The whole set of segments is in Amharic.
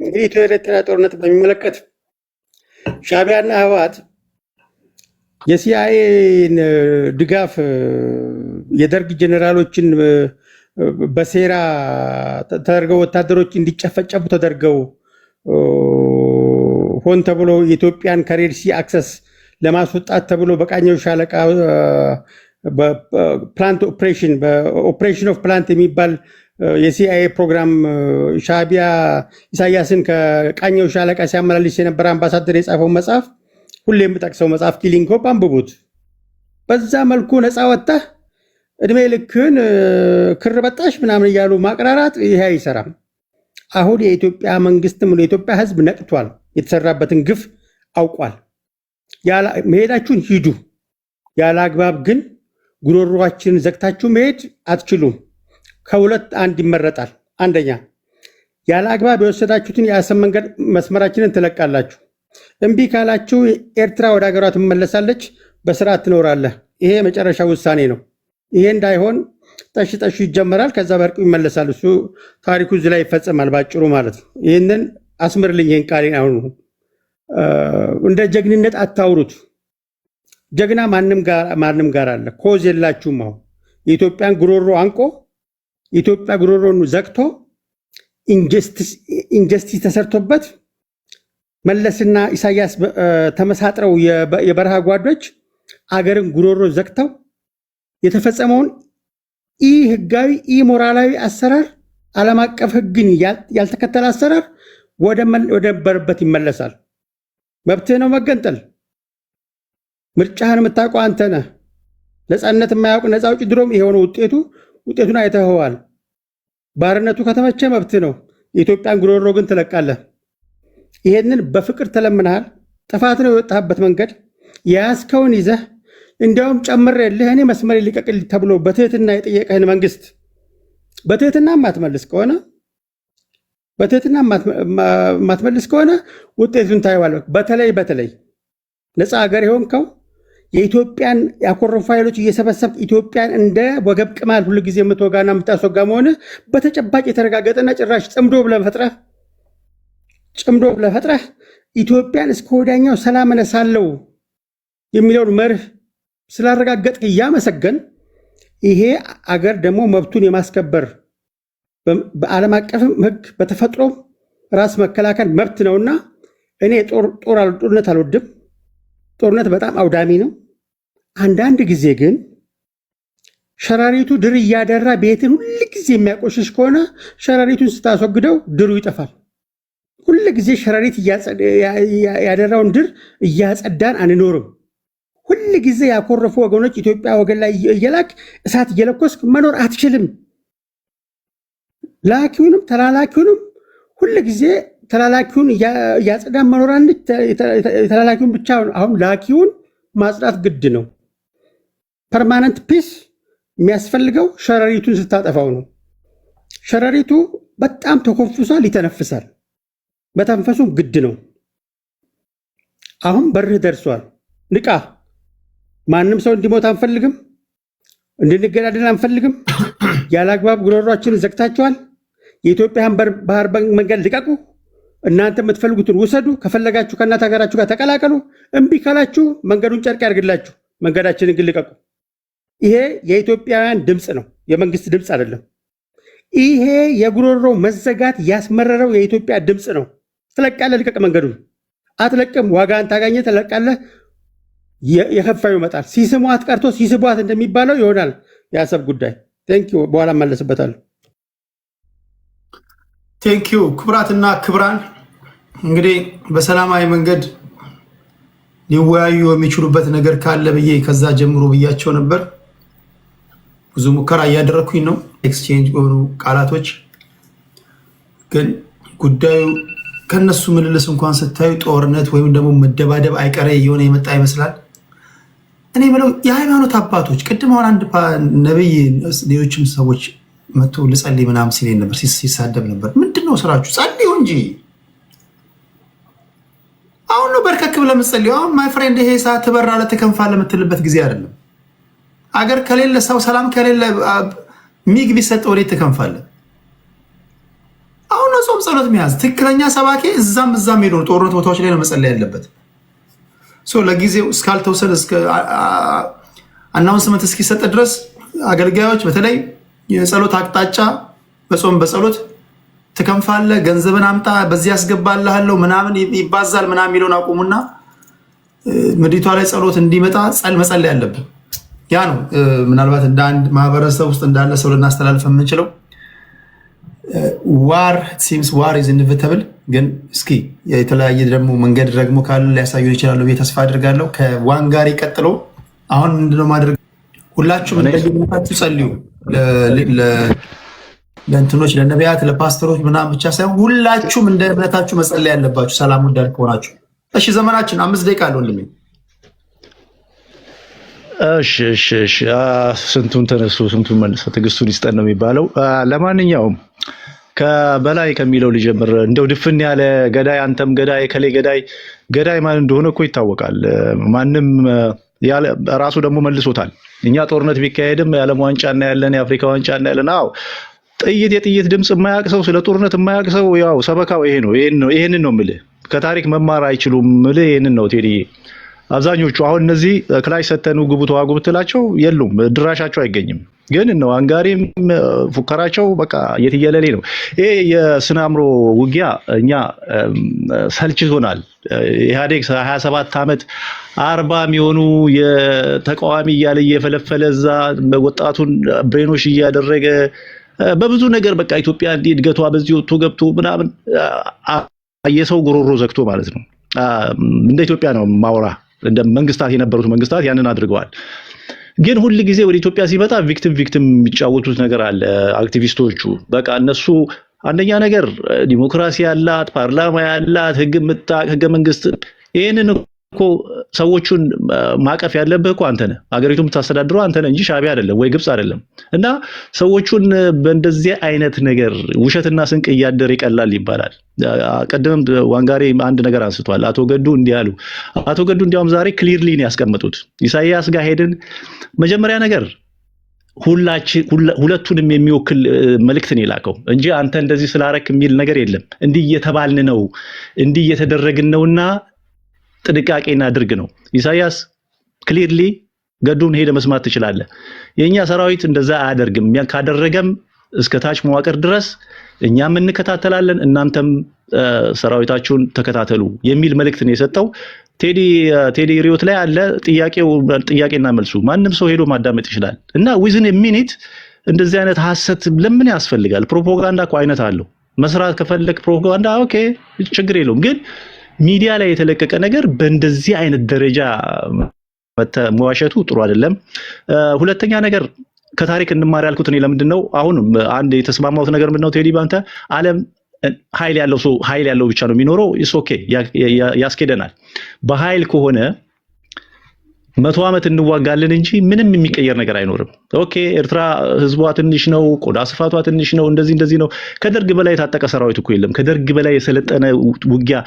እንግዲህ ኢትዮ ኤርትራ ጦርነት በሚመለከት ሻዕቢያና ህወሓት የሲአይኤን ድጋፍ የደርግ ጀነራሎችን በሴራ ተደርገው ወታደሮች እንዲጨፈጨፉ ተደርገው ሆን ተብሎ የኢትዮጵያን ከሬድ ሲ አክሰስ ለማስወጣት ተብሎ በቃኘው ሻለቃ በፕላንት ኦፕሬሽን ኦፍ ፕላንት የሚባል የሲአይኤ ፕሮግራም ሻዕቢያ ኢሳያስን ከቃኘው ሻለቃ ሲያመላልስ የነበረ አምባሳደር የጻፈው መጽሐፍ ሁሌ የምጠቅሰው መጽሐፍ ኪሊንግ ሆፕ አንብቡት። በዛ መልኩ ነፃ ወጣህ እድሜ ልክን ክር በጣሽ ምናምን እያሉ ማቅራራት ይሄ አይሰራም። አሁን የኢትዮጵያ መንግስትም የኢትዮጵያ ህዝብ ነቅቷል። የተሰራበትን ግፍ አውቋል። መሄዳችሁን ሂዱ፣ ያለ አግባብ ግን ጉሮሯችን ዘግታችሁ መሄድ አትችሉም። ከሁለት አንድ ይመረጣል። አንደኛ ያለ አግባብ የወሰዳችሁትን የአሰብ መንገድ መስመራችንን ትለቃላችሁ። እምቢ ካላችሁ ኤርትራ ወደ ሀገሯ ትመለሳለች፣ በስርዓት ትኖራለህ። ይሄ የመጨረሻ ውሳኔ ነው። ይሄ እንዳይሆን ጠሽ ጠሹ ይጀመራል፣ ከዛ በርቁ ይመለሳል። እሱ ታሪኩ እዚህ ላይ ይፈጸማል ባጭሩ ማለት ነው። ይህንን አስምርልኝ። ይህን ቃሌን አሁኑ እንደ ጀግንነት አታውሩት። ጀግና ማንም ጋር አለ። ኮዝ የላችሁም። አሁን የኢትዮጵያን ጉሮሮ አንቆ የኢትዮጵያ ጉሮሮን ዘግቶ ኢንጀስቲስ ተሰርቶበት መለስና ኢሳያስ ተመሳጥረው የበረሃ ጓዶች አገርን ጉሮሮ ዘግተው የተፈጸመውን ኢ ህጋዊ ኢ ሞራላዊ አሰራር ዓለም አቀፍ ህግን ያልተከተለ አሰራር ወደ ነበረበት ይመለሳል። መብትህ ነው መገንጠል። ምርጫህን የምታውቀው አንተ ነህ። ነፃነት የማያውቅ ነፃ አውጪ ድሮም የሆነ ውጤቱን አይተኸዋል። ባርነቱ ከተመቸ መብትህ ነው። የኢትዮጵያን ጉሮሮ ግን ትለቃለህ። ይሄንን በፍቅር ተለምነሃል። ጥፋት ነው የወጣህበት መንገድ። የያዝከውን ይዘህ እንዲያውም ጨምሬልህ እኔ መስመር ሊቀቅል ተብሎ በትህትና የጠየቀህን መንግስት በትህትና ማትመልስ ከሆነ ውጤቱን ታየዋለህ። በተለይ ነፃ ሀገር የሆንከው የኢትዮጵያን ያኮረፉ ኃይሎች እየሰበሰብ ኢትዮጵያን እንደ ወገብ ቅማል ሁሉ ጊዜ የምትወጋና የምታስወጋ መሆን በተጨባጭ የተረጋገጠና ጭራሽ ጽምዶ ብለህ ፈጥረህ ኢትዮጵያን እስከ ወዲያኛው ሰላም እነሳለሁ የሚለውን መርህ ስላረጋገጥክ እያመሰገን ይሄ አገር ደግሞ መብቱን የማስከበር በዓለም አቀፍም ህግ በተፈጥሮ ራስ መከላከል መብት ነውና እኔ ጦርነት አልወድም። ጦርነት በጣም አውዳሚ ነው። አንዳንድ ጊዜ ግን ሸራሪቱ ድር እያደራ ቤትን ሁል ጊዜ የሚያቆሽሽ ከሆነ ሸራሪቱን ስታስወግደው ድሩ ይጠፋል። ሁል ጊዜ ሸራሪት ያደራውን ድር እያጸዳን አንኖርም። ሁል ጊዜ ያኮረፉ ወገኖች ኢትዮጵያ ወገን ላይ እየላክ እሳት እየለኮስክ መኖር አትችልም። ላኪውንም ተላላኪውንም ሁል ጊዜ ተላላኪውን እያጸዳን መኖር አንድ ተላላኪውን ብቻ አሁን ላኪውን ማጽዳት ግድ ነው። ፐርማነንት ፒስ የሚያስፈልገው ሸረሪቱን ስታጠፋው ነው። ሸረሪቱ በጣም ተኮፍሷል፣ ይተነፍሳል። መተንፈሱ ግድ ነው። አሁን በርህ ደርሷል። ንቃ። ማንም ሰው እንዲሞት አንፈልግም፣ እንድንገዳደል አንፈልግም። ያለ አግባብ ጉሮሯችንን ዘግታችኋል። የኢትዮጵያን ባህር መንገድ ልቀቁ። እናንተ የምትፈልጉትን ውሰዱ። ከፈለጋችሁ ከእናት ሀገራችሁ ጋር ተቀላቀሉ። እምቢ ካላችሁ መንገዱን ጨርቅ ያርግላችሁ። መንገዳችንን ግን ልቀቁ። ይሄ የኢትዮጵያውያን ድምፅ ነው፣ የመንግስት ድምፅ አይደለም። ይሄ የጉሮሮ መዘጋት ያስመረረው የኢትዮጵያ ድምፅ ነው። ትለቃለህ፣ ልቀቅ። መንገዱን አትለቅም፣ ዋጋን ታገኘ፣ ትለቃለህ። የከፋዩ ይመጣል። ሲስሟት ቀርቶ ሲስቧት እንደሚባለው ይሆናል የአሰብ ጉዳይ። ቴንኪው። በኋላ መለስበታለሁ። ቴንኪው። ክቡራትና ክቡራን፣ እንግዲህ በሰላማዊ መንገድ ሊወያዩ የሚችሉበት ነገር ካለ ብዬ ከዛ ጀምሮ ብያቸው ነበር። ብዙ ሙከራ እያደረግኩኝ ነው፣ ኤክስቼንጅ በሆኑ ቃላቶች። ግን ጉዳዩ ከነሱ ምልልስ እንኳን ስታዩ ጦርነት ወይም ደግሞ መደባደብ አይቀሬ እየሆነ የመጣ ይመስላል። እኔ ብለው የሃይማኖት አባቶች ቅድም አሁን አንድ ነብይ ሌሎችም ሰዎች መቶ ልጸልይ ምናምን ሲል ነበር፣ ሲሳደብ ነበር። ምንድነው ስራችሁ? ጸልዩ እንጂ አሁን ነው በርከክ ብለህ የምትጸልዩ። አሁን ማይ ፍሬንድ ይሄ ሰዓት ትበራለህ ትከንፋለህ የምትልበት ጊዜ አይደለም። አገር ከሌለ ሰው ሰላም ከሌለ ሚግ ቢሰጥ ወዴት ትከንፋለህ? አሁን ነው ጾም ጸሎት የሚያዝ ትክክለኛ ሰባኪ እዛም ሄዶ ጦርነት ቦታዎች ላይ ነው መጸለይ ያለበት። ለጊዜው እስካልተወሰነ እስከ አናውንስመንት እስኪሰጥ ድረስ አገልጋዮች በተለይ የጸሎት አቅጣጫ በጾም በጸሎት ትከንፋለ ገንዘብን አምጣ በዚህ ያስገባልሃለሁ ምናምን ይባዛል ምናምን የሚለውን አቁሙና ምድሪቷ ላይ ጸሎት እንዲመጣ መጸለይ ያለብን ያ ነው። ምናልባት እንደ አንድ ማህበረሰብ ውስጥ እንዳለ ሰው ልናስተላልፍ የምንችለው ዋር ሲምስ ዋር ኢዝ ኢንቪተብል። ግን እስኪ የተለያየ ደግሞ መንገድ ደግሞ ካለ ሊያሳዩን ይችላሉ ብዬ ተስፋ አድርጋለሁ። ከዋንጋሪ ቀጥሎ አሁን ምንድነው ማድረግ ሁላችሁም እንደየእምነታችሁ ጸልዩ። ለእንትኖች ለነቢያት ለፓስተሮች ምናምን ብቻ ሳይሆን ሁላችሁም እንደ እምነታችሁ መጸለይ ያለባችሁ ሰላም ወዳድ ከሆናችሁ። እሺ ዘመናችን 5 ደቂቃ አለው እንደምን እሺ ስንቱን ተነሱ ስንቱን መልሰ ትዕግስቱን ይስጠን ነው የሚባለው። ለማንኛውም ከበላይ ከሚለው ልጀምር። እንደው ድፍን ያለ ገዳይ አንተም ገዳይ ከሌ ገዳይ ማን እንደሆነ እኮ ይታወቃል። ማንም ራሱ ደግሞ መልሶታል። እኛ ጦርነት ቢካሄድም የዓለም ዋንጫ እናያለን፣ የአፍሪካ ዋንጫ እናያለን። አዎ የጥይት ድምፅ የማያውቅ ሰው ስለ ጦርነት የማያውቅ ሰው ያው ሰበካው ይሄ ነው። ይሄንን ነው የምልህ። ከታሪክ መማር አይችሉም የምልህ ይሄንን ነው ቴዲ። አብዛኞቹ አሁን እነዚህ ክላሽ ሰተኑ ግቡ ተዋጉ ብትላቸው የሉም፣ ድራሻቸው አይገኝም። ግን ነው አንጋሪም ፉከራቸው በቃ የትየለሌ ነው። ይሄ የስነ አእምሮ ውጊያ እኛ ሰልችቶናል። ኢህአዴግ 27 ዓመት 40 የሚሆኑ የተቃዋሚ እያለ እየፈለፈለ እዛ ወጣቱን ብሬኖሽ እያደረገ በብዙ ነገር በቃ ኢትዮጵያ እንዲህ እድገቷ በዚህ ወጥቶ ገብቶ ምናምን የሰው ጉሮሮ ዘግቶ ማለት ነው። እንደ ኢትዮጵያ ነው ማውራ። እንደ መንግስታት የነበሩት መንግስታት ያንን አድርገዋል። ግን ሁል ጊዜ ወደ ኢትዮጵያ ሲመጣ ቪክቲም የሚጫወቱት ነገር አለ። አክቲቪስቶቹ በቃ እነሱ አንደኛ ነገር ዲሞክራሲ ያላት ፓርላማ ያላት ህገ መንግስት ይሄንን እኮ ሰዎቹን ማቀፍ ያለብህ እኮ አንተ ነህ። አገሪቱን የምታስተዳድረው አንተ ነህ እንጂ ሻዕቢያ አይደለም ወይ ግብጽ አይደለም። እና ሰዎቹን በእንደዚህ አይነት ነገር ውሸትና ስንቅ እያደር ይቀላል ይባላል። ቀደም ዋንጋሪ አንድ ነገር አንስቷል። አቶ ገዱ እንዲህ አሉ። አቶ ገዱ እንዲያውም ዛሬ ክሊርሊ ነው ያስቀመጡት። ኢሳያስ ጋር ሄድን መጀመሪያ ነገር ሁለቱንም የሚወክል መልእክት ነው የላከው እንጂ አንተ እንደዚህ ስላረክ የሚል ነገር የለም። እንዲህ እየተባልን ነው እንዲህ እየተደረግን ነውና ጥንቃቄ እናድርግ ነው። ኢሳያስ ክሊርሊ ገዱን ሄደ መስማት ትችላለህ። የኛ ሰራዊት እንደዛ አያደርግም። ካደረገም እስከ ታች መዋቅር ድረስ እኛም እንከታተላለን፣ እናንተም ሰራዊታችሁን ተከታተሉ የሚል መልእክት ነው የሰጠው። ቴዲ ሪዮት ላይ አለ ጥያቄና መልሱ ማንም ሰው ሄዶ ማዳመጥ ይችላል። እና ዊዝን ሚኒት እንደዚህ አይነት ሐሰት ለምን ያስፈልጋል? ፕሮፓጋንዳ እኮ አይነት አለው። መስራት ከፈለክ ፕሮፓጋንዳ ኦኬ ችግር የለውም። ግን ሚዲያ ላይ የተለቀቀ ነገር በእንደዚህ አይነት ደረጃ መዋሸቱ ጥሩ አይደለም። ሁለተኛ ነገር ከታሪክ እንማር ያልኩት እኔ ለምንድን ነው አሁን አንድ የተስማማሁት ነገር ምንድነው ቴዲ ባንተ ዓለም ኃይል ያለው ብቻ ነው የሚኖረው። ኢስ ኦኬ ያስኬደናል። በኃይል ከሆነ 100 ዓመት እንዋጋለን እንጂ ምንም የሚቀየር ነገር አይኖርም። ኦኬ ኤርትራ ህዝቧ ትንሽ ነው፣ ቆዳ ስፋቷ ትንሽ ነው፣ እንደዚህ ነው። ከደርግ በላይ የታጠቀ ሰራዊት እኮ የለም። ከደርግ በላይ የሰለጠነ ውጊያ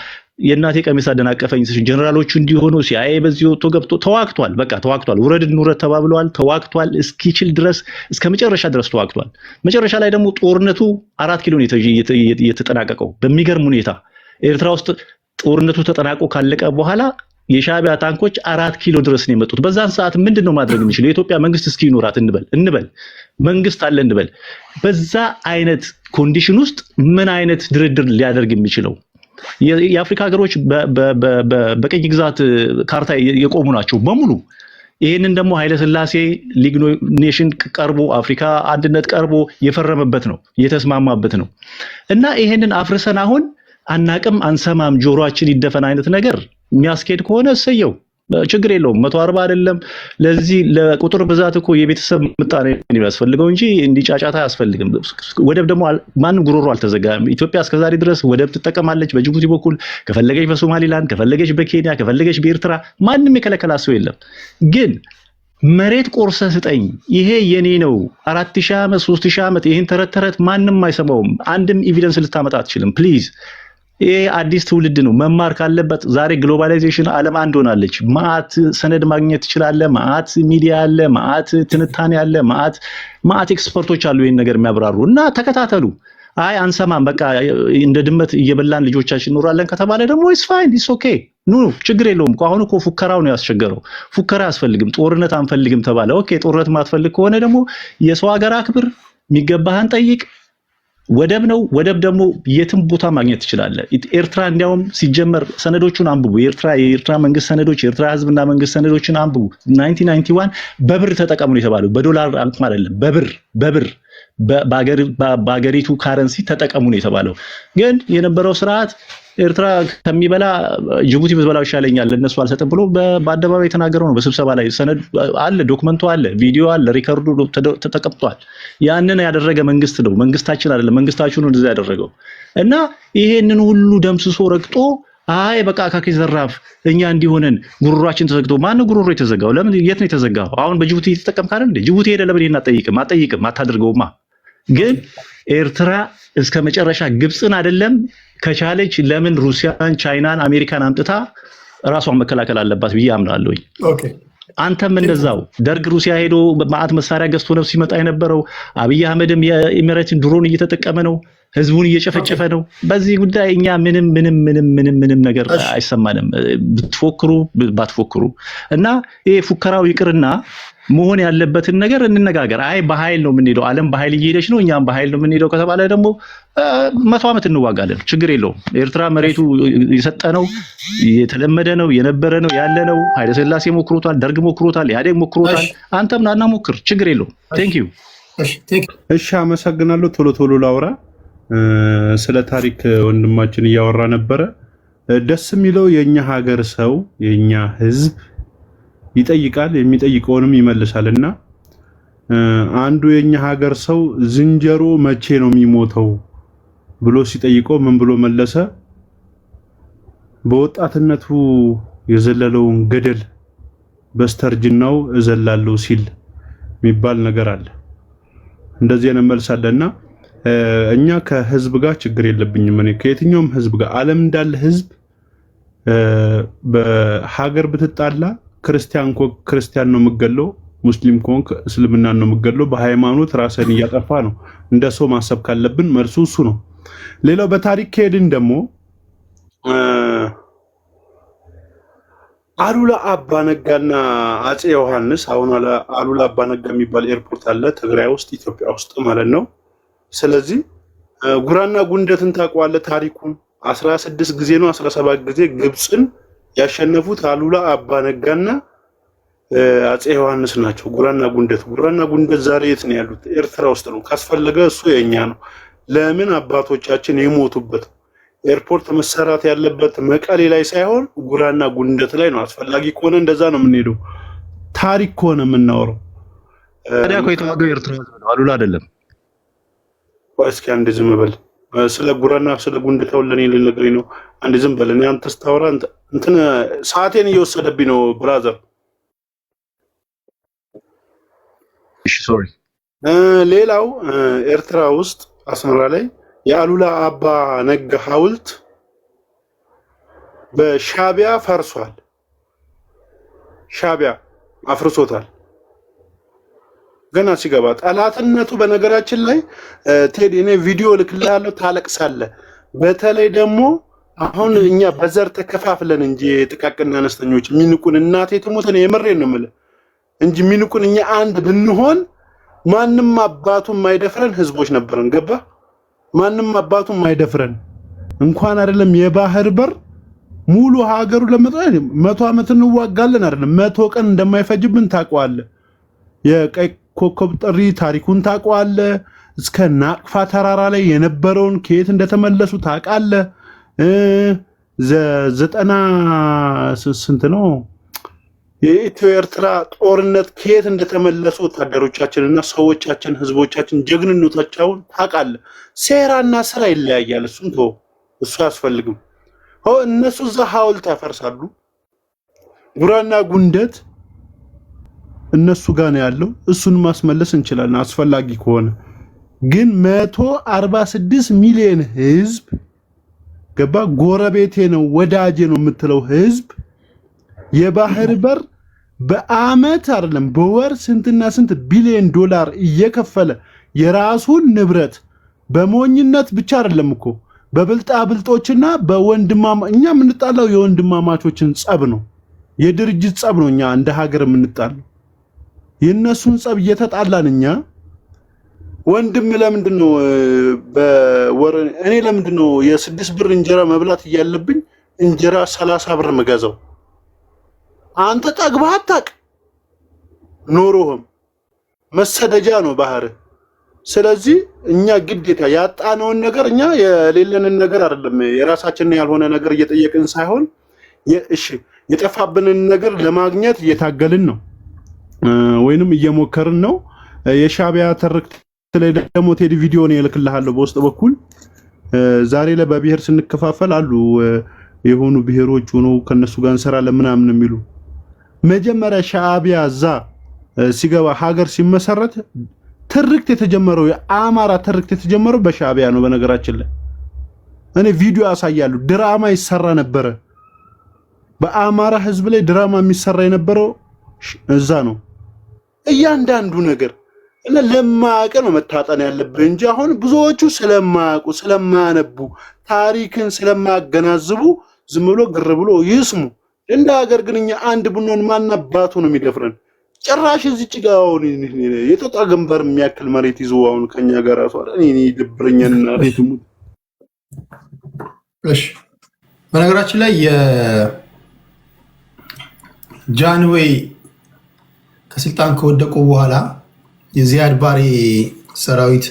የእናቴ ቀሚስ አደናቀፈኝ ጀነራሎቹ እንዲሆኑ ሲአይኤ በዚህ ወጥቶ ገብቶ ተዋግቷል። በቃ ተዋግቷል። ውረድ እንውረድ ተባብለዋል። ተዋግቷል እስኪችል ድረስ እስከ መጨረሻ ድረስ ተዋግቷል። መጨረሻ ላይ ደግሞ ጦርነቱ 4 ኪሎ የተጠናቀቀው በሚገርም ሁኔታ ኤርትራ ውስጥ ጦርነቱ ተጠናቆ ካለቀ በኋላ የሻዕቢያ ታንኮች 4 ኪሎ ድረስ ነው የመጡት። በዛን ሰዓት ምንድነው ማድረግ የሚችለው? የኢትዮጵያ መንግስት እስኪ ይኖራት እንበል መንግስት አለ እንበል። በዛ አይነት ኮንዲሽን ውስጥ ምን አይነት ድርድር ሊያደርግ የሚችለው? የአፍሪካ ሀገሮች በቀኝ ግዛት ካርታ የቆሙ ናቸው በሙሉ። ይሄንን ደግሞ ኃይለ ሥላሴ ሊግ ኔሽን ቀርቦ አፍሪካ አንድነት ቀርቦ የፈረመበት ነው የተስማማበት ነው። እና ይሄንን አፍርሰን አሁን አናቅም አንሰማም ጆሮአችን ይደፈን አይነት ነገር የሚያስኬድ ከሆነ እሰየው ችግር የለውም። 140 አይደለም። ለዚህ ለቁጥር ብዛት እኮ የቤተሰብ ምጣኔ የሚያስፈልገው እንጂ እንዲጫጫታ አያስፈልግም። ወደብ ደግሞ ማንም ጉሮሮ አልተዘጋም። ኢትዮጵያ እስከዛሬ ድረስ ወደብ ትጠቀማለች በጅቡቲ በኩል፣ ከፈለገች በሶማሊላንድ፣ ከፈለገች በኬንያ፣ ከፈለገች በኤርትራ። ማንም የከለከላት ሰው የለም። ግን መሬት ቆርሰ ስጠኝ ይሄ የኔ ነው 4000 ዓመት 3000 ዓመት ይሄን ተረት ማንም አይሰማውም። አንድም ኤቪደንስ ልታመጣ አትችልም። ፕሊዝ ይሄ አዲስ ትውልድ ነው መማር ካለበት። ዛሬ ግሎባላይዜሽን ዓለም አንድ ሆናለች። ማአት ሰነድ ማግኘት ትችላለህ። ማአት ሚዲያ አለ፣ ማአት ትንታኔ አለ፣ ማአት ኤክስፐርቶች አሉ ይሄን ነገር የሚያብራሩ እና ተከታተሉ። አይ አንሰማም በቃ እንደ ድመት እየበላን ልጆቻችን እንኖራለን ከተባለ ደግሞ ኢትስ ፋይን ኢትስ ኦኬ ኑ ችግር የለውም እኮ። አሁን እኮ ፉከራው ነው ያስቸገረው። ፉከራ አያስፈልግም፣ ጦርነት አንፈልግም ተባለ። ኦኬ ጦርነት ማትፈልግ ከሆነ ደግሞ የሰው ሀገር አክብር፣ የሚገባህን ጠይቅ። ወደብ ነው፣ ወደብ ደግሞ የትም ቦታ ማግኘት ትችላለህ። ኤርትራ እንዲያውም ሲጀመር ሰነዶቹን አንብቡ። የኤርትራ መንግስት ሰነዶች፣ የኤርትራ ህዝብና መንግስት ሰነዶችን አንብቡ። 1991 በብር ተጠቀሙ ነው የተባለው፣ በዶላር እንኳን አይደለም፣ በብር በአገሪቱ ካረንሲ ተጠቀሙ ነው የተባለው። ግን የነበረው ስርዓት ኤርትራ ከሚበላ ጅቡቲ ብትበላው ይሻለኛል ለነሱ አልሰጥም ብሎ በአደባባይ የተናገረው ነው። በስብሰባ ላይ ሰነድ አለ፣ ዶክመንቱ አለ፣ ቪዲዮ አለ፣ ሪከርዱ ተቀምጧል። ያንን ያደረገ መንግስት ነው፣ መንግስታችን አይደለም። መንግስታችሁ ነው እንደዛ ያደረገው እና ይሄንን ሁሉ ደምስሶ ረግጦ አይ በቃ አካኪ ዘራፍ እኛ እንዲሆነን ጉሮሯችን ተዘግቶ ማነው ጉሮሮ የተዘጋው? ለምን የት ነው የተዘጋው? አሁን በጅቡቲ ተጠቀምክ አይደል እንዴ? ጅቡቲ ሄደ ለምን ይሄን አትጠይቅም አታደርገውማ። ግን ኤርትራ እስከ መጨረሻ ግብፅን አይደለም ከቻለች ለምን ሩሲያን፣ ቻይናን፣ አሜሪካን አምጥታ ራሷን መከላከል አለባት ብዬ አምናለሁ። ኦኬ አንተም እንደዛው ደርግ ሩሲያ ሄዶ ማአት መሳሪያ ገዝቶ ነው ሲመጣ የነበረው። አብይ አህመድም የኢሚሬትን ድሮን እየተጠቀመ ነው፣ ህዝቡን እየጨፈጨፈ ነው። በዚህ ጉዳይ እኛ ምንም ነገር አይሰማንም፣ ብትፎክሩ ባትፎክሩ። እና ይሄ ፉከራው ይቅርና መሆን ያለበትን ነገር እንነጋገር። አይ በኃይል ነው የምንሄደው፣ ዓለም በኃይል እየሄደች ነው፣ እኛም በኃይል ነው የምንሄደው ከተባለ ደግሞ 100 ዓመት እንዋጋለን፣ ችግር የለውም። ኤርትራ መሬቱ የሰጠ ነው፣ የተለመደ ነው፣ የነበረ ነው፣ ያለ ነው። ኃይለ ሥላሴ ሞክሮታል፣ ደርግ ሞክሮታል፣ ኢህአዴግ ሞክሮታል። አንተም ናና ሞክር፣ ችግር የለውም። ቴንክ ዩ። እሺ አመሰግናለሁ። ቶሎ ላውራ። ስለ ታሪክ ወንድማችን እያወራ ነበረ። ደስ የሚለው የኛ ሀገር ሰው የኛ ህዝብ ይጠይቃል፣ የሚጠይቀውንም ይመልሳልና አንዱ የኛ ሀገር ሰው ዝንጀሮ መቼ ነው የሚሞተው ብሎ ሲጠይቀው ምን ብሎ መለሰ? በወጣትነቱ የዘለለውን ገደል በስተርጅናው እዘላለሁ ሲል የሚባል ነገር አለ። እንደዚህ አይነት መልስ አለና እኛ ከህዝብ ጋር ችግር የለብኝም። እኔ ከየትኛውም ህዝብ ጋር ዓለም እንዳለ ህዝብ በሀገር ብትጣላ ክርስቲያን ነው የምገለው፣ ሙስሊም ኮንክ እስልምና ነው የምገለው። በሃይማኖት ራስን እያጠፋ ነው። እንደ ሰው ማሰብ ካለብን መልሱ እሱ ነው። ሌላው በታሪክ ከሄድን ደግሞ አሉላ አባ ነጋና አፄ ዮሐንስ፣ አሁን አሉላ አባ ነጋ የሚባል ኤርፖርት አለ ትግራይ ውስጥ ኢትዮጵያ ውስጥ ማለት ነው። ስለዚህ ጉራና ጉንደትን ታውቀዋለህ? ታሪኩን 16 ጊዜ ነው 17 ጊዜ ግብፅን ያሸነፉት አሉላ አባ ነጋና አፄ ዮሐንስ ናቸው። ጉራና ጉንደት ዛሬ የት ነው ያሉት? ኤርትራ ውስጥ ነው። ካስፈለገ እሱ የኛ ነው። ለምን አባቶቻችን የሞቱበት ኤርፖርት መሰራት ያለበት መቀሌ ላይ ሳይሆን ጉራና ጉንደት ላይ ነው። አስፈላጊ ከሆነ እንደዛ ነው የምንሄደው። ታሪክ ከሆነ የምናወራው ታዲያ እኮ የተዋጋው ኤርትራ ነው፣ አሉላ አይደለም። እስኪ አንድ ዝም በል። ስለ ጉራና ስለ ጉንደት ለኔ ልነግረኝ ነው። አንድ ዝም በል። እኔ አንተ ስታወራ እንትን ሰዓቴን እየወሰደብኝ ነው ብራዘር። እሺ ሶሪ። ሌላው ኤርትራ ውስጥ አስመራ ላይ የአሉላ አባ ነጋ ሐውልት በሻቢያ ፈርሷል። ሻቢያ አፍርሶታል። ገና ሲገባ ጠላትነቱ በነገራችን ላይ ቴዲ እኔ ቪዲዮ ልክልሃለሁ፣ ታለቅሳለህ። በተለይ ደግሞ አሁን እኛ በዘር ተከፋፍለን እንጂ ጥቃቅንና አነስተኞች ሚንቁን እናቴ ትሞት ነው የምሬን ነው የምልህ እንጂ ሚንቁን እኛ አንድ ብንሆን ማንም አባቱ የማይደፍረን ህዝቦች ነበርን። ገባ? ማንም አባቱ የማይደፍረን እንኳን አይደለም የባህር በር ሙሉ ሀገሩ ለመጥራት 100 ዓመት እንዋጋለን አይደለም 100 ቀን እንደማይፈጅብን ታውቀዋለህ። የቀይ ኮከብ ጥሪ ታሪኩን ታውቀዋለህ። እስከ ናቅፋ ተራራ ላይ የነበረውን ከየት እንደተመለሱ ታውቃለህ። 90 ስንት ነው የኢትዮ ኤርትራ ጦርነት ከየት እንደተመለሱ ወታደሮቻችንና ሰዎቻችን ህዝቦቻችን ጀግንነታቸውን ታውቃለህ። ሴራና ስራ ይለያያል። እሱን ተው፣ እሱ አያስፈልግም። እነሱ እዛ ሐውልት ያፈርሳሉ። ጉራና ጉንደት እነሱ ጋር ነው ያለው። እሱን ማስመለስ እንችላለን አስፈላጊ ከሆነ። ግን 146 ሚሊዮን ህዝብ ገባ? ጎረቤቴ ነው ወዳጄ ነው የምትለው ህዝብ የባህር በር በአመት አይደለም በወር ስንትና ስንት ቢሊዮን ዶላር እየከፈለ የራሱን ንብረት በሞኝነት ብቻ አይደለም እኮ በብልጣ ብልጦችና እኛ የምንጣላው የወንድማማቾችን ጸብ ነው፣ የድርጅት ጸብ ነው። እኛ እንደ ሀገር የምንጣላው የነሱን ጸብ እየተጣላን እኛ ወንድም ለምንድን ነው እኔ ለምንድን ነው የ6 ብር እንጀራ መብላት እያለብኝ እንጀራ 30 ብር መገዛው? አንተ ጠግበህ አታውቅ ኖሮህም መሰደጃ ነው ባህር። ስለዚህ እኛ ግዴታ ያጣነውን ነገር እኛ የሌለንን ነገር አይደለም የራሳችንን ያልሆነ ነገር እየጠየቅን ሳይሆን እሺ የጠፋብንን ነገር ለማግኘት እየታገልን ነው ወይንም እየሞከርን ነው። የሻቢያ ትርክት ላይ ደግሞ ቴዲ ቪዲዮ ነው እልክልሃለሁ በውስጥ በኩል ዛሬ ላይ በብሔር ስንከፋፈል አሉ የሆኑ ብሔሮች ሆኖ ከነሱ ጋር እንሰራለን ምናምን የሚሉ መጀመሪያ ሻቢያ እዛ ሲገባ ሀገር ሲመሰረት ትርክት የተጀመረው የአማራ ትርክት የተጀመረው በሻቢያ ነው። በነገራችን ላይ እኔ ቪዲዮ ያሳያሉ። ድራማ ይሰራ ነበረ በአማራ ህዝብ ላይ ድራማ የሚሰራ የነበረው እዛ ነው። እያንዳንዱ ነገር እና ለማያውቅ ነው መታጠን ያለብህ እንጂ አሁን ብዙዎቹ ስለማያውቁ ስለማያነቡ ታሪክን ስለማያገናዝቡ ዝም ብሎ ግር ብሎ ይስሙ። እንደ ሀገር ግን እኛ አንድ ብንሆን ማናባቱ ነው የሚደፍረን? ጭራሽ እዚህ ጭጋውን የጦጣ ገንበር የሚያክል መሬት ይዞ አሁን ከኛ ጋር አሷል። እኔ ድብረኛና ሬትሙ እሺ። በነገራችን ላይ የጃንሆይ ከስልጣን ከወደቁ በኋላ የዚያድ ባሬ ሰራዊት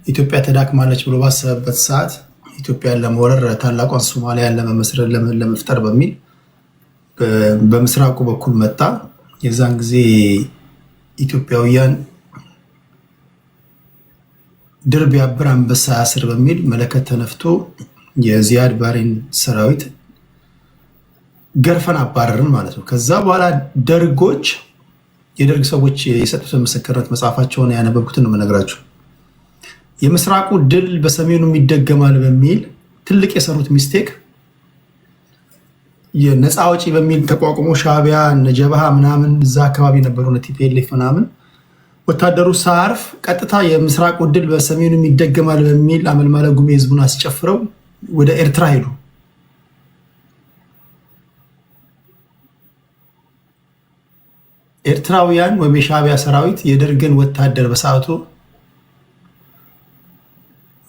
ኢትዮጵያ ተዳክማለች ብሎ ባሰበበት ሰዓት ኢትዮጵያን ለመወረር ታላቋን ሶማሊያን ለመፍጠር በሚል በምስራቁ በኩል መጣ። የዛን ጊዜ ኢትዮጵያውያን ድር ቢያብር አንበሳ ያስር በሚል መለከት ተነፍቶ የዚያድ ባሬን ሰራዊት ገርፈን አባረርን ማለት ነው። ከዛ በኋላ ደርጎች የደርግ ሰዎች የሰጡትን ምስክርነት መጽሐፋቸውን ያነበብኩትን ነው የምነግራችሁ። የምስራቁ ድል በሰሜኑ ይደገማል በሚል ትልቅ የሰሩት ሚስቴክ የነፃ አውጪ በሚል ተቋቁሞ ሻቢያ ነጀባሃ ምናምን እዛ አካባቢ ነበሩ ቲፒኤልኤፍ ምናምን ወታደሩ ሳርፍ ቀጥታ የምስራቁ ድል በሰሜኑ ይደገማል በሚል አመልማለ ጉሜ ህዝቡን አስጨፍረው ወደ ኤርትራ ሄዱ። ኤርትራውያን ወይም የሻቢያ ሰራዊት የደርግን ወታደር በሰዓቱ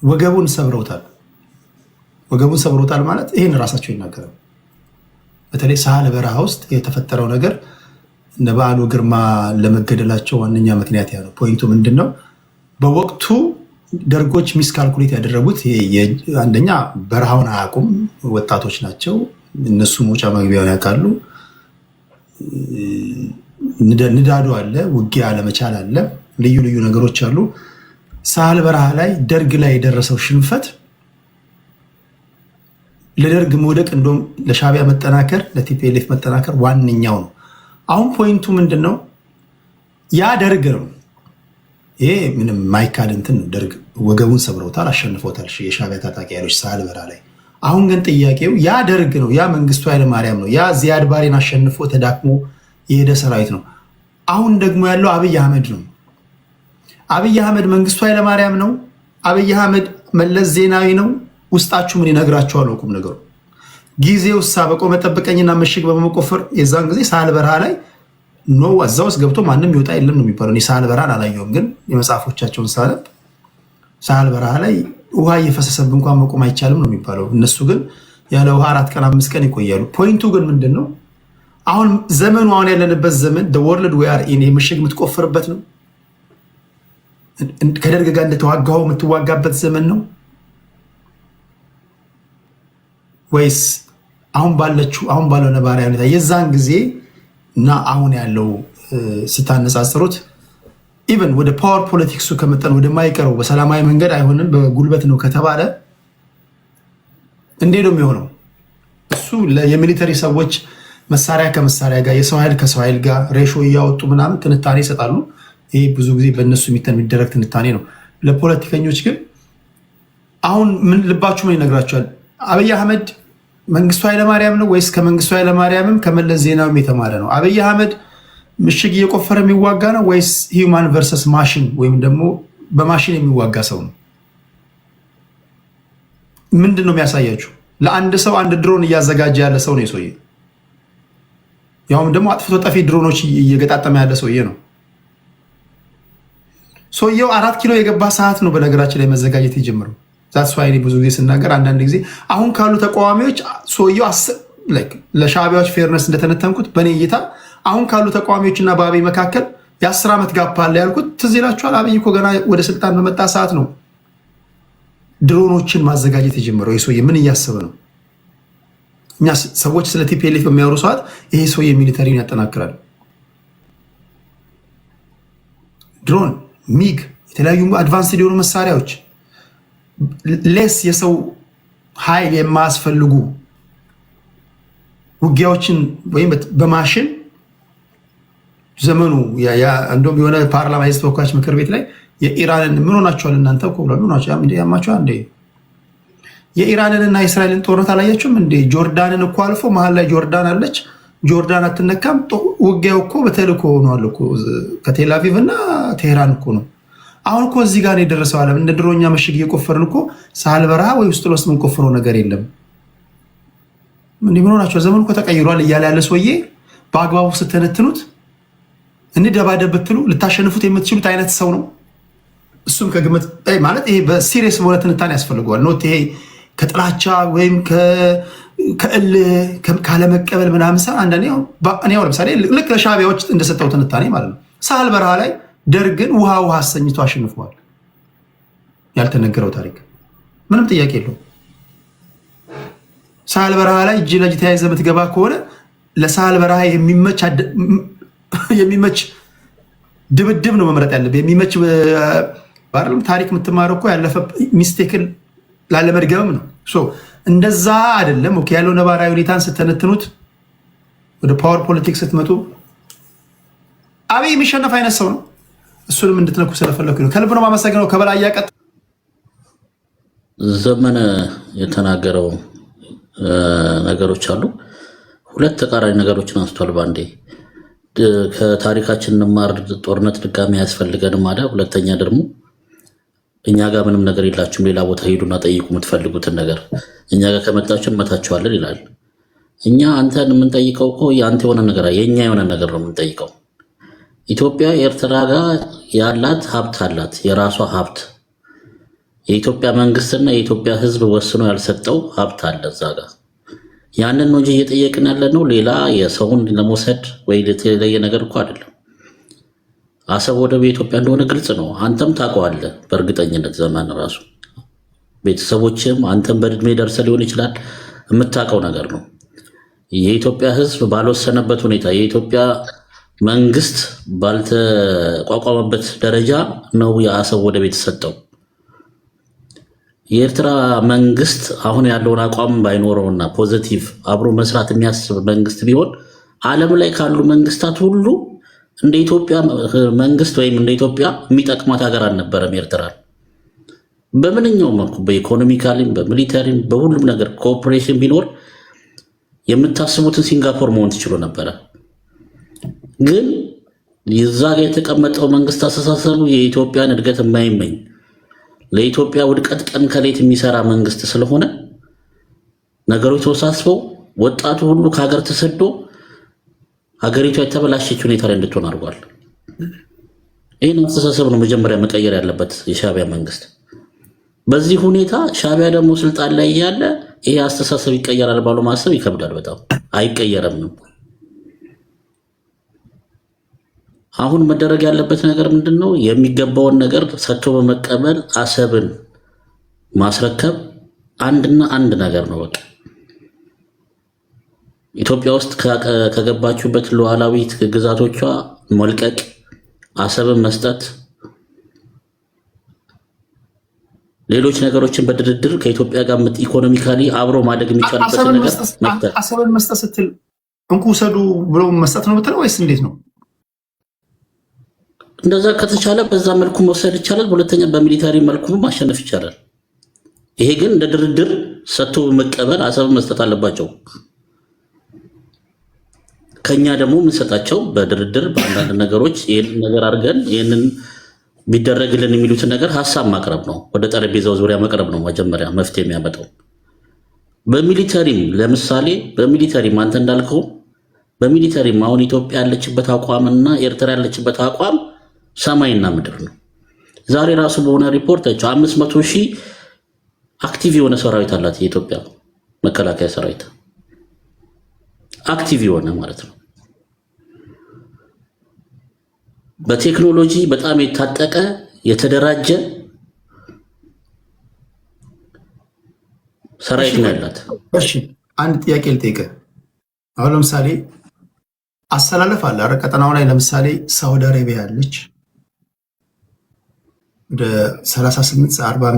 ወገቡን ሰብረውታል። ወገቡን ሰብረውታል ማለት ይሄን ራሳቸው ይናገራሉ። በተለይ ሳህለ በረሃ ውስጥ የተፈጠረው ነገር እነ በዓሉ ግርማ ለመገደላቸው ዋነኛ ምክንያት ያለው ፖይንቱ ምንድነው? በወቅቱ ደርጎች ሚስካልኩሌት ያደረጉት አንደኛ በረሃውን አያውቁም፣ ወጣቶች ናቸው እነሱ መውጫ መግቢያውን ያውቃሉ። ንዳዱ አለ፣ ውጊያ አለመቻል አለ፣ ልዩ ልዩ ነገሮች አሉ። ሳህል በረሃ ላይ ደርግ ላይ የደረሰው ሽንፈት ለደርግ መውደቅ እንደውም ለሻቢያ መጠናከር ለቲፒኤልኤፍ መጠናከር ዋነኛው ነው። አሁን ፖይንቱ ምንድነው? ያ ደርግ ነው። ይሄ ምንም ማይካድ እንትን ነው። ደርግ ወገቡን ሰብረውታል፣ አሸንፎታል የሻቢያ ታጣቂ ኃይሎች ሳህል በረሃ ላይ። አሁን ግን ጥያቄው ያ ደርግ ነው፣ ያ መንግስቱ ኃይለማርያም ነው፣ ያ ዚያድ ባሬን አሸንፎ ተዳክሞ የሄደ ሰራዊት ነው። አሁን ደግሞ ያለው አብይ አህመድ ነው። አብይ አህመድ መንግስቱ ኃይለማርያም ነው። አብይ አህመድ መለስ ዜናዊ ነው። ውስጣችሁ ምን ይነግራችኋል? ቁም ነገሩ ጊዜው ሳበቆ መጠበቀኝና ምሽግ በመቆፈር የዛን ጊዜ ሳህል በረሃ ላይ ነው እዛ ውስጥ ገብቶ ማንም ይወጣ የለም ነው የሚባለው። እኔ ሳህል በረሃን አላየሁም፣ ግን የመጽሐፎቻቸውን ሳነብ ሳህል በረሃ ላይ ውሃ እየፈሰሰብ እንኳን መቆም አይቻልም ነው የሚባለው። እነሱ ግን ያለ ውሃ 4 ቀን 5 ቀን ይቆያሉ። ፖይንቱ ግን ምንድን ነው? አሁን ዘመኑ አሁን ያለንበት ዘመን ወርልድ ዌር ኢን ምሽግ የምትቆፍርበት ነው። ከደርግ ጋር እንደተዋጋው የምትዋጋበት ዘመን ነው ወይስ አሁን ባለው ነባራዊ ሁኔታ የዛን ጊዜ እና አሁን ያለው ስታነጻጽሩት ኢቨን ወደ ፓወር ፖለቲክሱ ከመጠን ወደ ማይቀረው በሰላማዊ መንገድ አይሆንም በጉልበት ነው ከተባለ እንዴት ነው የሚሆነው? እሱ የሚሊተሪ ሰዎች መሳሪያ ከመሳሪያ ጋር የሰው ኃይል ከሰው ኃይል ጋር ሬሾ እያወጡ ምናምን ትንታኔ ይሰጣሉ። ይሄ ብዙ ጊዜ በእነሱ የሚደረግ ትንታኔ ነው። ለፖለቲከኞች ግን አሁን ምን ልባችሁ ምን ይነግራቸዋል? አብይ አህመድ መንግስቱ ኃይለማርያም ነው ወይስ ከመንግስቱ ኃይለማርያምም ከመለስ ዜናዊም የተማረ ነው? አብይ አህመድ ምሽግ እየቆፈረ የሚዋጋ ነው ወይስ ሂውማን ቨርሰስ ማሽን ወይም ደግሞ በማሽን የሚዋጋ ሰው ነው? ምንድን ነው የሚያሳያችሁ? ለአንድ ሰው አንድ ድሮን እያዘጋጀ ያለ ሰው ነው የሰውዬ። ያውም ደግሞ አጥፍቶ ጠፊ ድሮኖች እየገጣጠመ ያለ ሰውዬ ነው። ሰውየው 4 ኪሎ የገባ ሰዓት ነው በነገራችን ላይ መዘጋጀት የጀመረው። ዛትስ ዋይ ብዙ ጊዜ ስናገር አንዳንድ ጊዜ አሁን ካሉ ተቃዋሚዎች ሰውየው ለሻዕቢያዎች ፌርነስ እንደተነተንኩት በእኔ እይታ አሁን ካሉ ተቃዋሚዎችና በአብይ መካከል የ10 ዓመት ጋፕ አለ ያልኩት ትዝ ይላችኋል። አብይ እኮ ገና ወደ ስልጣን በመጣ ሰዓት ነው ድሮኖችን ማዘጋጀት የጀመረው። ይህ ሰውዬ ምን እያሰበ ነው? እኛ ሰዎች ስለ ቲፒኤልኤፍ በሚያወሩ ሰዓት ይሄ ሰውዬ ሚሊተሪን ያጠናክራል። ድሮን፣ ሚግ፣ የተለያዩ አድቫንስድ የሆኑ መሳሪያዎች ሌስ የሰው ኃይል የማያስፈልጉ ውጊያዎችን ወይም በማሽን ዘመኑ እንደውም የሆነ ፓርላማ የህዝብ ተወካዮች ምክር ቤት ላይ የኢራንን ምን ሆናችኋል እናንተ እኮ ብሏል። ያማችኋል እንዴ? የኢራንንና የእስራኤልን ጦርነት አላያችሁም እንዴ? ጆርዳንን እኮ አልፎ መሀል ላይ ጆርዳን አለች። ጆርዳን አትነካም። ውጊያው እኮ በተልእኮ ሆኗል እኮ ከቴል አቪቭ እና ቴህራን እኮ ነው። አሁን እኮ እዚህ ጋር የደረሰው ዓለም እንደ ድሮኛ ምሽግ እየቆፈርን እኮ ሳህል በረሃ ወይ ውስጥ ለውስጥ የምንቆፍረው ነገር የለም። ምን ሆናችኋል? ዘመኑ እኮ ተቀይሯል እያለ ያለ ሰውዬ በአግባቡ ስተነትኑት እንደባደብ ብትሉ ልታሸንፉት የምትችሉት አይነት ሰው ነው። እሱም ከግምት ማለት ይሄ በሲሪየስ በሆነ ትንታኔ ያስፈልገዋል። ኖት ይሄ ከጥላቻ ወይም ከእልህ ካለመቀበል ምናምን ሳ አንዳንዴ ለምሳሌ ልክ ለሻዕቢያዎች እንደሰጠው ትንታኔ ማለት ነው። ሳህል በረሃ ላይ ደርግን ውሃ አሰኝቶ አሸንፈዋል። ያልተነገረው ታሪክ ምንም ጥያቄ የለው። ሳህል በረሃ ላይ እጅ ለእጅ ተያይዘህ የምትገባ ከሆነ ለሳህል በረሃ የሚመች ድብድብ ነው መምረጥ ያለብህ። የሚመች ታሪክ የምትማረው እኮ ያለፈ ሚስቴክን ላለመድገምም ነው። እንደዛ አይደለም። ያለው ነባራዊ ሁኔታን ስተነትኑት ወደ ፓወር ፖለቲክስ ስትመጡ አብይ የሚሸነፍ አይነት ሰው ነው። እሱንም እንድትነኩ ስለፈለኩ ነው። ከልብ ነው ማመሰግነው። ከበላይ ያቀጥ ዘመነ የተናገረው ነገሮች አሉ። ሁለት ተቃራኒ ነገሮችን አንስቷል ባንዴ። ከታሪካችን እንማር፣ ጦርነት ድጋሚ አያስፈልገንም አለ። ሁለተኛ ደግሞ እኛ ጋር ምንም ነገር የላችሁም፣ ሌላ ቦታ ሄዱና ጠይቁ የምትፈልጉትን ነገር፣ እኛ ጋር ከመጣችሁ እንመታችኋለን ይላል። እኛ አንተን የምንጠይቀው እኮ የአንተ የሆነ ነገር የእኛ የሆነ ነገር ነው የምንጠይቀው። ኢትዮጵያ ኤርትራ ጋር ያላት ሀብት አላት፣ የራሷ ሀብት። የኢትዮጵያ መንግስትና የኢትዮጵያ ሕዝብ ወስኖ ያልሰጠው ሀብት አለ እዛ ጋር። ያንን ነው እንጂ እየጠየቅን ያለ ነው። ሌላ የሰውን ለመውሰድ ወይ የተለየ ነገር እኮ አይደለም። አሰብ ወደብ የኢትዮጵያ እንደሆነ ግልጽ ነው። አንተም ታውቀዋለህ በእርግጠኝነት። ዘመን ራሱ ቤተሰቦችም አንተም በእድሜ ደርሰህ ሊሆን ይችላል የምታውቀው ነገር ነው። የኢትዮጵያ ሕዝብ ባልወሰነበት ሁኔታ የኢትዮጵያ መንግስት ባልተቋቋመበት ደረጃ ነው የአሰብ ወደብ የተሰጠው። የኤርትራ መንግስት አሁን ያለውን አቋም ባይኖረውና ፖዚቲቭ አብሮ መስራት የሚያስብ መንግስት ቢሆን ዓለም ላይ ካሉ መንግስታት ሁሉ እንደ ኢትዮጵያ መንግስት ወይም እንደ ኢትዮጵያ የሚጠቅማት ሀገር አልነበረም። ኤርትራን በምንኛውም መልኩ በኢኮኖሚካሊም፣ በሚሊታሪም፣ በሁሉም ነገር ኮኦፕሬሽን ቢኖር የምታስቡትን ሲንጋፖር መሆን ትችሎ ነበረ። ግን የዛ ጋር የተቀመጠው መንግስት አስተሳሰቡ የኢትዮጵያን እድገት የማይመኝ ለኢትዮጵያ ውድቀት ቀን ከሌት የሚሰራ መንግስት ስለሆነ ነገሮች ተወሳስበው ወጣቱ ሁሉ ከሀገር ተሰዶ ሀገሪቷ የተበላሸች ሁኔታ ላይ እንድትሆን አድርጓል። ይህን አስተሳሰብ ነው መጀመሪያ መቀየር ያለበት የሻዕቢያ መንግስት። በዚህ ሁኔታ ሻዕቢያ ደግሞ ስልጣን ላይ ያለ ይሄ አስተሳሰብ ይቀየራል ባሉ ማሰብ ይከብዳል። በጣም አይቀየርም ነው። አሁን መደረግ ያለበት ነገር ምንድነው? የሚገባውን ነገር ሰጥቶ በመቀበል አሰብን ማስረከብ አንድና አንድ ነገር ነው። በቃ ኢትዮጵያ ውስጥ ከገባችሁበት ሉዓላዊት ግዛቶቿ መልቀቅ፣ አሰብን መስጠት፣ ሌሎች ነገሮችን በድርድር ከኢትዮጵያ ጋር ኢኮኖሚካሊ አብሮ ማደግ የሚቻልበት ነገር መፍጠር። አሰብን መስጠት ስትል እንኩ ውሰዱ ብሎ መስጠት ነው የምትለው ወይስ እንዴት ነው? እንደዛ ከተቻለ በዛ መልኩ መውሰድ ይቻላል። ሁለተኛ በሚሊታሪ መልኩ ማሸነፍ ይቻላል። ይሄ ግን እንደ ድርድር ሰጥቶ በመቀበል አሰብን መስጠት አለባቸው። ከኛ ደግሞ የምንሰጣቸው በድርድር በአንዳንድ ነገሮች ይህንን ነገር አድርገን ይህንን ቢደረግልን የሚሉትን ነገር ሀሳብ ማቅረብ ነው። ወደ ጠረጴዛው ዙሪያ መቅረብ ነው መጀመሪያ መፍትሄ የሚያመጣው። በሚሊተሪም ለምሳሌ በሚሊተሪም አንተ እንዳልከው በሚሊተሪም አሁን ኢትዮጵያ ያለችበት አቋምና ኤርትራ ያለችበት አቋም ሰማይና ምድር ነው። ዛሬ ራሱ በሆነ ሪፖርት 500,000 አክቲቭ የሆነ ሰራዊት አላት የኢትዮጵያ መከላከያ ሰራዊት አክቲቭ የሆነ ማለት ነው። በቴክኖሎጂ በጣም የታጠቀ የተደራጀ ሰራዊት ነው ያላት። እሺ አንድ ጥያቄ ልጠይቅህ። አሁን ለምሳሌ አሰላለፍ አለ አይደል? ቀጠናው ላይ ለምሳሌ ሳውዲ አረቢያ ያለች ወደ 38-40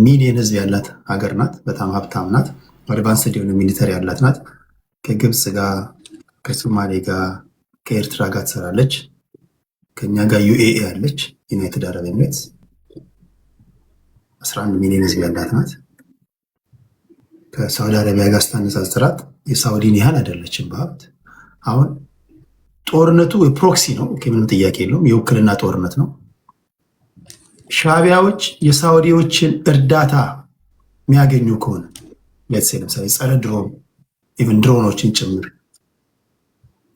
ሚሊዮን ህዝብ ያላት ሀገር ናት። በጣም ሀብታም ናት። አድቫንስድ የሆነ ሚሊተሪ ያላት ናት። ከግብፅ ጋር፣ ከሶማሌ ጋር፣ ከኤርትራ ጋር ትሰራለች። ከኛ ጋር ዩኤኢ ያለች ዩናይትድ አረብ ኤሚሬትስ 11 ሚሊዮን ህዝብ ያላት ናት። ከሳውዲ አረቢያ ጋር ስታነጻጽራት የሳውዲን ያህል አይደለችም በሀብት። አሁን ጦርነቱ የፕሮክሲ ነው፣ ምንም ጥያቄ የለውም። የውክልና ጦርነት ነው። ሻዕቢያዎች የሳውዲዎችን እርዳታ የሚያገኙ ከሆነ ለምሳሌ ጸረ ድሮን ኢቭን ድሮኖችን ጭምር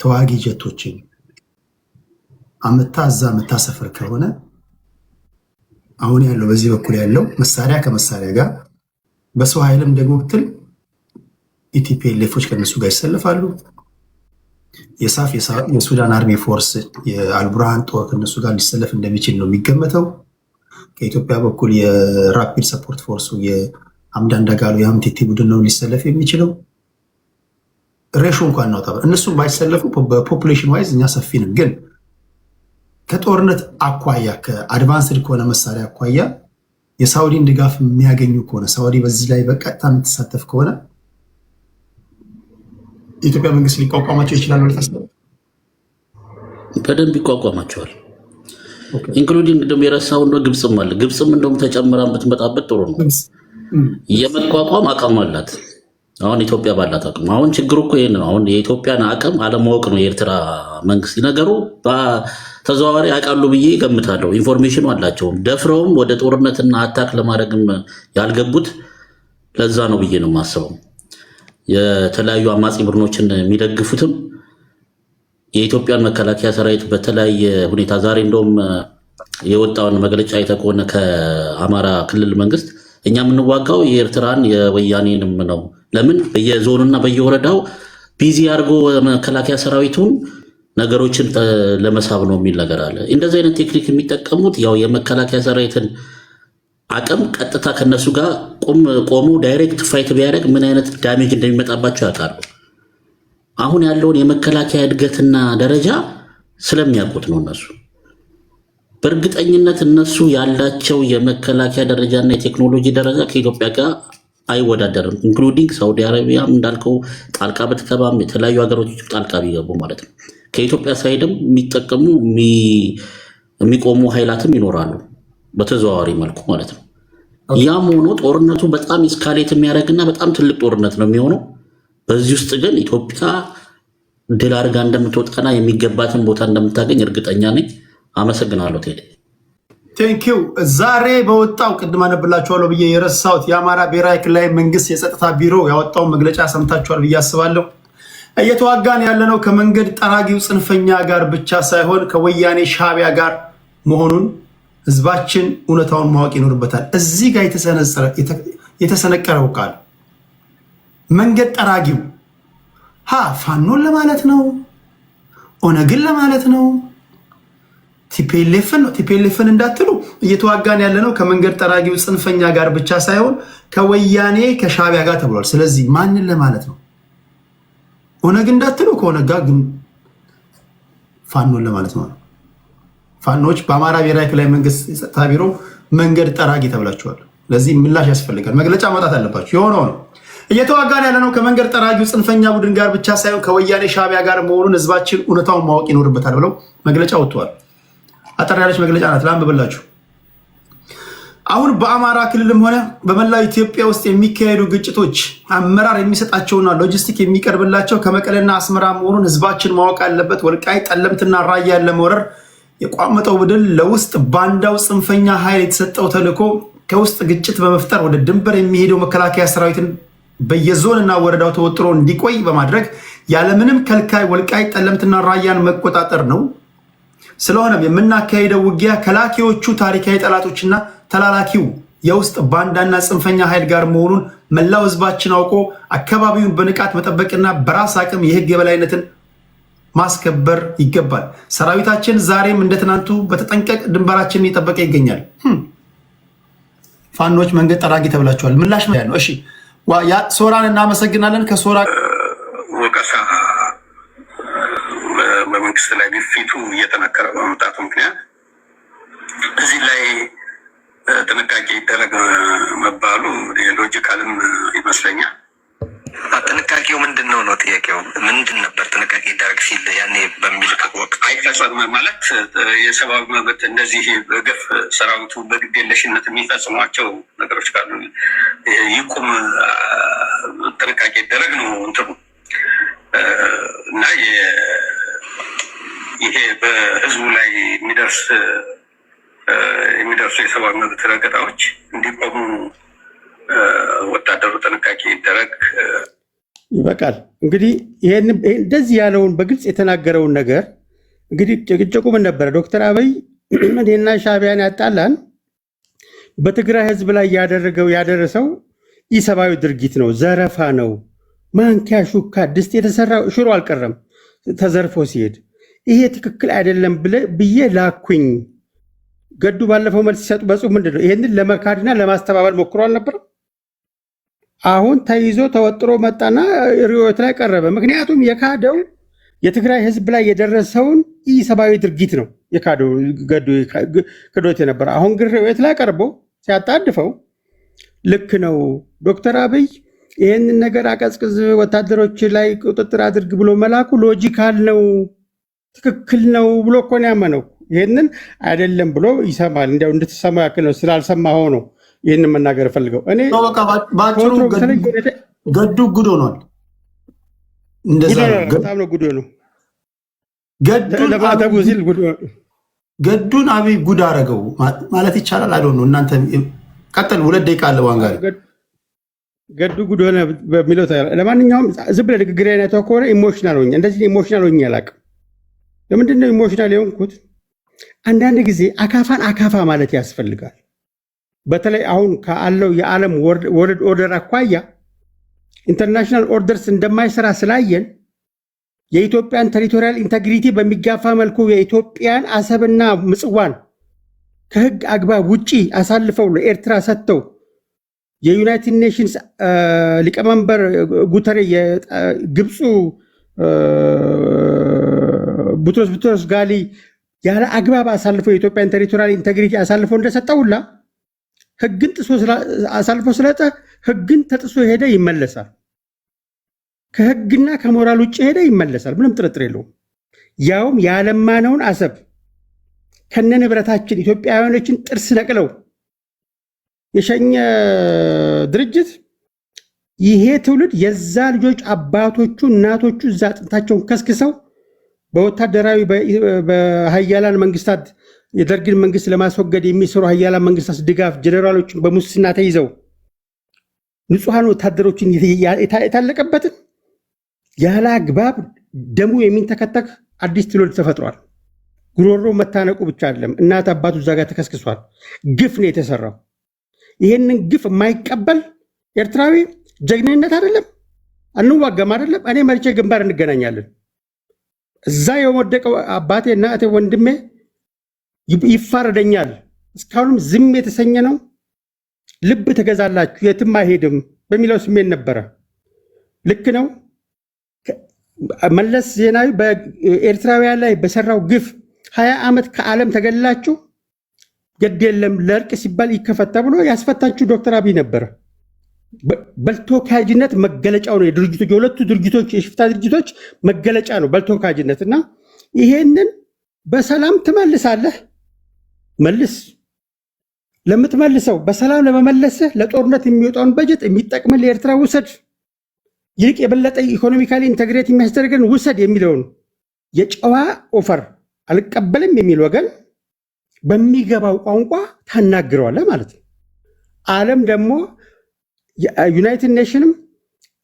ተዋጊ ጀቶችን እዛ የምታሰፍር ከሆነ አሁን ያለው በዚህ በኩል ያለው መሳሪያ ከመሳሪያ ጋር በሰው ኃይልም ደግሞ ብትል ኢቲፒኤልኤፎች ከነሱ ጋር ይሰለፋሉ። የሳፍ የሱዳን አርሚ ፎርስ የአልቡርሃን ጦር ከነሱ ጋር ሊሰለፍ እንደሚችል ነው የሚገመተው። ከኢትዮጵያ በኩል የራፒድ ሰፖርት ፎርሱ የሐምዳን ዳጋሎ የሀምቴቴ ቡድን ነው ሊሰለፍ የሚችለው። ሬሾ እንኳን ነው እነሱም ባይሰለፉ በፖፑሌሽን ዋይዝ እኛ ሰፊ ነን። ግን ከጦርነት አኳያ ከአድቫንስድ ከሆነ መሳሪያ አኳያ የሳውዲን ድጋፍ የሚያገኙ ከሆነ ሳውዲ በዚህ ላይ በቀጥታ የምትሳተፍ ከሆነ የኢትዮጵያ መንግስት ሊቋቋማቸው ይችላል ማለት ነው። በደንብ ይቋቋማቸዋል። ኢንክሉዲንግ ደግሞ የረሳው ነው ግብፅም አለ። ግብፅም እንደውም ተጨምራ ብትመጣበት ጥሩ ነው። የመቋቋም አቅም አላት። አሁን ኢትዮጵያ ባላት አቅም አሁን ችግሩ እኮ ይሄን ነው። አሁን የኢትዮጵያን አቅም አለማወቅ ነው የኤርትራ መንግስት። ነገሩ ተዘዋዋሪ ያውቃሉ ብዬ ገምታለሁ። ኢንፎርሜሽኑ አላቸው። ደፍረውም ወደ ጦርነትና አታክ ለማድረግም ያልገቡት ለዛ ነው ብዬ ነው የማስበው። የተለያዩ አማጺ ቡድኖችን የሚደግፉትም የኢትዮጵያን መከላከያ ሰራዊት በተለያየ ሁኔታ ዛሬ እንደውም የወጣውን መግለጫ የተቆነ ከአማራ ክልል መንግስት እኛ የምንዋጋው የኤርትራን የወያኔንም ነው። ለምን በየዞኑና በየወረዳው ቢዚ አድርጎ መከላከያ ሰራዊቱን ነገሮችን ለመሳብ ነው የሚል ነገር አለ። እንደዚህ አይነት ቴክኒክ የሚጠቀሙት ያው የመከላከያ ሰራዊትን አቅም ቀጥታ ከነሱ ጋር ቆሙ ዳይሬክት ፋይት ቢያደርግ ምን አይነት ዳሜጅ እንደሚመጣባቸው ያውቃሉ። አሁን ያለውን የመከላከያ እድገትና ደረጃ ስለሚያውቁት ነው እነሱ። በእርግጠኝነት እነሱ ያላቸው የመከላከያ ደረጃና የቴክኖሎጂ ደረጃ ከኢትዮጵያ ጋር አይወዳደርም። ኢንክሉዲንግ ሳውዲ አረቢያ እንዳልከው ጣልቃ ብትገባም የተለያዩ ሀገሮች ጣልቃ ቢገቡ ማለት ነው። ከኢትዮጵያ ሳይድም የሚጠቀሙ የሚቆሙ ኃይላትም ይኖራሉ በተዘዋዋሪ መልኩ ማለት ነው። ያም ሆኖ ጦርነቱ በጣም ኢስካሌት የሚያደርግና በጣም ትልቅ ጦርነት ነው የሚሆነው። በዚህ ውስጥ ግን ኢትዮጵያ ድል አድርጋ እንደምትወጣና የሚገባትን ቦታ እንደምታገኝ እርግጠኛ ነኝ። አመሰግናለሁ ቴዲ። ቴንኪው። ዛሬ በወጣው ቅድም አነብላችኋለሁ ብዬ የረሳሁት የአማራ ብሔራዊ ክልላዊ መንግስት የጸጥታ ቢሮ ያወጣውን መግለጫ ሰምታችኋል ብዬ አስባለሁ። እየተዋጋን ያለነው ከመንገድ ጠራጊው ጽንፈኛ ጋር ብቻ ሳይሆን ከወያኔ ሻዕቢያ ጋር መሆኑን ህዝባችን እውነታውን ማወቅ ይኖርበታል። እዚህ ጋር የተሰነቀረው ቃል መንገድ ጠራጊው ፋኖን ለማለት ነው፣ ኦነግን ለማለት ነው፣ ቲፒኤልኤፍን ነው። ቲፒኤልኤፍን እንዳትሉ እየተዋጋን ያለነው ከመንገድ ጠራጊው ጽንፈኛ ጋር ብቻ ሳይሆን ከወያኔ ከሻዕቢያ ጋር ተብሏል። ስለዚህ ማንን ለማለት ነው? ኦነግ እንዳትሉ ከኦነግ ጋር ግን ፋኖን ለማለት ነው። ፋኖች በአማራ ብሔራዊ ክልላዊ መንግስት የጸጥታ ቢሮ መንገድ ጠራጊ ተብላችኋል። ለዚህ ምላሽ ያስፈልጋል። መግለጫ ማውጣት አለባቸው። የሆነው ነው እየተዋጋን ያለነው ከመንገድ ጠራጊው ጽንፈኛ ቡድን ጋር ብቻ ሳይሆን ከወያኔ ሻዕቢያ ጋር መሆኑን ህዝባችን እውነታውን ማወቅ ይኖርበታል ብለው መግለጫ ወጥተዋል። አጠር ያለች መግለጫ ናት። ላንብብላችሁ። አሁን በአማራ ክልልም ሆነ በመላው ኢትዮጵያ ውስጥ የሚካሄዱ ግጭቶች አመራር የሚሰጣቸውና ሎጂስቲክ የሚቀርብላቸው ከመቀሌና አስመራ መሆኑን ህዝባችን ማወቅ አለበት። ወልቃይት ጠለምትና ራያን ለመውረር የቋመጠው ቡድን ለውስጥ ባንዳው ጽንፈኛ ኃይል የተሰጠው ተልዕኮ ከውስጥ ግጭት በመፍጠር ወደ ድንበር የሚሄደው መከላከያ ሰራዊትን በየዞንና ወረዳው ተወጥሮ እንዲቆይ በማድረግ ያለምንም ከልካይ ወልቃይት ጠለምትና ራያን መቆጣጠር ነው። ስለሆነም የምናካሄደው ውጊያ ከላኪዎቹ ታሪካዊ ጠላቶችና ተላላኪው የውስጥ ባንዳና ጽንፈኛ ኃይል ጋር መሆኑን መላው ህዝባችን አውቆ አካባቢውን በንቃት መጠበቅና በራስ አቅም የህግ የበላይነትን ማስከበር ይገባል። ሰራዊታችን ዛሬም እንደ ትናንቱ በተጠንቀቅ ድንበራችንን እየጠበቀ ይገኛል። ፋኖች መንገድ ጠራጊ ተብላችኋል። ምላሽ ነው። እሺ ሶራን እናመሰግናለን። ከሶራ ወቀሳ በመንግስት ላይ ግፊቱ እየጠነከረ በመምጣቱ ምክንያት እዚህ ላይ ጥንቃቄ ይደረግ መባሉ ሎጂካልም ይመስለኛል። ጥንቃቄው ምንድን ነው ነው ጥያቄው ምንድን ነበር? ጥንቃቄ ይደረግ ሲል ያኔ በሚል ወቅት አይፈጸም ማለት የሰብአዊ መብት እንደዚህ በግፍ ሰራዊቱ በግዴለሽነት የሚፈጽሟቸው ነገሮች ካሉ ይቁም፣ ጥንቃቄ ይደረግ ነው እንትኑ እና ይሄ በህዝቡ ላይ የሚደርሱ የሰብአዊ መብት ረገጣዎች እንዲቆሙ ወታደሩ ጥንቃቄ ይደረግ። ይበቃል። እንግዲህ ይሄን እንደዚህ ያለውን በግልጽ የተናገረውን ነገር እንግዲህ ጭቅጭቁ ምን ነበረ? ዶክተር አብይ እኔና ሻዕቢያን ያጣላን በትግራይ ህዝብ ላይ ያደረሰው ኢሰብአዊ ድርጊት ነው፣ ዘረፋ ነው። ማንኪያ ሹካ ድስት የተሰራ ሽሮ አልቀረም ተዘርፎ ሲሄድ ይሄ ትክክል አይደለም ብዬ ላኩኝ። ገዱ ባለፈው መልስ ሲሰጡ በጽሁፍ ምንድን ነው ይሄንን ለመካድና ለማስተባበል ሞክሮ አልነበረም? አሁን ተይዞ ተወጥሮ መጣና ርዕዮት ላይ ቀረበ። ምክንያቱም የካደው የትግራይ ህዝብ ላይ የደረሰውን ኢሰብአዊ ድርጊት ነው የካደው ገዱ ክዶት የነበረ። አሁን ግን ርዕዮት ላይ ቀርቦ ሲያጣድፈው ልክ ነው ዶክተር አብይ ይህንን ነገር አቀዝቅዝ፣ ወታደሮች ላይ ቁጥጥር አድርግ ብሎ መላኩ ሎጂካል ነው፣ ትክክል ነው ብሎ እኮ ነው ያመነው። ይህንን አይደለም ብሎ ይሰማል። እንዲያው እንድትሰማው ያክል ነው። ስላልሰማኸው ነው ይህንን መናገር ፈልገው። እኔ በአጭሩ ገዱ ጉድ ሆኗል። እንደዛ በጣም ነው ጉድ ነው። ገዱን አብይ ጉድ አረገው ማለት ይቻላል። አይዶ ነው። እናንተ ቀጥል። 2 ደቂቃ አለ ዋንጋሪ ገዱ ጉድ ሆነ በሚለው ለማንኛውም ዝም ብለህ ንግግር አይነተው ከሆነ ኢሞሽናል ሆኜ እንደዚህ ኢሞሽናል ሆኜ አላውቅም። ለምንድን ነው ኢሞሽናል የሆንኩት? አንዳንድ ጊዜ አካፋን አካፋ ማለት ያስፈልጋል። በተለይ አሁን ካለው የዓለም ወርልድ ኦርደር አኳያ ኢንተርናሽናል ኦርደርስ እንደማይሰራ ስላየን የኢትዮጵያን ቴሪቶሪያል ኢንተግሪቲ በሚጋፋ መልኩ የኢትዮጵያን አሰብና ምጽዋን ከህግ አግባብ ውጪ አሳልፈው ለኤርትራ ሰጥተው የዩናይትድ ኔሽንስ ሊቀመንበር ጉተሬ የግብፁ ቡትሮስ ጋሊ ያለ አግባብ አሳልፈው የኢትዮጵያን ቴሪቶሪያል ኢንተግሪቲ አሳልፈው እንደሰጠውላ ህግን ጥሶ አሳልፎ ስለጠ ህግን ተጥሶ ሄደ ይመለሳል። ከህግና ከሞራል ውጭ ሄደ ይመለሳል። ምንም ጥርጥር የለውም። ያውም ያለማነውን አሰብ ከነ ንብረታችን ኢትዮጵያውያኖችን ጥርስ ነቅለው የሸኘ ድርጅት ይሄ ትውልድ የዛ ልጆች አባቶቹ እናቶቹ እዛ አጥንታቸውን ከስክሰው በወታደራዊ በሀያላን መንግስታት የደርግን መንግስት ለማስወገድ የሚሰሩ ሀያላን መንግስታት ድጋፍ ጀነራሎችን በሙስና ተይዘው ንጹሐን ወታደሮችን የታለቀበትን ያለ አግባብ ደሙ የሚንተከተክ አዲስ ትውልድ ተፈጥሯል። ጉሮሮ መታነቁ ብቻ አይደለም፣ እናት አባቱ እዛ ጋር ተከስክሷል። ግፍ ነው የተሰራው። ይሄንን ግፍ የማይቀበል ኤርትራዊ ጀግንነት አይደለም፣ አንዋጋም አይደለም። እኔ መርቼ ግንባር እንገናኛለን። እዛ የወደቀው አባቴ እናቴ ወንድሜ ይፋረደኛል። እስካሁንም ዝም የተሰኘ ነው። ልብ ተገዛላችሁ የትም አይሄድም በሚለው ስሜት ነበረ። ልክ ነው። መለስ ዜናዊ በኤርትራውያን ላይ በሰራው ግፍ 20 ዓመት ከዓለም ተገላችሁ ግድ የለም ለእርቅ ሲባል ይከፈታ ብሎ ያስፈታችሁ ዶክተር አብይ ነበረ። በልቶ ካጅነት መገለጫው ነው። የድርጅቶች የሁለቱ ድርጅቶች የሽፍታ ድርጅቶች መገለጫ ነው በልቶ ካጅነት። እና ይሄንን በሰላም ትመልሳለህ፣ መልስ። ለምትመልሰው በሰላም ለመመለስህ ለጦርነት የሚወጣውን በጀት የሚጠቅመን ለኤርትራ ውሰድ፣ ይልቅ የበለጠ ኢኮኖሚካሊ ኢንተግሬት የሚያስደርገን ውሰድ የሚለውን የጨዋ ኦፈር አልቀበልም የሚል ወገን በሚገባው ቋንቋ ታናግረዋለህ ማለት ነው። ዓለም ደግሞ ዩናይትድ ኔሽንም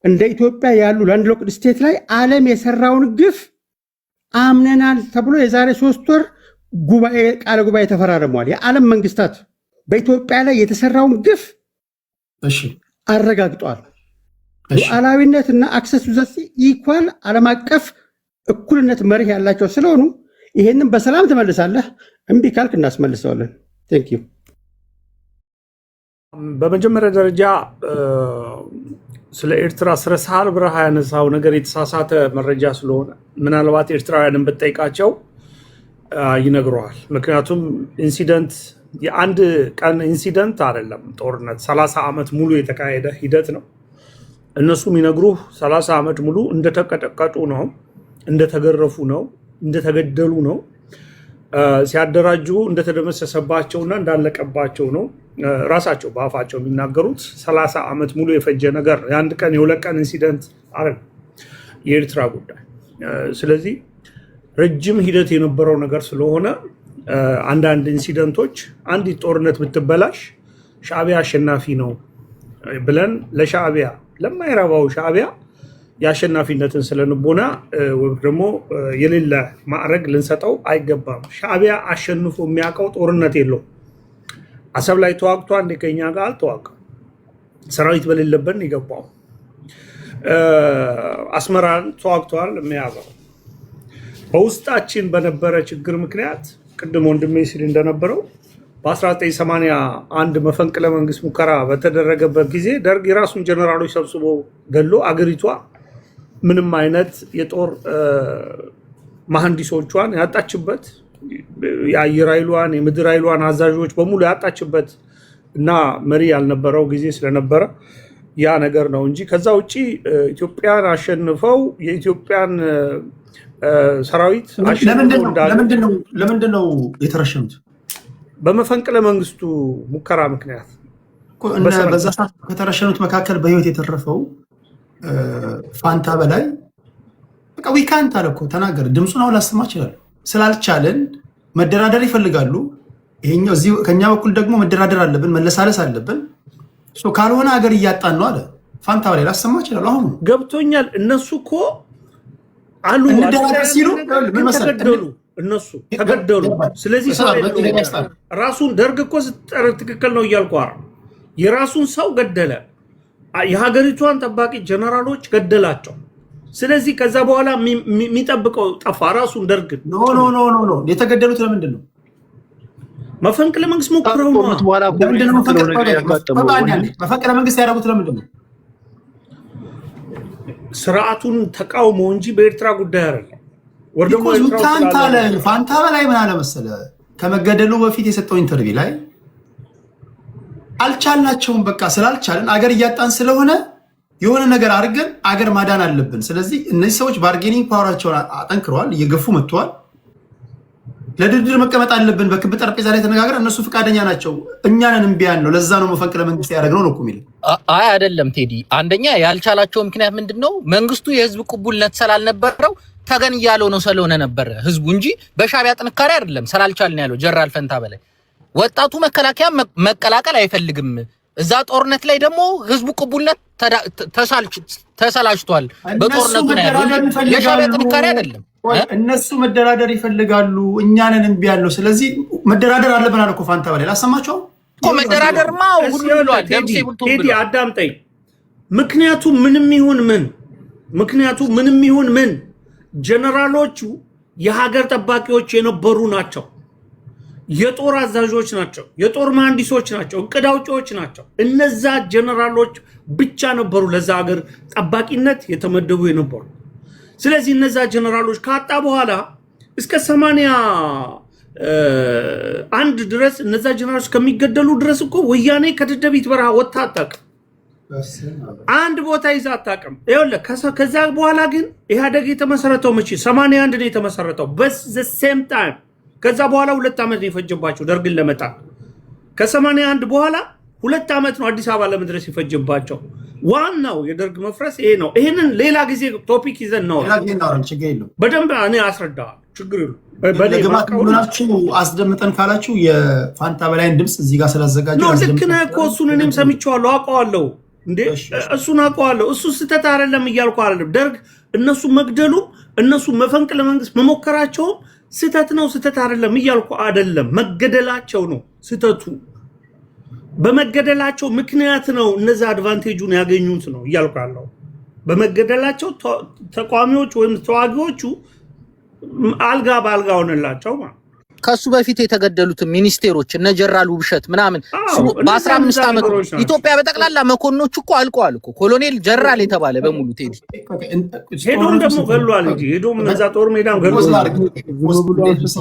እንደ ኢትዮጵያ ያሉ ላንድ ሎክድ ስቴት ላይ ዓለም የሰራውን ግፍ አምነናል ተብሎ የዛሬ 3 ወር ቃለ ጉባኤ ተፈራርመዋል። የዓለም መንግስታት በኢትዮጵያ ላይ የተሰራውን ግፍ አረጋግጧል። ሉዓላዊነትና አክሰስ ቱ ዘ ሲ ኢኳል ዓለም አቀፍ እኩልነት መርህ ያላቸው ስለሆኑ ይሄንን በሰላም ትመልሳለህ፣ እምቢ ካልክ እናስመልሰዋለን። ቴንክ ዩ። በመጀመሪያ ደረጃ ስለ ኤርትራ ስለ ሳህል በረሃ ያነሳው ነገር የተሳሳተ መረጃ ስለሆነ ምናልባት ኤርትራውያንን ብትጠይቃቸው ይነግረዋል። ምክንያቱም ኢንሲደንት የአንድ ቀን ኢንሲደንት አይደለም። ጦርነት 30 ዓመት ሙሉ የተካሄደ ሂደት ነው። እነሱ የሚነግሩህ 30 ዓመት ሙሉ እንደተቀጠቀጡ ነው፣ እንደተገረፉ ነው፣ እንደተገደሉ ነው። ሲያደራጁ እንደተደመሰሰባቸውና እንዳለቀባቸው ነው ራሳቸው በአፋቸው የሚናገሩት። 30 ዓመት ሙሉ የፈጀ ነገር ነው። የአንድ ቀን የሁለት ቀን ኢንሲደንት አይደለም የኤርትራ ጉዳይ። ስለዚህ ረጅም ሂደት የነበረው ነገር ስለሆነ አንዳንድ ኢንሲደንቶች አንዲት ጦርነት ብትበላሽ ሻዕቢያ አሸናፊ ነው ብለን ለሻዕቢያ ለማይረባው ሻዕቢያ የአሸናፊነትን ስለንቦና ወይም ደግሞ የሌለ ማዕረግ ልንሰጠው አይገባም። ሻዕቢያ አሸንፎ የሚያውቀው ጦርነት የለውም። አሰብ ላይ ተዋግቷ እንደ ከኛ ጋር አልተዋጋም። ሰራዊት በሌለበት የገባው አስመራን ተዋግቷል የሚያውቀው። በውስጣችን በነበረ ችግር ምክንያት ቅድም ወንድሜ ሲል እንደነበረው በ1981 መፈንቅለ መንግስት ሙከራ በተደረገበት ጊዜ ደርግ የራሱን ጀነራሎች ሰብስቦ ገሎ አገሪቷ ምንም አይነት የጦር መሐንዲሶቿን ያጣችበት የአየር ኃይሏን የምድር ኃይሏን አዛዦች በሙሉ ያጣችበት እና መሪ ያልነበረው ጊዜ ስለነበረ ያ ነገር ነው እንጂ ከዛ ውጪ ኢትዮጵያን አሸንፈው የኢትዮጵያን ሰራዊት ለምንድን ነው የተረሸኑት? በመፈንቅለ መንግስቱ ሙከራ ምክንያት። በዛ ሰዓት ከተረሸኑት መካከል በህይወት የተረፈው ፋንታ በላይ በቃ ዊካንት አለ እኮ ተናገረ። ድምፁን አሁን ላሰማ ይችላል። ስላልቻለን መደራደር ይፈልጋሉ። ይሄኛው እዚህ ከኛ በኩል ደግሞ መደራደር አለብን፣ መለሳለስ አለብን። ካልሆነ ሀገር እያጣን ነው አለ ፋንታ በላይ። ላሰማ ይችላል። አሁን ገብቶኛል። እነሱ እኮ አሉ ሲሉ ተገደሉ፣ እነሱ ተገደሉ። ስለዚህ ራሱን ደርግ እኮ ትክክል ነው እያልኩ የራሱን ሰው ገደለ። የሀገሪቷን ጠባቂ ጀነራሎች ገደላቸው። ስለዚህ ከዛ በኋላ የሚጠብቀው ጠፋ። ራሱን ደርግ ኖ የተገደሉት ለምንድን ነው? መፈንቅለ መንግስት ሞክረው ነው። መፈንቅለ መንግስት ያደረጉት ለምንድን ነው? ስርዓቱን ተቃውሞ እንጂ በኤርትራ ጉዳይ አይደለም። ፋንታ በላይ ምን አለ መሰለህ፣ ከመገደሉ በፊት የሰጠው ኢንተርቪው ላይ አልቻልናቸውም፣ በቃ ስላልቻለን አገር እያጣን ስለሆነ የሆነ ነገር አድርገን አገር ማዳን አለብን። ስለዚህ እነዚህ ሰዎች ባርጌኒንግ ፓወራቸውን አጠንክረዋል፣ እየገፉ መጥተዋል። ለድርድር መቀመጥ አለብን፣ በክብ ጠረጴዛ ላይ ተነጋግረን እነሱ ፈቃደኛ ናቸው፣ እኛንን እምቢያን ነው። ለዛ ነው መፈንቅለ መንግስት ያደረግነው ነው እኮ የሚል። አይ አይደለም ቴዲ፣ አንደኛ ያልቻላቸው ምክንያት ምንድን ነው? መንግስቱ የህዝብ ቅቡልነት ስላልነበረው ተገን እያለው ነው ስለሆነ ነበር ህዝቡ እንጂ በሻዕቢያ ጥንካሬ አይደለም። ስላልቻልን ያለው ጀነራል ፈንታ በላይ ወጣቱ መከላከያ መቀላቀል አይፈልግም። እዛ ጦርነት ላይ ደግሞ ህዝቡ ቅቡልነት ተሰላችቷል። በጦርነቱ ነው ያለው፣ የሻዕቢያ ጥንካሬ አይደለም። እነሱ መደራደር ይፈልጋሉ፣ እኛንን እምቢ ያለው። ስለዚህ መደራደር አለብን አለ እኮ ፋንታ በላይ። ላሰማቸው እኮ መደራደርማ ሁሉ ብሏል። ቴዲ አዳምጠኝ። ምክንያቱ ምንም ይሁን ምን ጀነራሎቹ የሀገር ጠባቂዎች የነበሩ ናቸው። የጦር አዛዦች ናቸው። የጦር መሐንዲሶች ናቸው። እቅድ አውጪዎች ናቸው። እነዛ ጀነራሎች ብቻ ነበሩ ለዛ ሀገር ጠባቂነት የተመደቡ የነበሩ። ስለዚህ እነዛ ጀነራሎች ካጣ በኋላ እስከ 81 ድረስ እነዛ ጀነራሎች ከሚገደሉ ድረስ እኮ ወያኔ ከደደቢት በረሃ ወጥታ አታውቅም። አንድ ቦታ ይዛ አታውቅም። ይኸውልህ ከዛ በኋላ ግን ኢህአዴግ የተመሰረተው መቼ 81 ነው የተመሰረተው። በሴም ታይም ከዛ በኋላ 2 ዓመት ነው የፈጀባቸው ደርግን ለመጣል። ከ81 በኋላ 2 ዓመት ነው አዲስ አበባ ለመድረስ የፈጀባቸው። ዋናው የደርግ መፍረስ ይሄ ነው። ይሄንን ሌላ ጊዜ ቶፒክ ይዘን ነው በደንብ እኔ አስረዳዋለሁ። ችግር የለውም። አስደምጠን ካላችሁ የፋንታ በላይን ድምፅ እዚህ ጋር ስላዘጋጀ ልክ ነህ እኮ እሱን እኔም ሰምቼዋለሁ፣ አውቀዋለሁ። እንዴ እሱን አውቀዋለሁ። እሱ ስተት አይደለም እያልኩ አይደለም። ደርግ እነሱ መግደሉ እነሱ መፈንቅለ መንግስት መሞከራቸው ስተት ነው፣ ስተት አይደለም እያልኩ አይደለም። መገደላቸው ነው ስተቱ። በመገደላቸው ምክንያት ነው እነዛ አድቫንቴጁን ያገኙት ነው እያልኩ ያለው። በመገደላቸው ተቋሚዎች ወይም ተዋጊዎቹ አልጋ በአልጋ ሆነላቸው ማለት። ከሱ በፊት የተገደሉት ሚኒስቴሮች እነ ጀነራል ውብሸት ምናምን በ15 ዓመት ኢትዮጵያ በጠቅላላ መኮንኖች እኮ አልቀዋል እኮ። ኮሎኔል ጀነራል የተባለ በሙሉ ቴዲ ሄዶም ደግሞ ገሏል እንጂ ሄዶም እዛ ጦር ሜዳም ገሏል።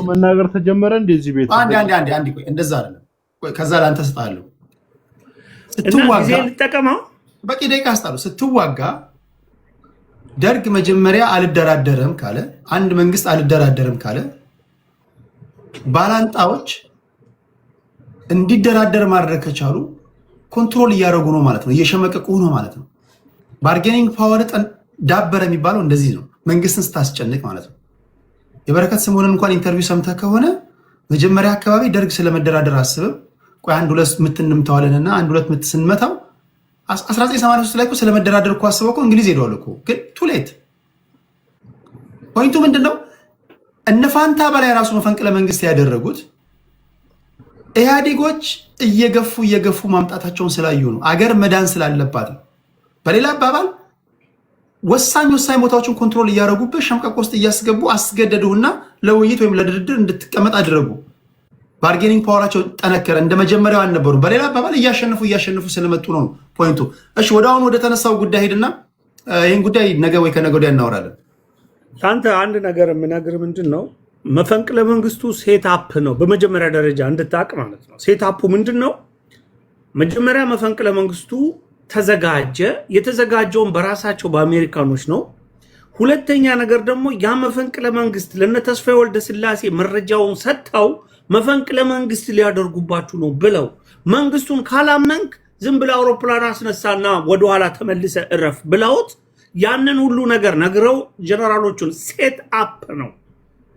መናገር ተጀመረ እንደዚህ ቤት አንድ ቆይ፣ እንደዛ አይደለም። ከዛ ላንተ ሰጣለሁ። ስትዋጋ ልጠቀመው በቂ ደቂቃ አስጣሉ። ስትዋጋ ደርግ መጀመሪያ አልደራደርም ካለ፣ አንድ መንግስት አልደራደርም ካለ ባላንጣዎች እንዲደራደር ማድረግ ከቻሉ ኮንትሮል እያደረጉ ነው ማለት ነው፣ እየሸመቀቁ ነው ማለት ነው። ባርጌኒንግ ፓወር ዳበረ የሚባለው እንደዚህ ነው፣ መንግስትን ስታስጨንቅ ማለት ነው። የበረከት ስምኦንን እንኳን ኢንተርቪው ሰምተህ ከሆነ መጀመሪያ አካባቢ ደርግ ስለመደራደር አስብም፣ ቆይ አንድ ሁለት ምት እንምታዋለንና አንድ ሁለት ምት ስንመታው 1983 ላይ ስለመደራደር እኮ አስበው እኮ እንግሊዝ ሄደዋል እኮ። ግን ቱሌት ፖይንቱ ምንድነው? እነ ፋንታ በላይ ራሱ መፈንቅለ መንግስት ያደረጉት ኢህአዴጎች እየገፉ ማምጣታቸውን ስላዩ ነው። አገር መዳን ስላለባት ነው። በሌላ አባባል ወሳኝ ቦታዎችን ኮንትሮል እያደረጉበት ሸምቀቆ ውስጥ እያስገቡ አስገደዱና ለውይይት ወይም ለድርድር እንድትቀመጥ አደረጉ። ባርጌኒንግ ፓወራቸው ጠነከረ። እንደ መጀመሪያው አልነበሩ። በሌላ አባባል እያሸነፉ ስለመጡ ነው ፖይንቱ። እሺ ወደ አሁን ወደ ተነሳው ጉዳይ ሄድና ይህን ጉዳይ ነገ ወይ ከነገ ወዲያ እናወራለን። አንተ አንድ ነገር የምነግር ምንድን ነው፣ መፈንቅለ መንግስቱ ሴታፕ ነው። በመጀመሪያ ደረጃ እንድታቅ ማለት ነው። ሴታፑ ምንድን ነው? መጀመሪያ መፈንቅለ መንግስቱ ተዘጋጀ። የተዘጋጀውን በራሳቸው በአሜሪካኖች ነው። ሁለተኛ ነገር ደግሞ ያ መፈንቅለ መንግስት ለነ ተስፋዬ ወልደ ስላሴ መረጃውን ሰጥተው መፈንቅለ መንግስት ሊያደርጉባችሁ ነው ብለው መንግስቱን ካላመንክ ዝም ብለ አውሮፕላን አስነሳና ወደኋላ ተመልሰ እረፍ ብለውት ያንን ሁሉ ነገር ነግረው ጀነራሎቹን ሴት አፕ ነው።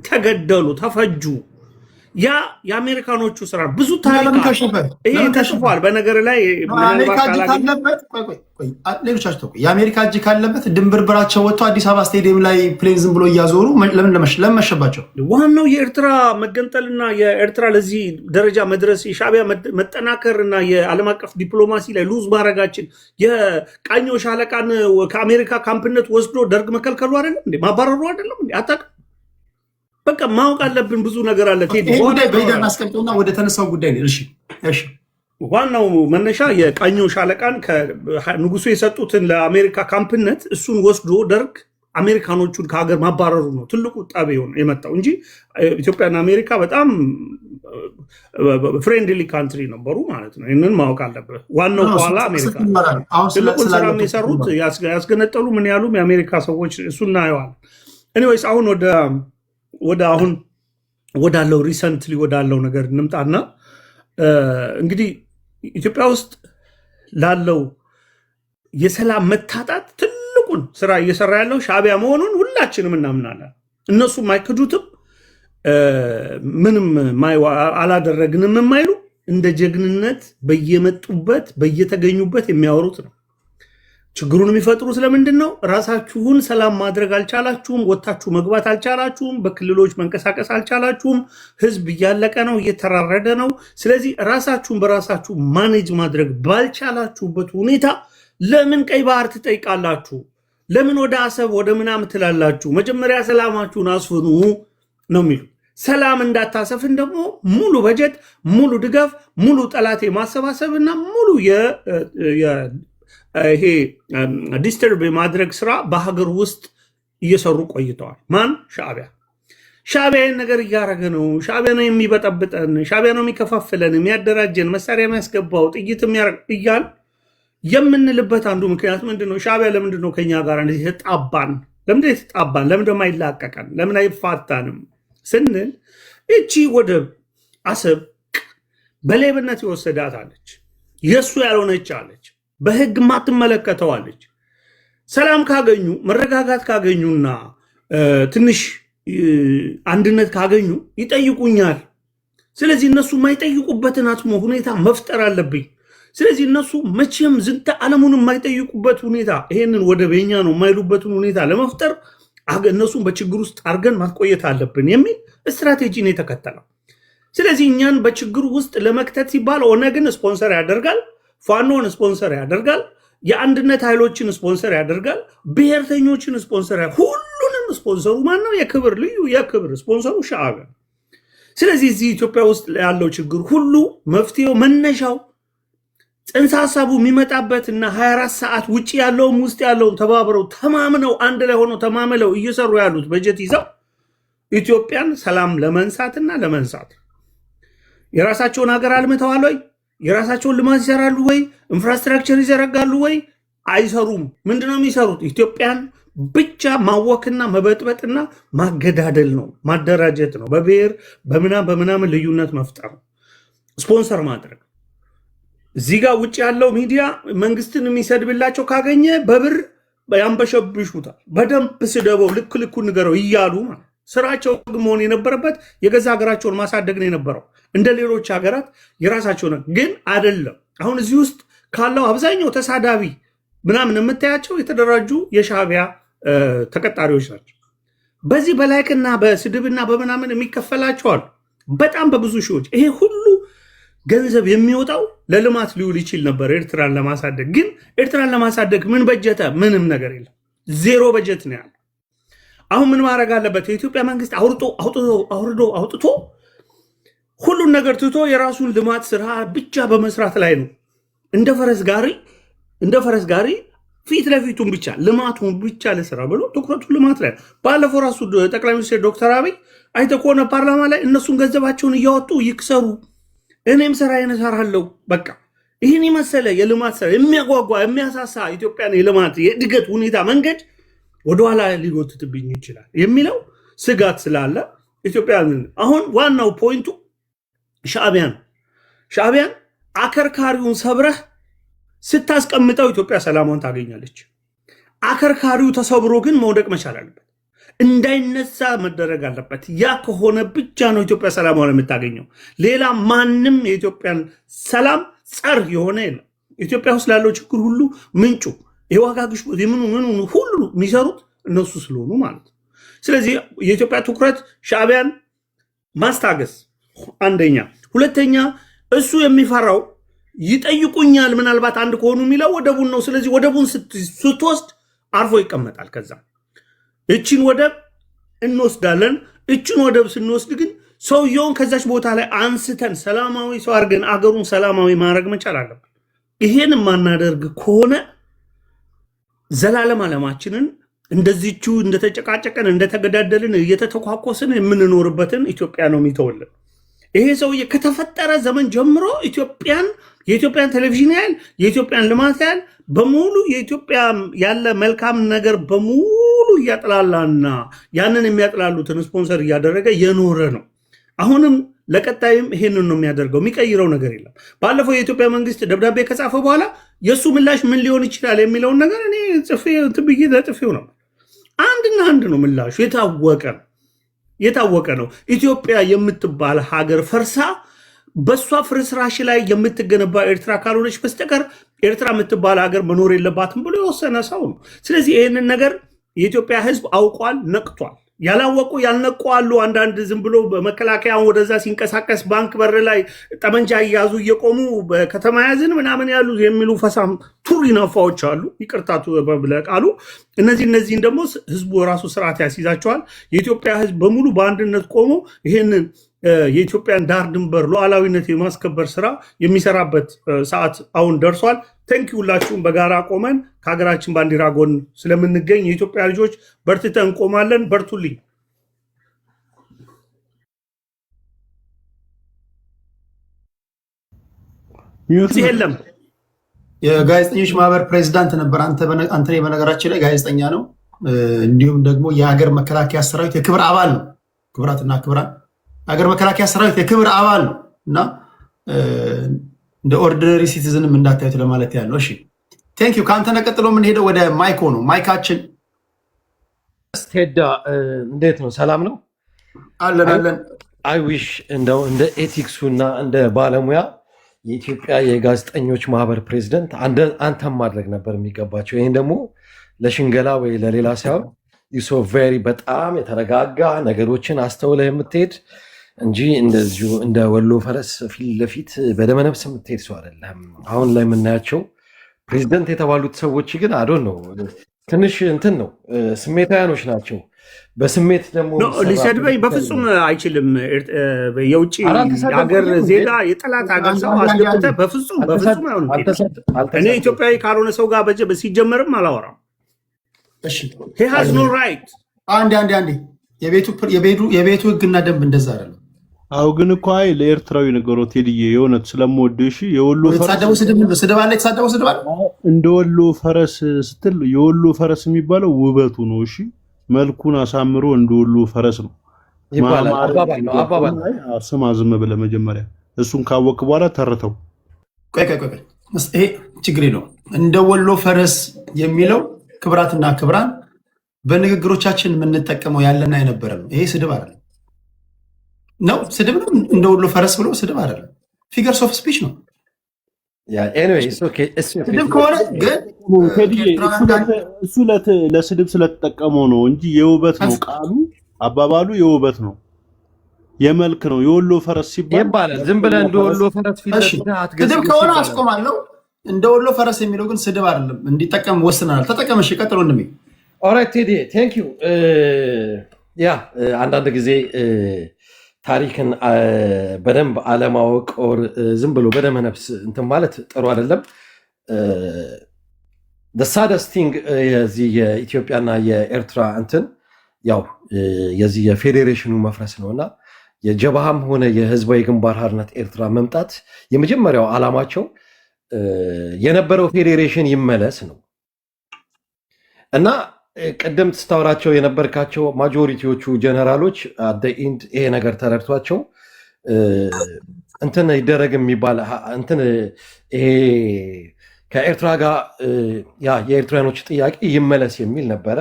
ተገደሉ፣ ተፈጁ። ያ የአሜሪካኖቹ ስራ ብዙ ታሪክ ይሄ ተጽፏል። በነገር ላይ የአሜሪካ እጅ ካለበት ድንብርብራቸው ወጥቶ አዲስ አበባ ስቴዲየም ላይ ፕሌን ዝም ብሎ እያዞሩ ለምን መሸባቸው? ዋናው የኤርትራ መገንጠልና የኤርትራ ለዚህ ደረጃ መድረስ የሻዕቢያ መጠናከር እና የዓለም አቀፍ ዲፕሎማሲ ላይ ሉዝ ማድረጋችን የቃኘው ሻለቃን ከአሜሪካ ካምፕነት ወስዶ ደርግ መከልከሉ አይደለም እንዴ? ማባረሩ አይደለም እንዴ? አታውቅም? በቃ ማወቅ አለብን። ብዙ ነገር አለ። ቴዲ አስቀምጠውና ወደ ተነሳው ጉዳይ ነው። እሺ ዋናው መነሻ የቃኘው ሻለቃን ከንጉሱ የሰጡትን ለአሜሪካ ካምፕነት እሱን ወስዶ ደርግ አሜሪካኖቹን ከሀገር ማባረሩ ነው ትልቁ ጣቤ የመጣው እንጂ ኢትዮጵያና አሜሪካ በጣም ፍሬንድሊ ካንትሪ ነበሩ ማለት ነው። ይህንን ማወቅ አለብህ። ዋናው በኋላ አሜሪካ ትልቁን ስራ የሰሩት ያስገነጠሉ ምን ያሉም የአሜሪካ ሰዎች እሱ እናየዋል። ኤኒዌይስ አሁን አሁን ወዳለው ሪሰንትሊ ወዳለው ነገር እንምጣና እንግዲህ ኢትዮጵያ ውስጥ ላለው የሰላም መታጣት ትልቁን ስራ እየሰራ ያለው ሻዕቢያ መሆኑን ሁላችንም እናምናለን። እነሱም አይክዱትም። ምንም አላደረግንም የማይሉ እንደ ጀግንነት በየመጡበት በየተገኙበት የሚያወሩት ነው። ችግሩን የሚፈጥሩ ስለምንድን ነው? ራሳችሁን ሰላም ማድረግ አልቻላችሁም፣ ወታችሁ መግባት አልቻላችሁም፣ በክልሎች መንቀሳቀስ አልቻላችሁም፣ ህዝብ እያለቀ ነው፣ እየተራረደ ነው። ስለዚህ ራሳችሁን በራሳችሁ ማኔጅ ማድረግ ባልቻላችሁበት ሁኔታ ለምን ቀይ ባህር ትጠይቃላችሁ? ለምን ወደ አሰብ ወደ ምናምን ትላላችሁ? መጀመሪያ ሰላማችሁን አስፍኑ ነው የሚሉ። ሰላም እንዳታሰፍን ደግሞ ሙሉ በጀት፣ ሙሉ ድጋፍ፣ ሙሉ ጠላት የማሰባሰብ እና ሙሉ ይሄ ዲስተርብ የማድረግ ስራ በሀገር ውስጥ እየሰሩ ቆይተዋል። ማን? ሻዕቢያ ነገር እያደረገ ነው። ሻዕቢያ ነው የሚበጠብጠን፣ ሻዕቢያ ነው የሚከፋፍለን፣ የሚያደራጀን፣ መሳሪያ የሚያስገባው፣ ጥይት እያል የምንልበት አንዱ ምክንያት ምንድን ነው? ሻዕቢያ ለምንድን ነው ከኛ ጋር የተጣባን? ለምንድን የተጣባን? ለምንድን አይላቀቀን? ለምን አይፋታንም ስንል እቺ ወደብ አሰብ በሌብነት የወሰዳት አለች፣ የእሱ ያልሆነች አለች፣ በህግ ማትመለከተዋለች። ሰላም ካገኙ መረጋጋት ካገኙና ትንሽ አንድነት ካገኙ ይጠይቁኛል። ስለዚህ እነሱ የማይጠይቁበትን ሁኔታ መፍጠር አለብኝ። ስለዚህ እነሱ መቼም ዝንተ ዓለሙን የማይጠይቁበት ሁኔታ ይሄንን ወደ በኛ ነው የማይሉበትን ሁኔታ ለመፍጠር እነሱን በችግር ውስጥ አድርገን ማቆየት አለብን የሚል ስትራቴጂ ነው የተከተለው። ስለዚህ እኛን በችግር ውስጥ ለመክተት ሲባል ኦነግን ስፖንሰር ያደርጋል፣ ፋኖን ስፖንሰር ያደርጋል፣ የአንድነት ኃይሎችን ስፖንሰር ያደርጋል፣ ብሔርተኞችን ስፖንሰር ሁሉንም ስፖንሰሩ ማነው? የክብር ልዩ የክብር ስፖንሰሩ ሻዕቢያ። ስለዚህ እዚህ ኢትዮጵያ ውስጥ ያለው ችግር ሁሉ መፍትሄው መነሻው ጽንሰ ሀሳቡ የሚመጣበት እና 24 ሰዓት ውጭ ያለውም ውስጥ ያለውም ተባብረው ተማምነው አንድ ላይ ሆነው ተማምለው እየሰሩ ያሉት በጀት ይዘው ኢትዮጵያን ሰላም ለመንሳትና ለመንሳት የራሳቸውን ሀገር አልምተዋል ወይ? የራሳቸውን ልማት ይሰራሉ ወይ? ኢንፍራስትራክቸር ይዘረጋሉ ወይ? አይሰሩም። ምንድነው የሚሰሩት? ኢትዮጵያን ብቻ ማወክና መበጥበጥና ማገዳደል ነው፣ ማደራጀት ነው፣ በብሔር በምናምን ልዩነት መፍጠር ነው፣ ስፖንሰር ማድረግ። እዚህ ጋር ውጭ ያለው ሚዲያ መንግስትን የሚሰድብላቸው ካገኘ በብር ያንበሸብሹታል። በደንብ ስደበው፣ ልክ ልኩ ንገረው እያሉ ማለት ስራቸው መሆን የነበረበት የገዛ ሀገራቸውን ማሳደግ ነው የነበረው። እንደ ሌሎች ሀገራት የራሳቸው ግን አይደለም። አሁን እዚህ ውስጥ ካለው አብዛኛው ተሳዳቢ ምናምን የምታያቸው የተደራጁ የሻዕቢያ ተቀጣሪዎች ናቸው። በዚህ በላይክና በስድብና በምናምን የሚከፈላቸው አሉ በጣም በብዙ ሺዎች። ይሄ ሁሉ ገንዘብ የሚወጣው ለልማት ሊውል ይችል ነበር ኤርትራን ለማሳደግ። ግን ኤርትራን ለማሳደግ ምን በጀተ? ምንም ነገር የለም። ዜሮ በጀት ነው ያለው። አሁን ምን ማድረግ አለበት? የኢትዮጵያ መንግስት አውጥቶ ሁሉን ነገር ትቶ የራሱን ልማት ስራ ብቻ በመስራት ላይ ነው። እንደ ፈረስ ጋሪ ፊት ለፊቱን ብቻ ልማቱን ብቻ ለስራ ብሎ ትኩረቱ ልማት ላይ። ባለፈው ራሱ ጠቅላይ ሚኒስትር ዶክተር አብይ አይተህ ከሆነ ፓርላማ ላይ እነሱን ገንዘባቸውን እያወጡ ይክሰሩ፣ እኔም ስራዬን እሰራለሁ። በቃ ይህን የመሰለ የልማት ስራ የሚያጓጓ የሚያሳሳ ኢትዮጵያን የልማት የእድገት ሁኔታ መንገድ ወደኋላ ሊጎትትብኝ ይችላል የሚለው ስጋት ስላለ ኢትዮጵያ አሁን ዋናው ፖይንቱ ሻዕቢያን አከርካሪውን ሰብረህ ስታስቀምጠው ኢትዮጵያ ሰላሟን ታገኛለች። አከርካሪው ተሰብሮ ግን መውደቅ መቻል አለበት፣ እንዳይነሳ መደረግ አለበት። ያ ከሆነ ብቻ ነው ኢትዮጵያ ሰላሟን የምታገኘው። ሌላ ማንም የኢትዮጵያን ሰላም ጸር የሆነ የለም። ኢትዮጵያ ውስጥ ላለው ችግር ሁሉ ምንጩ የዋጋ ግሽበት ምኑ ሁሉ የሚሰሩት እነሱ ስለሆኑ ማለት ነው። ስለዚህ የኢትዮጵያ ትኩረት ሻዕቢያን ማስታገስ አንደኛ። ሁለተኛ እሱ የሚፈራው ይጠይቁኛል ምናልባት አንድ ከሆኑ የሚለው ወደቡን ነው። ስለዚህ ወደቡን ስትወስድ አርፎ ይቀመጣል። ከዛ እችን ወደብ እንወስዳለን። እችን ወደብ ስንወስድ ግን ሰውየውን ከዛች ቦታ ላይ አንስተን ሰላማዊ ሰው አድርገን አገሩን ሰላማዊ ማድረግ መቻል አለብን። ይሄን ማናደርግ ከሆነ ዘላለም ዓለማችንን እንደዚቹ እንደተጨቃጨቀን እንደተገዳደልን እየተተኳኮስን የምንኖርበትን ኢትዮጵያ ነው የሚተወልን። ይሄ ሰውዬ ከተፈጠረ ዘመን ጀምሮ የኢትዮጵያን ቴሌቪዥን ያህል የኢትዮጵያን ልማት ያህል በሙሉ የኢትዮጵያ ያለ መልካም ነገር በሙሉ እያጥላላና ያንን የሚያጥላሉትን ስፖንሰር እያደረገ የኖረ ነው። አሁንም ለቀጣይም ይሄንን ነው የሚያደርገው። የሚቀይረው ነገር የለም። ባለፈው የኢትዮጵያ መንግስት ደብዳቤ ከጻፈ በኋላ የእሱ ምላሽ ምን ሊሆን ይችላል የሚለውን ነገር እኔ ጽፌ ለጥፌው ነው። አንድና አንድ ነው ምላሹ። የታወቀ ነው። ኢትዮጵያ የምትባል ሀገር ፈርሳ በሷ ፍርስራሽ ላይ የምትገነባ ኤርትራ ካልሆነች በስተቀር ኤርትራ የምትባል ሀገር መኖር የለባትም ብሎ የወሰነ ሰው ነው። ስለዚህ ይህንን ነገር የኢትዮጵያ ሕዝብ አውቋል፣ ነቅቷል። ያላወቁ ያልነቁ አሉ። አንዳንድ ዝም ብሎ በመከላከያውን ወደዛ ሲንቀሳቀስ ባንክ በር ላይ ጠመንጃ እያዙ እየቆሙ በከተማ ያዝን ምናምን ያሉ የሚሉ ፈሳም ቱሪ ነፋዎች አሉ። ይቅርታቱ በብለቃሉ። እነዚህን ደግሞ ህዝቡ ራሱ ስርዓት ያስይዛቸዋል። የኢትዮጵያ ህዝብ በሙሉ በአንድነት ቆሞ ይህንን የኢትዮጵያን ዳር ድንበር ሉዓላዊነት የማስከበር ስራ የሚሰራበት ሰዓት አሁን ደርሷል። ተንኪ ሁላችሁም በጋራ ቆመን ከሀገራችን ባንዲራ ጎን ስለምንገኝ የኢትዮጵያ ልጆች በርትተን እንቆማለን። በርቱልኝ። የለም የጋዜጠኞች ማህበር ፕሬዚዳንት ነበር። አንተ በነገራችን ላይ ጋዜጠኛ ነው፣ እንዲሁም ደግሞ የሀገር መከላከያ ሰራዊት የክብር አባል ነው። ክብራትና ክብራን ሀገር መከላከያ ሰራዊት የክብር አባል ነው እና እንደ ኦርዲነሪ ሲቲዝንም እንዳታዩት ለማለት ያለው። እሺ ቴንክ ዩ። ከአንተ ነቀጥሎ የምንሄደው ወደ ማይኮ ነው። ማይካችን ቴዳ እንዴት ነው? ሰላም ነው አለን። አይ ዊሽ እንደው እንደ ኤቲክሱ እና እንደ ባለሙያ የኢትዮጵያ የጋዜጠኞች ማህበር ፕሬዚደንት አንተም ማድረግ ነበር የሚገባቸው። ይህን ደግሞ ለሽንገላ ወይ ለሌላ ሳይሆን ዩሶ ቬሪ በጣም የተረጋጋ ነገሮችን አስተውለህ የምትሄድ እንጂ እንደዚሁ እንደ ወሎ ፈረስ ፊት ለፊት በደመነፍስ የምትሄድ ሰው አይደለም። አሁን ላይ የምናያቸው ፕሬዚደንት የተባሉት ሰዎች ግን አዶን ነው ትንሽ እንትን ነው ስሜታውያኖች ናቸው። በስሜት ደግሞ ሊሰድበኝ በፍጹም አይችልም። የውጭ ሀገር ዜጋ የጠላት ሀገር ሰው አስገብተህ በፍጹም አይሆንም። እኔ ኢትዮጵያዊ ካልሆነ ሰው ጋር ሲጀመርም አላወራም። he has no right። አንዴ የቤቱ ህግና ደንብ እንደዛ አይደለም። አው ግን እኮ አይ ለኤርትራዊ ነገሮ ቴዲዬ የሆነት ስለምወድሽ የወሎ ፈረስ ስድብ አለ፣ የተሳደበው ስድብ አለ። እንደ ወሎ ፈረስ ስትል የወሎ ፈረስ የሚባለው ውበቱ ነው። እሺ መልኩን አሳምሮ እንደ ወሎ ፈረስ ነው ይባላል። ስማ ዝም ብለህ መጀመሪያ እሱን ካወቅ በኋላ ተርተው ቆይ ይሄ ችግር ነው። እንደ ወሎ ፈረስ የሚለው ክብራትና ክብራን በንግግሮቻችን የምንጠቀመው ያለና የነበረ ነው። ይሄ ስድብ አይደለም ነው። ስድብ ነው። እንደ ወሎ ፈረስ ብሎ ስድብ አይደለም። ፊገርስ ኦፍ ስፒች ነው። ስድብ ከሆነ ግን እሱ ለስድብ ስለተጠቀመው ነው እንጂ የውበት ነው ቃሉ፣ አባባሉ የውበት ነው፣ የመልክ ነው። የወሎ ፈረስ ሲባል ይባላል። ዝም ብለህ እንደ ወሎ ፈረስ ስድብ ከሆነ አስቆማለሁ። እንደ ወሎ ፈረስ የሚለው ግን ስድብ አይደለም። እንዲጠቀም ወስናል። ተጠቀመ። እሺ ቀጥሎ እንደሚ ኦልራይት ቴዲ ቴንክ ዩ። ያ አንዳንድ ጊዜ ታሪክን በደንብ አለማወቅ ኦር ዝም ብሎ በደመ ነፍስ እንትን ማለት ጥሩ አይደለም። ሳደስት ቲንግ የዚህ የኢትዮጵያና የኤርትራ እንትን ያው የዚህ የፌዴሬሽኑ መፍረስ ነውና የጀብሃም ሆነ የህዝባዊ ግንባር ሓርነት ኤርትራ መምጣት የመጀመሪያው ዓላማቸው የነበረው ፌዴሬሽን ይመለስ ነው እና ቀደም ስታወራቸው የነበርካቸው ማጆሪቲዎቹ ጀነራሎች አደኢንድ ይሄ ነገር ተረድቷቸው እንትን ይደረግ የሚባል እንትን ይሄ ከኤርትራ ጋር የኤርትራኖች ጥያቄ ይመለስ የሚል ነበረ።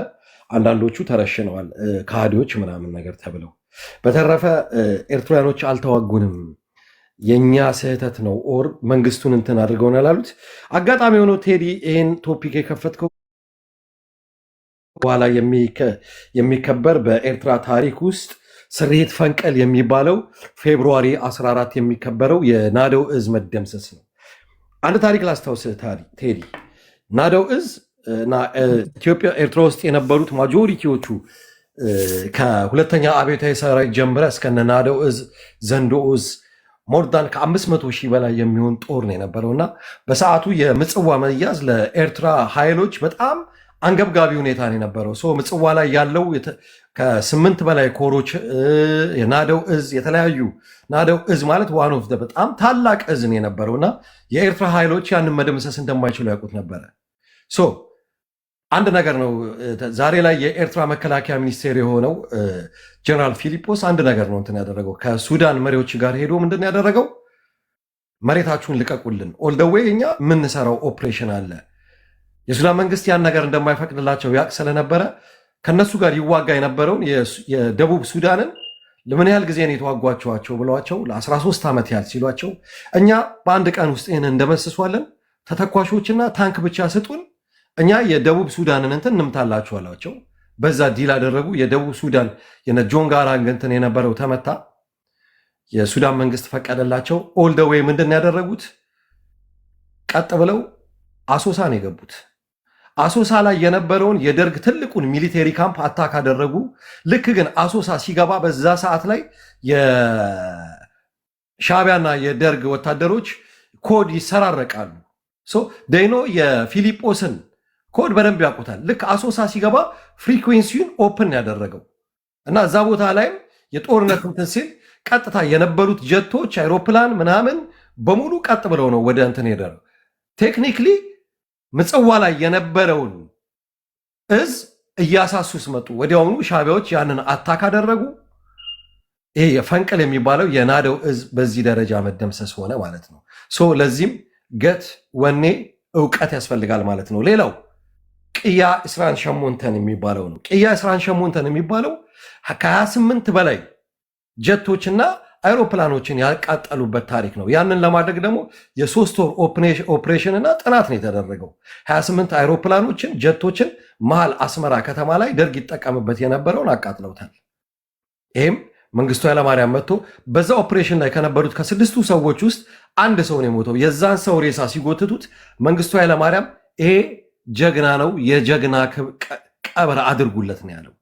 አንዳንዶቹ ተረሽነዋል ከሃዲዎች ምናምን ነገር ተብለው። በተረፈ ኤርትራኖች አልተዋጉንም የኛ ስህተት ነው ኦር መንግስቱን እንትን አድርገውናል አሉት። አጋጣሚ ሆኖ ቴዲ ይሄን ቶፒክ የከፈትከው በኋላ የሚከበር በኤርትራ ታሪክ ውስጥ ስርየት ፈንቀል የሚባለው ፌብሩዋሪ 14 የሚከበረው የናደው እዝ መደምሰስ ነው። አንድ ታሪክ ላስታውስህ ቴዲ። ናደው እዝ እና ኢትዮጵያ ኤርትራ ውስጥ የነበሩት ማጆሪቲዎቹ ከሁለተኛ አብዮታዊ ሰራዊት ጀምረ እስከነ ናደው እዝ ዘንዶ እዝ ሞርዳን ከ500 ሺህ በላይ የሚሆን ጦር ነው የነበረው እና በሰዓቱ የምጽዋ መያዝ ለኤርትራ ኃይሎች በጣም አንገብጋቢ ሁኔታ ነው የነበረው። ምጽዋ ላይ ያለው ከ8 በላይ ኮሮች የናደው እዝ የተለያዩ ናደው እዝ ማለት ዋን ኦፍ በጣም ታላቅ እዝ ነው የነበረው እና የኤርትራ ኃይሎች ያንን መደምሰስ እንደማይችሉ ያውቁት ነበረ። አንድ ነገር ነው ዛሬ ላይ የኤርትራ መከላከያ ሚኒስቴር የሆነው ጀነራል ፊሊጶስ አንድ ነገር ነው እንትን ያደረገው ከሱዳን መሪዎች ጋር ሄዶ ምንድን ያደረገው መሬታችሁን ልቀቁልን፣ ኦልደዌይ እኛ የምንሰራው ኦፕሬሽን አለ። የሱዳን መንግስት ያን ነገር እንደማይፈቅድላቸው ያቅ ስለነበረ ከነሱ ጋር ይዋጋ የነበረውን የደቡብ ሱዳንን ለምን ያህል ጊዜ ነው የተዋጓቸዋቸው ብለዋቸው ለ13 ዓመት ያህል ሲሏቸው እኛ በአንድ ቀን ውስጥ ይህን እንደመስሷለን፣ ተተኳሾችና ታንክ ብቻ ስጡን፣ እኛ የደቡብ ሱዳንን እንትን እንምታላችሁ አሏቸው። በዛ ዲል አደረጉ። የደቡብ ሱዳን የነጆን ጋራንግ እንትን የነበረው ተመታ። የሱዳን መንግስት ፈቀደላቸው። ኦልደዌይ ምንድን ያደረጉት ቀጥ ብለው አሶሳ ነው የገቡት። አሶሳ ላይ የነበረውን የደርግ ትልቁን ሚሊቴሪ ካምፕ አታክ አደረጉ። ልክ ግን አሶሳ ሲገባ በዛ ሰዓት ላይ የሻዕቢያና የደርግ ወታደሮች ኮድ ይሰራረቃሉ። ደይኖ የፊሊጶስን ኮድ በደንብ ያውቁታል። ልክ አሶሳ ሲገባ ፍሪኩዌንሲውን ኦፕን ያደረገው እና እዛ ቦታ ላይም የጦርነት እንትን ሲል ቀጥታ የነበሩት ጀቶች አይሮፕላን ምናምን በሙሉ ቀጥ ብለው ነው ወደ እንትን ሄደው ቴክኒክሊ ምጽዋ ላይ የነበረውን እዝ እያሳሱስ መጡ። ወዲያውኑ ሻዕቢያዎች ያንን አታክ አደረጉ። ይሄ የፈንቅል የሚባለው የናደው እዝ በዚህ ደረጃ መደምሰስ ሆነ ማለት ነው። ለዚህም ገት ወኔ እውቀት ያስፈልጋል ማለት ነው። ሌላው ቅያ እስራን ሸሞንተን የሚባለው ነው። ቅያ እስራን ሸሞንተን የሚባለው ከ28 በላይ ጀቶችና አይሮፕላኖችን ያቃጠሉበት ታሪክ ነው። ያንን ለማድረግ ደግሞ የ3 ወር ኦፕሬሽን እና ጥናት ነው የተደረገው። 28 አይሮፕላኖችን ጀቶችን መሀል አስመራ ከተማ ላይ ደርግ ይጠቀምበት የነበረውን አቃጥለውታል። ይህም መንግስቱ ኃይለማርያም መጥቶ በዛ ኦፕሬሽን ላይ ከነበሩት ከ6ቱ ሰዎች ውስጥ አንድ ሰው ነው የሞተው። የዛን ሰው ሬሳ ሲጎትቱት መንግስቱ ኃይለማርያም ይሄ ጀግና ነው፣ የጀግና ቀብር አድርጉለት ነው ያለው።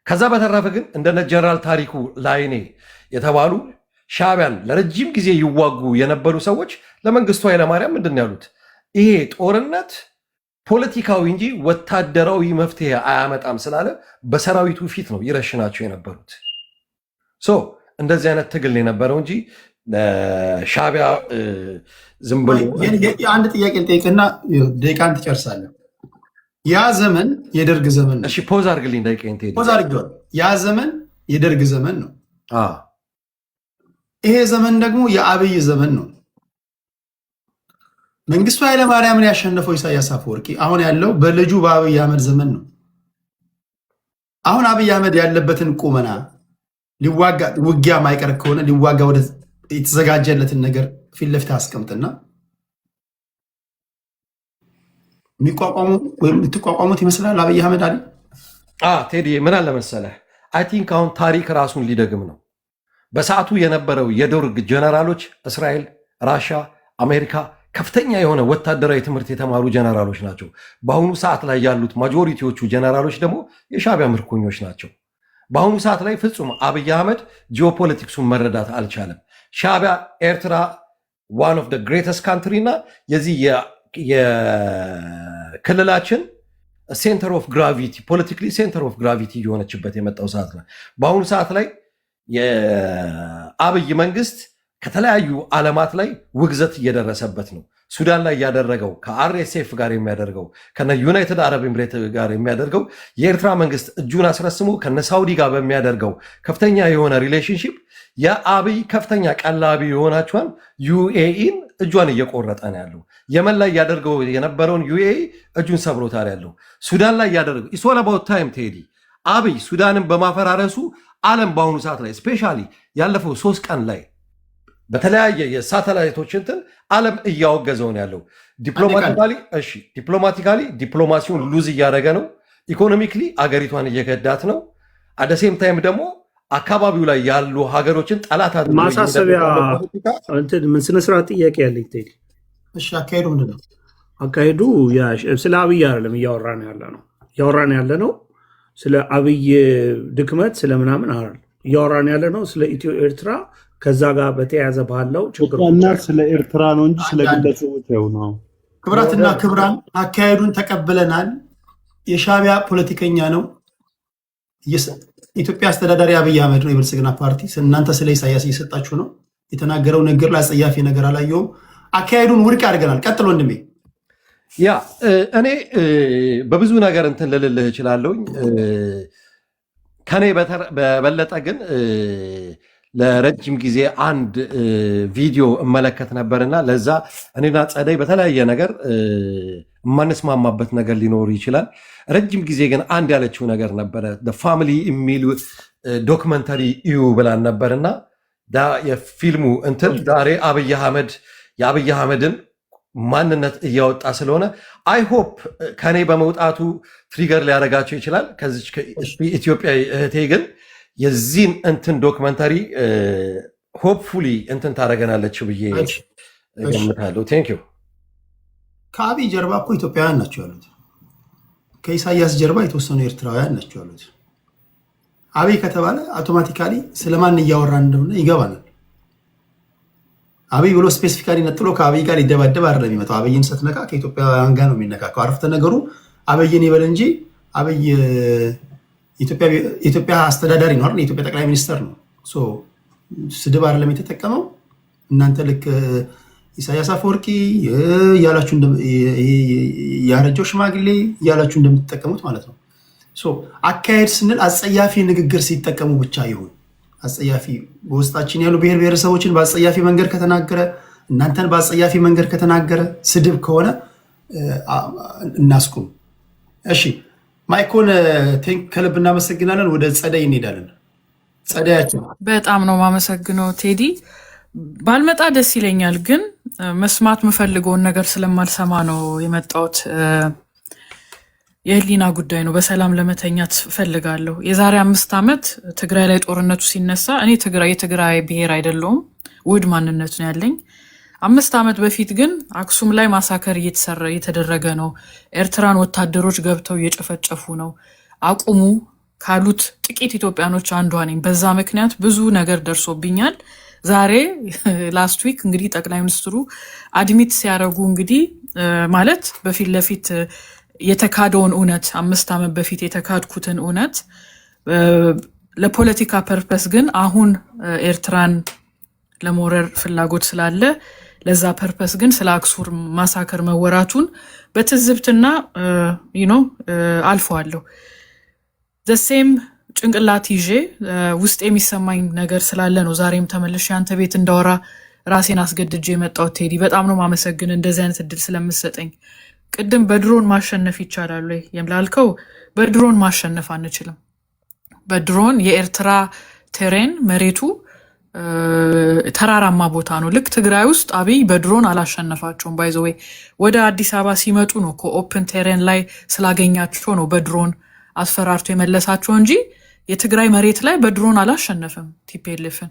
ከዛ በተረፈ ግን እንደነ ጀነራል ታሪኩ ላይኔ የተባሉ ሻዕቢያን ለረጅም ጊዜ ይዋጉ የነበሩ ሰዎች ለመንግስቱ ኃይለማርያም ምንድን ነው ያሉት? ይሄ ጦርነት ፖለቲካዊ እንጂ ወታደራዊ መፍትሄ አያመጣም ስላለ በሰራዊቱ ፊት ነው ይረሽናቸው የነበሩት። እንደዚህ አይነት ትግል የነበረው እንጂ ሻዕቢያ ዝም ብሎ አንድ ጥያቄ ልጠይቅና ደቂቃን ትጨርሳለህ። ያ ዘመን የደርግ ዘመን ነው። እሺ ፖዝ አድርግልኝ ደቂቃን ትሄድ። ፖዝ አድርጌዋለሁ። ያ ዘመን የደርግ ዘመን ነው። ይሄ ዘመን ደግሞ የአብይ ዘመን ነው። መንግስቱ ኃይለማርያምን ያሸነፈው ኢሳያስ አፈወርቂ አሁን ያለው በልጁ በአብይ አህመድ ዘመን ነው። አሁን አብይ አህመድ ያለበትን ቁመና ሊዋጋ ውጊያ ማይቀር ከሆነ ሊዋጋ ወደ የተዘጋጀለትን ነገር ፊት ለፊት አስቀምጥና የሚቋቋሙ ወይም ልትቋቋሙት ይመስላል አብይ አህመድ አሊ። ቴዲ ምን አለ መሰለህ፣ አይ ቲንክ አሁን ታሪክ ራሱን ሊደግም ነው። በሰዓቱ የነበረው የደርግ ጀነራሎች እስራኤል፣ ራሻ፣ አሜሪካ ከፍተኛ የሆነ ወታደራዊ ትምህርት የተማሩ ጀነራሎች ናቸው። በአሁኑ ሰዓት ላይ ያሉት ማጆሪቲዎቹ ጀነራሎች ደግሞ የሻዕቢያ ምርኮኞች ናቸው። በአሁኑ ሰዓት ላይ ፍጹም አብይ አህመድ ጂኦፖለቲክሱን መረዳት አልቻለም። ሻዕቢያ ኤርትራ ዋን ኦፍ ግሬተስት ካንትሪ እና የዚህ የክልላችን ሴንተር ኦፍ ግራቪቲ ፖለቲካሊ ሴንተር ኦፍ ግራቪቲ እየሆነችበት የመጣው ሰዓት ነው። በአሁኑ ሰዓት ላይ የአብይ መንግስት ከተለያዩ ዓለማት ላይ ውግዘት እየደረሰበት ነው። ሱዳን ላይ ያደረገው ከአርኤስኤፍ ጋር የሚያደርገው ከነ ዩናይትድ አረብ ኤምሬት ጋር የሚያደርገው የኤርትራ መንግስት እጁን አስረስሞ ከነ ሳውዲ ጋር በሚያደርገው ከፍተኛ የሆነ ሪሌሽንሽፕ የአብይ ከፍተኛ ቀላቢ የሆናቸውን ዩኤኢን እጇን እየቆረጠ ነው ያለው። የመን ላይ ያደርገው የነበረውን ዩኤኢ እጁን ሰብሮታል ያለው። ሱዳን ላይ ያደረገው ኢትስ ኦል አባውት ታይም ቴዲ። አብይ ሱዳንን በማፈራረሱ ዓለም በአሁኑ ሰዓት ላይ ስፔሻሊ ያለፈው 3 ቀን ላይ በተለያየ የሳተላይቶች እንትን ዓለም እያወገዘው ነው ያለው። ዲፕሎማቲካሊ ዲፕሎማሲውን ሉዝ እያደረገ ነው። ኢኮኖሚክሊ አገሪቷን እየገዳት ነው። አደሴም ታይም ደግሞ አካባቢው ላይ ያሉ ሀገሮችን ጠላት ማሳሰቢያ ምን ስነስርዓት ጥያቄ ያለኝ ቴዲ። አካሄዱ ምንድን ነው? አካሄዱ ስለ አብይ አይደለም እያወራን ያለ ነው። ስለ አብይ ድክመት ስለምናምን አይደለም እያወራን ያለ ነው። ስለ ኢትዮ ኤርትራ ከዛ ጋር በተያያዘ ባለው ችግርና ስለ ኤርትራ ነው እንጂ ስለ ግለሰቦች አይሆንም። ክብራትና ክብራን አካሄዱን ተቀብለናል። የሻዕቢያ ፖለቲከኛ ነው። ኢትዮጵያ አስተዳዳሪ አብይ አህመድ ነው፣ የብልጽግና ፓርቲ። እናንተ ስለ ኢሳያስ እየሰጣችሁ ነው። የተናገረው ነገር ላይ አጸያፊ ነገር አላየውም። አካሄዱን ውድቅ አድርገናል። ቀጥሎ ወንድሜ። ያ እኔ በብዙ ነገር እንትን ልልልህ እችላለሁኝ። ከኔ በበለጠ ግን ለረጅም ጊዜ አንድ ቪዲዮ እመለከት ነበርና ለዛ እኔና ጸደይ በተለያየ ነገር የማንስማማበት ነገር ሊኖሩ ይችላል። ረጅም ጊዜ ግን አንድ ያለችው ነገር ነበረ። ፋሚሊ የሚል ዶክመንተሪ እዩ ብላን ነበርና የፊልሙ እንትን ዛሬ የአብይ አህመድን ማንነት እያወጣ ስለሆነ አይሆፕ ከኔ በመውጣቱ ትሪገር ሊያደርጋቸው ይችላል። ከዚች ኢትዮጵያ እህቴ ግን የዚህን እንትን ዶክመንታሪ ሆፕፉሊ እንትን ታደርገናለች ብዬ ገምታለሁ። ቴንክ ዩ። ከአብይ ጀርባ እኮ ኢትዮጵያውያን ናቸው ያሉት። ከኢሳያስ ጀርባ የተወሰኑ ኤርትራውያን ናቸው ያሉት። አብይ ከተባለ አውቶማቲካሊ ስለማን እያወራን እንደሆነ ይገባናል። አብይ ብሎ ስፔሲፊካሊ ነጥሎ ከአብይ ጋር ሊደባደብ አይደለም የሚመጣው። አብይን ስትነካ ከኢትዮጵያውያን ጋር ነው የሚነካከው። አረፍተ ነገሩ አብይን ይበል እንጂ አብይ የኢትዮጵያ አስተዳዳሪ ነው አይደል? የኢትዮጵያ ጠቅላይ ሚኒስተር ነው። ስድብ አይደለም የተጠቀመው። እናንተ ልክ ኢሳያስ አፈወርቂ ያላችሁ ያረጀው ሽማግሌ ያላችሁ እንደምትጠቀሙት ማለት ነው። አካሄድ ስንል አጸያፊ ንግግር ሲጠቀሙ ብቻ ይሁን። አጸያፊ በውስጣችን ያሉ ብሔር ብሔረሰቦችን በአጸያፊ መንገድ ከተናገረ፣ እናንተን በአጸያፊ መንገድ ከተናገረ፣ ስድብ ከሆነ እናስቁም። እሺ ማይኮን ከልብ እናመሰግናለን። ወደ ጸደይ እንሄዳለን። ጸደያቸው በጣም ነው ማመሰግነው ቴዲ። ባልመጣ ደስ ይለኛል፣ ግን መስማት የምፈልገውን ነገር ስለማልሰማ ነው የመጣሁት። የህሊና ጉዳይ ነው። በሰላም ለመተኛት ፈልጋለሁ። የዛሬ 5 ዓመት ትግራይ ላይ ጦርነቱ ሲነሳ እኔ የትግራይ ብሔር አይደለሁም፣ ውድ ማንነት ነው ያለኝ። 5 ዓመት በፊት ግን አክሱም ላይ ማሳከር እየተደረገ ነው። ኤርትራን ወታደሮች ገብተው እየጨፈጨፉ ነው። አቁሙ ካሉት ጥቂት ኢትዮጵያኖች አንዷ ነኝ። በዛ ምክንያት ብዙ ነገር ደርሶብኛል። ዛሬ ላስት ዊክ እንግዲህ ጠቅላይ ሚኒስትሩ አድሚት ሲያደርጉ እንግዲህ ማለት በፊት ለፊት የተካደውን እውነት 5 ዓመት በፊት የተካድኩትን እውነት ለፖለቲካ ፐርፐስ ግን አሁን ኤርትራን ለመውረር ፍላጎት ስላለ ለዛ ፐርፐስ ግን ስለ አክሱም ማሳከር መወራቱን በትዝብትና አልፈዋለሁ። ዘሴም ጭንቅላት ይዤ ውስጥ የሚሰማኝ ነገር ስላለ ነው ዛሬም ተመልሼ አንተ ቤት እንዳወራ ራሴን አስገድጄ የመጣሁት። ቴዲ በጣም ነው ማመሰግን እንደዚህ አይነት እድል ስለምትሰጠኝ። ቅድም በድሮን ማሸነፍ ይቻላል ወይ የምላልከው፣ በድሮን ማሸነፍ አንችልም። በድሮን የኤርትራ ቴሬን መሬቱ ተራራማ ቦታ ነው። ልክ ትግራይ ውስጥ አብይ በድሮን አላሸነፋቸውም። ባይዘዌ ወደ አዲስ አበባ ሲመጡ ነው ኦፕን ቴሬን ላይ ስላገኛቸው ነው በድሮን አስፈራርቶ የመለሳቸው እንጂ የትግራይ መሬት ላይ በድሮን አላሸነፍም ቲፒኤልኤፍን።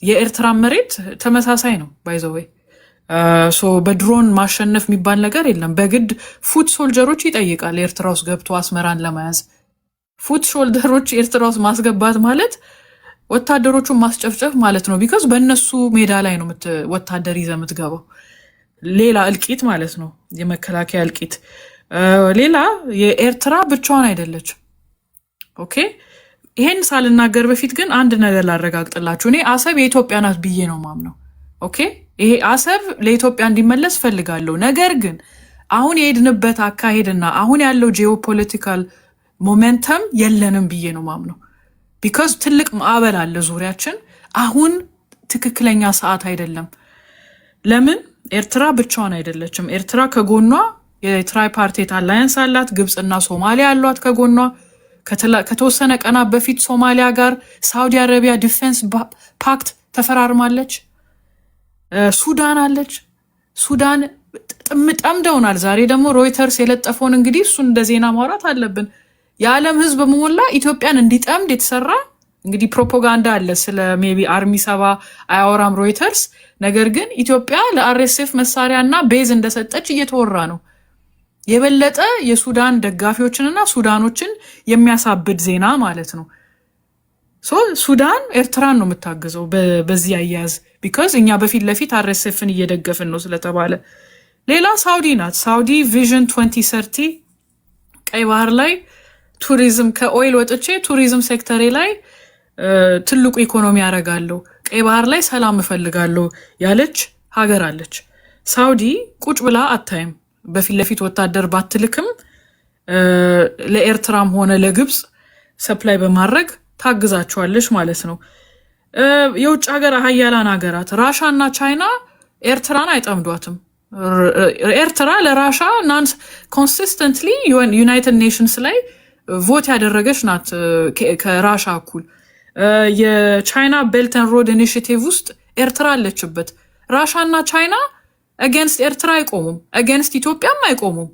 የኤርትራ መሬት ተመሳሳይ ነው ባይዘዌ። በድሮን ማሸነፍ የሚባል ነገር የለም። በግድ ፉት ሶልጀሮች ይጠይቃል ኤርትራ ውስጥ ገብቶ አስመራን ለመያዝ። ፉት ሾልደሮች ኤርትራ ውስጥ ማስገባት ማለት ወታደሮቹን ማስጨፍጨፍ ማለት ነው። ቢካዝ በእነሱ ሜዳ ላይ ነው ወታደር ይዘህ የምትገባው። ሌላ እልቂት ማለት ነው፣ የመከላከያ እልቂት። ሌላ የኤርትራ ብቻዋን አይደለችም። ኦኬ፣ ይሄን ሳልናገር በፊት ግን አንድ ነገር ላረጋግጥላችሁ። እኔ አሰብ የኢትዮጵያ ናት ብዬ ነው ማምነው። ኦኬ፣ ይሄ አሰብ ለኢትዮጵያ እንዲመለስ ፈልጋለሁ። ነገር ግን አሁን የሄድንበት አካሄድና አሁን ያለው ጂኦፖለቲካል ሞሜንተም የለንም ብዬ ነው ማምነው። ቢካዝ ትልቅ ማዕበል አለ ዙሪያችን። አሁን ትክክለኛ ሰዓት አይደለም። ለምን? ኤርትራ ብቻዋን አይደለችም። ኤርትራ ከጎኗ የትራይፓርቴት አላያንስ አላት። ግብፅና ሶማሊያ አሏት ከጎኗ። ከተወሰነ ቀናት በፊት ሶማሊያ ጋር ሳውዲ አረቢያ ዲፌንስ ፓክት ተፈራርማለች። ሱዳን አለች። ሱዳን ጠምደውናል። ዛሬ ደግሞ ሮይተርስ የለጠፈውን እንግዲህ እሱን እንደ ዜና ማውራት አለብን። የዓለም ህዝብ በመሞላ ኢትዮጵያን እንዲጠምድ የተሰራ እንግዲህ ፕሮፓጋንዳ አለ። ስለ ሜቢ አርሚ 7 አያወራም ሮይተርስ። ነገር ግን ኢትዮጵያ ለአርኤስኤፍ መሳሪያና ቤዝ እንደሰጠች እየተወራ ነው። የበለጠ የሱዳን ደጋፊዎችንና ሱዳኖችን የሚያሳብድ ዜና ማለት ነው። ሱዳን ኤርትራን ነው የምታግዘው በዚህ አያያዝ። ቢካዝ እኛ በፊት ለፊት አርኤስኤፍን እየደገፍን ነው ስለተባለ። ሌላ ሳውዲ ናት። ሳውዲ ቪዥን 2030 ቀይ ባህር ላይ ቱሪዝም ከኦይል ወጥቼ ቱሪዝም ሴክተሬ ላይ ትልቁ ኢኮኖሚ ያደርጋለሁ፣ ቀይ ባህር ላይ ሰላም እፈልጋለሁ ያለች ሀገር አለች። ሳውዲ ቁጭ ብላ አታይም። በፊት ለፊት ወታደር ባትልክም ለኤርትራም ሆነ ለግብፅ ሰፕላይ በማድረግ ታግዛቸዋለች ማለት ነው። የውጭ ሀገር ሀያላን ሀገራት ራሻ እና ቻይና ኤርትራን አይጠምዷትም። ኤርትራ ለራሻ ኮንሲስተንትሊ ዩናይትድ ኔሽንስ ላይ ቮት ያደረገች ናት ከራሻ እኩል። የቻይና ቤልተን ሮድ ኢኒሽቲቭ ውስጥ ኤርትራ አለችበት። ራሻ እና ቻይና አጌንስት ኤርትራ አይቆሙም፣ አጌንስት ኢትዮጵያም አይቆሙም።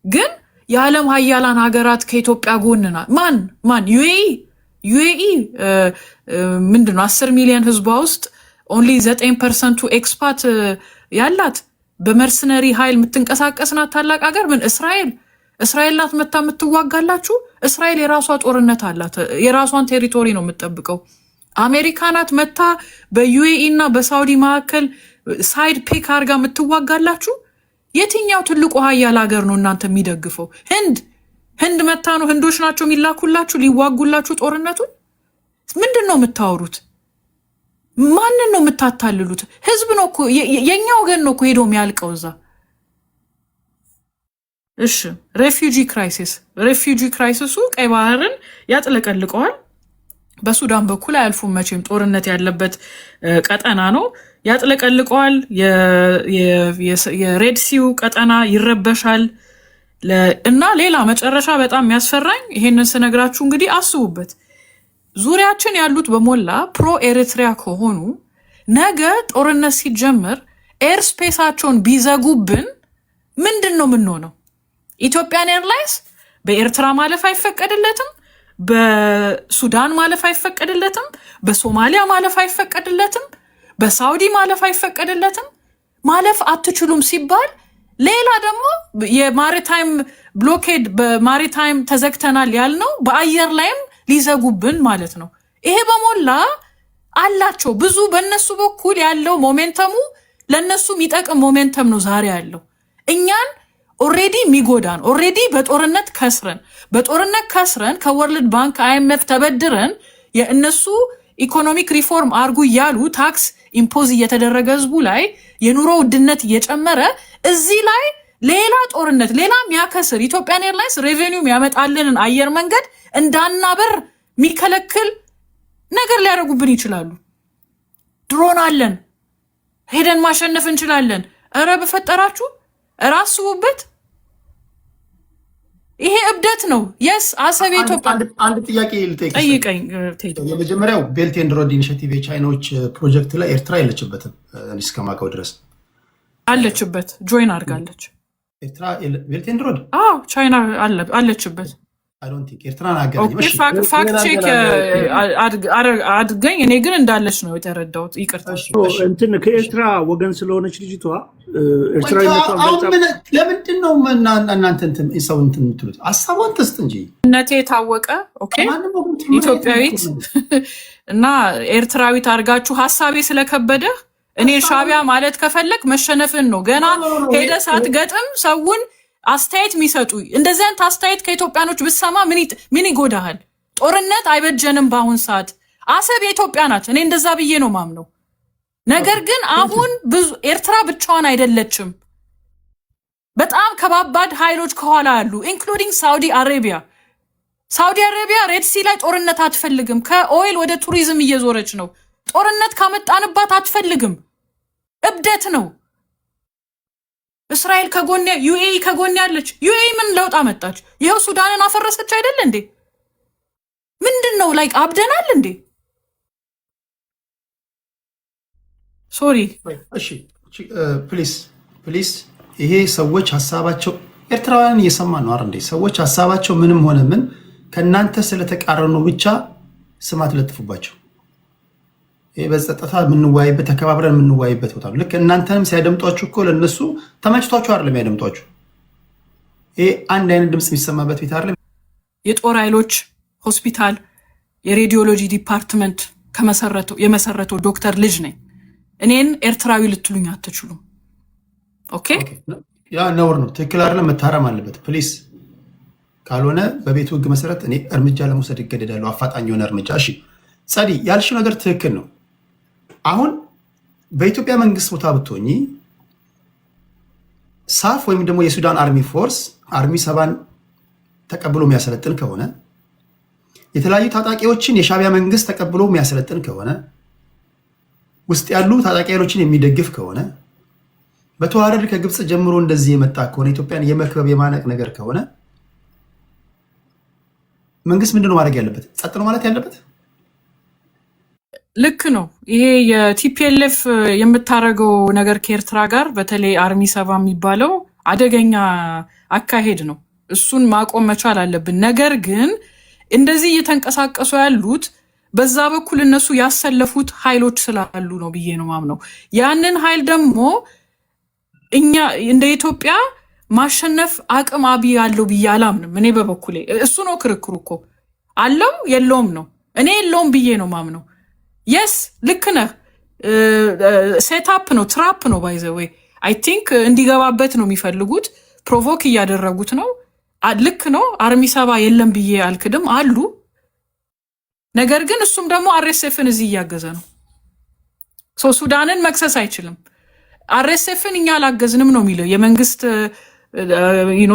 ግን የዓለም ሀያላን ሀገራት ከኢትዮጵያ ጎን ናት። ማን? ዩኤኢ ምንድነው 10 ሚሊዮን ህዝቧ ውስጥ ኦንሊ 9% ኤክስፓት ያላት በመርሰነሪ ኃይል የምትንቀሳቀስ ናት ታላቅ ሀገር። ምን እስራኤል ናት መታ የምትዋጋላችሁ? እስራኤል የራሷ ጦርነት አላት፣ የራሷን ቴሪቶሪ ነው የምትጠብቀው። አሜሪካ ናት መታ በዩኤኢ እና በሳውዲ መካከል ሳይድ ፔክ አርጋ የምትዋጋላችሁ? የትኛው ትልቁ ሀያል ሀገር ነው እናንተ የሚደግፈው? ህንድ መታ ነው? ህንዶች ናቸው የሚላኩላችሁ ሊዋጉላችሁ ጦርነቱን? ምንድን ነው የምታወሩት? ማንን ነው የምታታልሉት? ህዝብ ነው እኮ የኛ ወገን ነው እኮ ሄዶ የሚያልቀው እዛ። እሺ፣ ሬፊውጂ ክራይሲሱ ቀይ ባህርን ያጥለቀልቀዋል። በሱዳን በኩል አያልፉም መቼም፣ ጦርነት ያለበት ቀጠና ነው። ያጥለቀልቀዋል። የሬድ ሲው ቀጠና ይረበሻል። እና ሌላ መጨረሻ በጣም የሚያስፈራኝ ይሄንን ስነግራችሁ እንግዲህ አስቡበት። ዙሪያችን ያሉት በሞላ ፕሮ ኤሪትሪያ ከሆኑ ነገ ጦርነት ሲጀምር ኤርስፔሳቸውን ቢዘጉብን ምንድን ነው የምንሆነው? ኢትዮጵያን ኤርላይንስ በኤርትራ ማለፍ አይፈቀድለትም፣ በሱዳን ማለፍ አይፈቀድለትም፣ በሶማሊያ ማለፍ አይፈቀድለትም፣ በሳውዲ ማለፍ አይፈቀድለትም። ማለፍ አትችሉም ሲባል ሌላ ደግሞ የማሪታይም ብሎኬድ በማሪታይም ተዘግተናል ያልነው በአየር ላይም ሊዘጉብን ማለት ነው። ይሄ በሞላ አላቸው ብዙ በእነሱ በኩል ያለው ሞሜንተሙ ለእነሱ የሚጠቅም ሞሜንተም ነው ዛሬ ያለው። እኛን ኦሬዲ የሚጎዳን ኦሬዲ በጦርነት ከስረን ከወርልድ ባንክ አይኤምኤፍ ተበድረን የእነሱ ኢኮኖሚክ ሪፎርም አርጉ እያሉ ታክስ ኢምፖዝ እየተደረገ ህዝቡ ላይ የኑሮ ውድነት እየጨመረ እዚህ ላይ ሌላ ጦርነት ሌላ የሚያከስር ኢትዮጵያን ኤርላይንስ ሬቬኒው የሚያመጣልንን አየር መንገድ እንዳናበር የሚከለክል ነገር ሊያደርጉብን ይችላሉ። ድሮን አለን፣ ሄደን ማሸነፍ እንችላለን። እረ በፈጠራችሁ እረ አስቡበት። ይሄ እብደት ነው። የስ አሰብ ኢትዮጵያ አንድ ጥያቄ ጠይቀኝ። የመጀመሪያው ቤልት ኤንድ ሮድ ኢኒሺየቲቭ የቻይናዎች ፕሮጀክት ላይ ኤርትራ የለችበትም እስከማውቀው ድረስ። አለችበት፣ ጆይን አድርጋለች ኤርትራ። ቤልት ኤንድ ሮድ ቻይና አለችበት። ፋክት ቼክ አድርገኝ። እኔ ግን እንዳለች ነው የተረዳሁት። ይቅርታ እንትን ከኤርትራ ወገን ስለሆነች ልጅቷ ኤርትራ ለምንድን ነው እናንተ ሰው እንትን የምትሉት? ሀሳቧን ትስጥ እንጂ እነቴ የታወቀ ኢትዮጵያዊት እና ኤርትራዊት አድርጋችሁ ሀሳቤ ስለከበደ እኔ ሻቢያ ማለት ከፈለግ መሸነፍን ነው። ገና ሄደ ሳትገጥም ሰውን አስተያየት የሚሰጡ እንደዚህ አይነት አስተያየት ከኢትዮጵያኖች ብትሰማ ምን ይጎዳሃል? ጦርነት አይበጀንም በአሁን ሰዓት። አሰብ የኢትዮጵያ ናት። እኔ እንደዛ ብዬ ነው ማምነው። ነገር ግን አሁን ብዙ ኤርትራ ብቻዋን አይደለችም። በጣም ከባባድ ኃይሎች ከኋላ አሉ፣ ኢንክሉዲንግ ሳውዲ አሬቢያ። ሳውዲ አሬቢያ ሬድሲ ላይ ጦርነት አትፈልግም። ከኦይል ወደ ቱሪዝም እየዞረች ነው። ጦርነት ካመጣንባት አትፈልግም። እብደት ነው። እስራኤል ከጎን ዩኤኢ ከጎን ያለች። ዩኤኢ ምን ለውጥ አመጣች? ይኸው ሱዳንን አፈረሰች አይደል እንዴ? ምንድን ነው ላይክ አብደናል እንዴ? ሶሪ እሺ ፕሊስ ይሄ ሰዎች ሀሳባቸው ኤርትራውያን እየሰማ ነው አይደል? ሰዎች ሀሳባቸው ምንም ሆነ ምን ከእናንተ ስለተቃረኑ ብቻ ስም አትለጥፉባቸው። ይሄ በጸጥታ የምንወያይበት ተከባብረን የምንወያይበት ቦታ ነው። ልክ እናንተንም ሲያደምጧችሁ እኮ ለነሱ ተመችቷችሁ አይደለም ያደምጧችሁ። ይሄ አንድ አይነት ድምፅ የሚሰማበት ቤት አይደለም። የጦር ኃይሎች ሆስፒታል የሬዲዮሎጂ ዲፓርትመንት የመሰረተው ዶክተር ልጅ ነኝ። እኔን ኤርትራዊ ልትሉኝ አትችሉም። ኦኬ ያ ነውር ነው። ትክክል አይደለም። መታረም አለበት ፕሊስ። ካልሆነ በቤቱ ህግ መሰረት እኔ እርምጃ ለመውሰድ ይገደዳሉ። አፋጣኝ የሆነ እርምጃ። እሺ ጸዲ ያልሽው ነገር ትክክል ነው። አሁን በኢትዮጵያ መንግስት ቦታ ብትሆኚ ሳፍ ወይም ደግሞ የሱዳን አርሚ ፎርስ አርሚ ሰባን ተቀብሎ የሚያሰለጥን ከሆነ የተለያዩ ታጣቂዎችን የሻቢያ መንግስት ተቀብሎ የሚያሰለጥን ከሆነ ውስጥ ያሉ ታጣቂ ኃይሎችን የሚደግፍ ከሆነ በተዋረድ ከግብፅ ጀምሮ እንደዚህ የመጣ ከሆነ ኢትዮጵያን የመክበብ የማነቅ ነገር ከሆነ መንግስት ምንድነው ማድረግ ያለበት? ጸጥ ነው ማለት ያለበት? ልክ ነው። ይሄ የቲፒኤልኤፍ የምታደርገው ነገር ከኤርትራ ጋር በተለይ አርሚ ሰባ የሚባለው አደገኛ አካሄድ ነው። እሱን ማቆም መቻል አለብን። ነገር ግን እንደዚህ እየተንቀሳቀሱ ያሉት በዛ በኩል እነሱ ያሰለፉት ኃይሎች ስላሉ ነው ብዬ ነው ማምነው። ያንን ኃይል ደግሞ እኛ እንደ ኢትዮጵያ ማሸነፍ አቅም አብይ ያለው ብዬ አላምንም። እኔ በበኩሌ እሱ ነው ክርክሩ እኮ አለው የለውም ነው። እኔ የለውም ብዬ ነው ማምነው። የስ ልክ ነህ። ሴታፕ ነው፣ ትራፕ ነው። ባይዘወይ አይ ቲንክ እንዲገባበት ነው የሚፈልጉት። ፕሮቮክ እያደረጉት ነው። ልክ ነው። አርሚ ሰባ የለም ብዬ አልክድም፣ አሉ። ነገር ግን እሱም ደግሞ አርኤስኤፍን እዚህ እያገዘ ነው። ሱዳንን መክሰስ አይችልም። አርኤስኤፍን እኛ አላገዝንም ነው የሚለው የመንግስት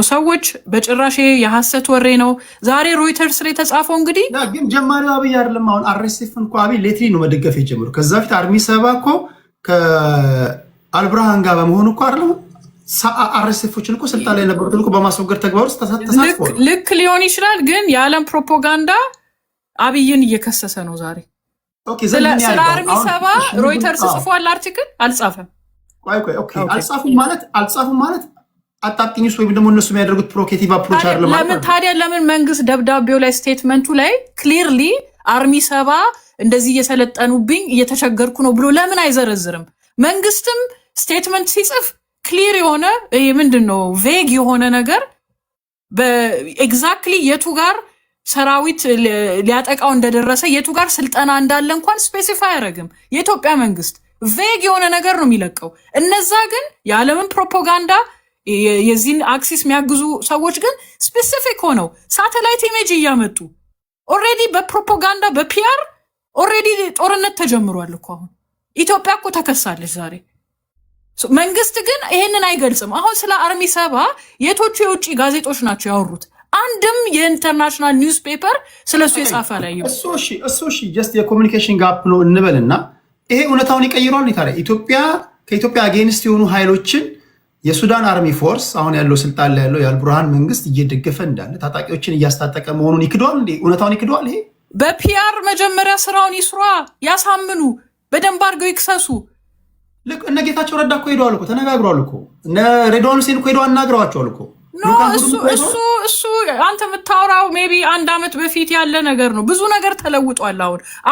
ሰዎች። በጭራሽ የሐሰት ወሬ ነው። ዛሬ ሮይተርስ ላይ የተጻፈው እንግዲህ ግን ጀማሪው አብይ አይደለም። አሁን አርኤስኤፍን እኮ አብይ ሌትሊ ነው መደገፍ የጀመሩ። ከዛ ፊት አርሚ ሰባ እኮ ከአልብርሃን ጋር በመሆኑ እኮ አይደለም አርኤስኤፎችን እኮ ስልጣን ላይ ነበሩት እኮ በማስወገድ ተግባር ውስጥ ተሳትፏል። ልክ ሊሆን ይችላል። ግን የዓለም ፕሮፓጋንዳ አብይን እየከሰሰ ነው ዛሬ። ኦኬ ስለ አርሚ 7 ሮይተርስ ጽፏል አርቲክል አልጻፈም። ኦኬ አልጻፉም ማለት አጣጥኝስ ወይም ደግሞ እነሱ የሚያደርጉት ፕሮኬቲቭ አፕሮች አይደለም ማለት ታዲያ ለምን መንግስት ደብዳቤው ላይ ስቴትመንቱ ላይ ክሊርሊ አርሚ 7 እንደዚህ እየሰለጠኑብኝ እየተቸገርኩ ነው ብሎ ለምን አይዘረዝርም? መንግስትም ስቴትመንት ሲጽፍ ክሊር የሆነ ምንድነው ቬግ የሆነ ነገር በኤግዛክትሊ የቱ ጋር ሰራዊት ሊያጠቃው እንደደረሰ የቱ ጋር ስልጠና እንዳለ እንኳን ስፔሲፋይ አያደርግም። የኢትዮጵያ መንግስት ቬግ የሆነ ነገር ነው የሚለቀው። እነዛ ግን የዓለምን ፕሮፓጋንዳ የዚህን አክሲስ የሚያግዙ ሰዎች ግን ስፔሲፊክ ሆነው ሳተላይት ኢሜጅ እያመጡ ኦልሬዲ በፕሮፓጋንዳ በፒአር ኦልሬዲ ጦርነት ተጀምሯል እኮ። አሁን ኢትዮጵያ እኮ ተከሳለች ዛሬ። መንግስት ግን ይሄንን አይገልጽም። አሁን ስለ አርሚ 7 የቶቹ የውጭ ጋዜጦች ናቸው ያወሩት? አንድም የኢንተርናሽናል ኒውስ ፔፐር ስለሱ የጻፈ ላይ እሺ ጀስት የኮሚኒኬሽን ጋፕ ነው እንበልና ይሄ እውነታውን ይቀይሯል። ኢትዮጵያ ከኢትዮጵያ አጌንስት የሆኑ ኃይሎችን የሱዳን አርሚ ፎርስ አሁን ያለው ስልጣን ላይ ያለው የአልቡርሃን መንግስት እየደገፈ እንዳለ ታጣቂዎችን እያስታጠቀ መሆኑን ይክዷል እንዴ? እውነታውን ይክዷል? ይሄ በፒአር መጀመሪያ ስራውን ይስሯ፣ ያሳምኑ፣ በደንብ አድርገው ይክሰሱ። ልክ እነ ጌታቸው ረዳ እኮ ሄደዋል እኮ ተነጋግረዋል እኮ እነ ሬድዋን ሁሴን እኮ ሄደው አናግረዋቸዋል እኮ። እሱ አንተ የምታወራው ሜቢ 1 ዓመት በፊት ያለ ነገር ነው። ብዙ ነገር ተለውጧል።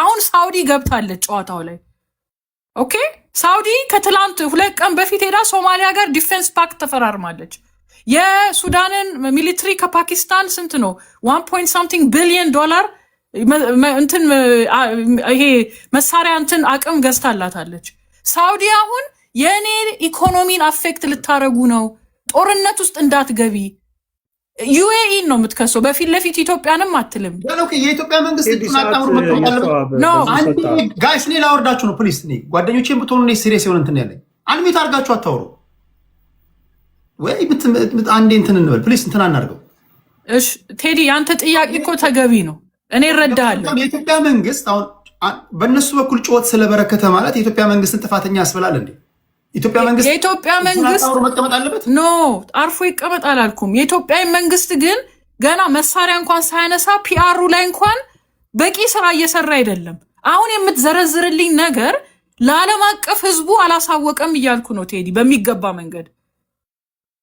አሁን ሳውዲ ገብታለች ጨዋታው ላይ። ኦኬ ሳውዲ ከትላንት 2 ቀን በፊት ሄዳ ሶማሊያ ጋር ዲፌንስ ፓክት ተፈራርማለች። የሱዳንን ሚሊትሪ ከፓኪስታን ስንት ነው 1.something ቢሊዮን ዶላር እንትን ይሄ መሳሪያ እንትን አቅም ገዝታላታለች። ሳውዲ አሁን የኔ ኢኮኖሚን አፌክት ልታረጉ ነው፣ ጦርነት ውስጥ እንዳትገቢ ዩኤኢ ነው የምትከሰው። በፊት ለፊት ኢትዮጵያንም አትልም። የኢትዮጵያ መንግስት ጋይስ እኔ ላወርዳችሁ ነው ፕሊስ። ጓደኞቼን ብትሆኑ እኔ ሲሪየስ የሆነ እንትን ያለኝ አንሚት አድርጋችሁ አታውሩ ወይ አንዴ እንትን እንበል ፕሊስ። እንትን አናርገው። እሺ ቴዲ ያንተ ጥያቄ እኮ ተገቢ ነው፣ እኔ እረዳሃለሁ። የኢትዮጵያ መንግስት አሁን በእነሱ በኩል ጩኸት ስለበረከተ ማለት የኢትዮጵያ መንግስትን ጥፋተኛ ያስብላል እንዴ? የኢትዮጵያ መንግስት መቀመጥ አለበት? ኖ አርፎ ይቀመጥ አላልኩም። የኢትዮጵያ መንግስት ግን ገና መሳሪያ እንኳን ሳያነሳ ፒአሩ ላይ እንኳን በቂ ስራ እየሰራ አይደለም። አሁን የምትዘረዝርልኝ ነገር ለዓለም አቀፍ ህዝቡ አላሳወቀም እያልኩ ነው ቴዲ። በሚገባ መንገድ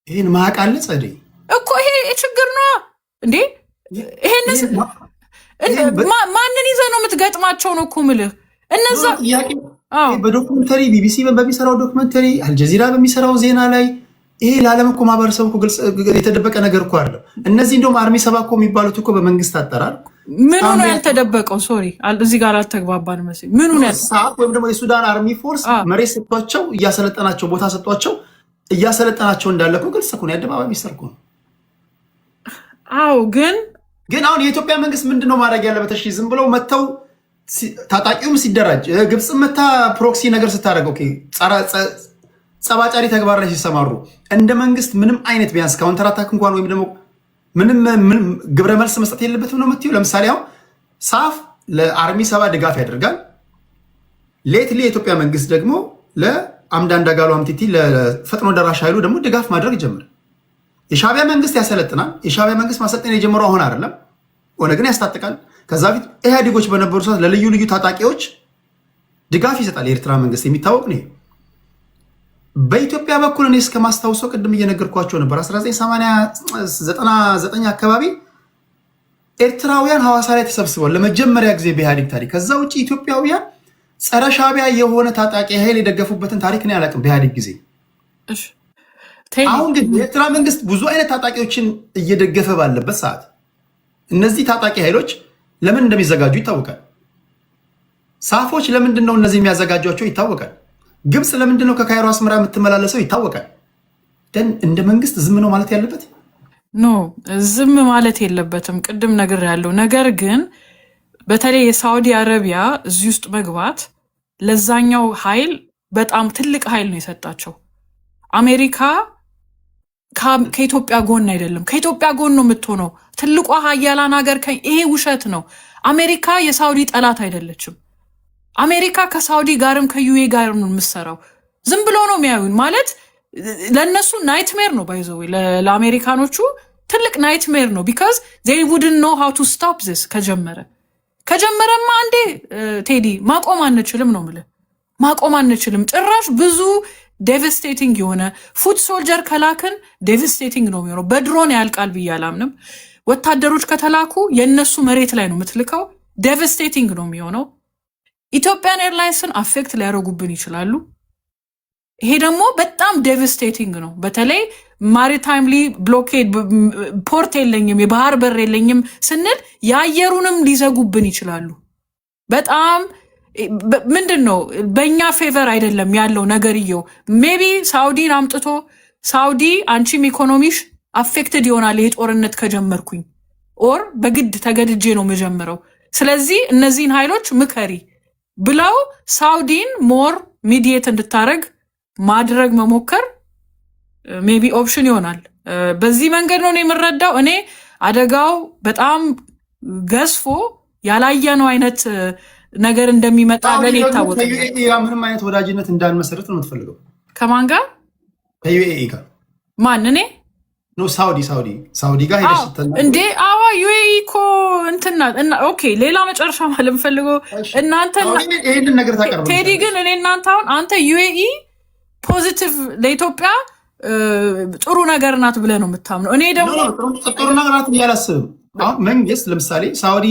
ይህን ማቃለ ጸደይ እኮ ይሄ ችግር ነው እንዴ? ይሄን ማንን ይዘህ ነው የምትገጥማቸው ነው እኮ ምልህ እነዛ በዶክመንተሪ ቢቢሲ በሚሰራው ዶክመንተሪ አልጀዚራ በሚሰራው ዜና ላይ ይሄ ለዓለም እኮ ማህበረሰብ እኮ ግልጽ የተደበቀ ነገር እኮ አለ። እነዚህ እንደውም አርሚ 7 እኮ የሚባሉት እኮ በመንግስት አጠራር ምኑ ነው ያልተደበቀው? ሶሪ እዚህ ጋር አልተግባባን መሰለኝ። ምኑ ነው ወይም ደግሞ የሱዳን አርሚ ፎርስ መሬት ሰጥቷቸው እያሰለጠናቸው ቦታ ሰጥቷቸው እያሰለጠናቸው እንዳለ እኮ ግልጽ እኮ ነው፣ የአደባባይ ሚስጥር እኮ ነው። አዎ ግን አሁን የኢትዮጵያ መንግስት ምንድነው ማድረግ ያለበት? እሺ ዝም ብለው መተው ታጣቂውም ሲደራጅ ግብፅም መታ ፕሮክሲ ነገር ስታደርገው ጸባጫሪ ተግባር ላይ ሲሰማሩ እንደ መንግስት ምንም አይነት ቢያንስ ካውንተር አታክ እንኳን ወይም ደግሞ ምንም ግብረ መልስ መስጠት የለበትም ነው የምትይው? ለምሳሌ አሁን ሳፍ ለአርሚ 7 ድጋፍ ያደርጋል። ሌትሊ የኢትዮጵያ መንግስት ደግሞ ለአምዳን ዳጋሎ አምቲቲ ለፈጥኖ ደራሽ ኃይሉ ደግሞ ድጋፍ ማድረግ ይጀምራል። የሻዕቢያ መንግስት ያሰለጥናል። የሻዕቢያ መንግስት ማሰልጠን የጀመረው አሁን አይደለም፣ ኦነግን ያስታጥቃል። ከዛ በፊት ኢህአዴጎች በነበሩ ሰዓት ለልዩ ልዩ ታጣቂዎች ድጋፍ ይሰጣል የኤርትራ መንግስት፣ የሚታወቅ ነው። በኢትዮጵያ በኩል እኔ እስከማስታውሰው ቅድም እየነገርኳቸው ነበር 1999 አካባቢ ኤርትራውያን ሐዋሳ ላይ ተሰብስበው ለመጀመሪያ ጊዜ በኢህአዴግ ታሪክ። ከዛ ውጭ ኢትዮጵያውያን ጸረ ሻዕቢያ የሆነ ታጣቂ ኃይል የደገፉበትን ታሪክ ነው ያላቅም በኢህአዴግ ጊዜ። አሁን ግን የኤርትራ መንግስት ብዙ አይነት ታጣቂዎችን እየደገፈ ባለበት ሰዓት እነዚህ ታጣቂ ኃይሎች ለምን እንደሚዘጋጁ ይታወቃል። ሳፎች ለምንድን ነው እነዚህ የሚያዘጋጇቸው ይታወቃል። ግብፅ ለምንድን ነው ከካይሮ አስመራ የምትመላለሰው ይታወቃል። ደን እንደ መንግስት ዝም ነው ማለት ያለበት? ኖ ዝም ማለት የለበትም። ቅድም ነገር ያለው ነገር ግን በተለይ የሳዑዲ አረቢያ እዚህ ውስጥ መግባት ለዛኛው ኃይል በጣም ትልቅ ኃይል ነው የሰጣቸው። አሜሪካ ከኢትዮጵያ ጎን አይደለም፣ ከኢትዮጵያ ጎን ነው የምትሆነው። ትልቋ ሀያላን ሀገር ይሄ ውሸት ነው። አሜሪካ የሳውዲ ጠላት አይደለችም። አሜሪካ ከሳውዲ ጋርም ከዩኤ ጋር ነው የምትሰራው። ዝም ብሎ ነው የሚያዩን ማለት ለነሱ ናይትሜር ነው። ባይዘው ለአሜሪካኖቹ ትልቅ ናይትሜር ነው። ቢካዝ they wouldn't know how to stop this ከጀመረ ከጀመረማ አንዴ ቴዲ ማቆም አንችልም ነው የምልህ። ማቆም አንችልም ጭራሽ ብዙ ዴቫስቴቲንግ የሆነ ፉድ ሶልጀር ከላክን ዴቫስቴቲንግ ነው የሚሆነው። በድሮን ያልቃል ብዬ አላምንም። ወታደሮች ከተላኩ የነሱ መሬት ላይ ነው የምትልከው። ዴቫስቴቲንግ ነው የሚሆነው። ኢትዮጵያን ኤርላይንስን አፌክት ሊያደርጉብን ይችላሉ። ይሄ ደግሞ በጣም ዴቫስቴቲንግ ነው። በተለይ ማሪታይምሊ ብሎኬድ ፖርት የለኝም የባህር በር የለኝም ስንል የአየሩንም ሊዘጉብን ይችላሉ። በጣም ምንድን ነው በእኛ ፌቨር አይደለም ያለው ነገርየው። ሜቢ ሳውዲን አምጥቶ ሳውዲ አንቺም ኢኮኖሚሽ አፌክትድ ይሆናል ይሄ ጦርነት ከጀመርኩኝ ኦር በግድ ተገድጄ ነው የምጀምረው፣ ስለዚህ እነዚህን ኃይሎች ምከሪ ብለው ሳውዲን ሞር ሚዲየት እንድታረግ ማድረግ መሞከር ሜቢ ኦፕሽን ይሆናል። በዚህ መንገድ ነው የምረዳው እኔ። አደጋው በጣም ገዝፎ ያላየነው አይነት ነገር እንደሚመጣ ለኔ ይታወቃል። ከዩኤኢ ጋር ምንም አይነት ወዳጅነት እንዳንመሰረት ነው የምትፈልገው? ከማን ጋር? ከዩኤኢ ጋር። ማን? እኔ ነው ሳውዲ ጋር ሄደሽ እንዴ? አዋ ዩኤኢ እኮ እንትና ኦኬ። ሌላ መጨረሻ ማለት የምፈልገው እናንተ ይሄንን ነገር ታቀርቡ ቴዲ፣ ግን እኔ እናንተ አሁን አንተ ዩኤኢ ፖዚቲቭ ለኢትዮጵያ ጥሩ ነገር ናት ብለህ ነው የምታምነው። እኔ ደግሞ ጥሩ ነገር ናት እያላስብም። አሁን መንግስት ለምሳሌ ሳውዲ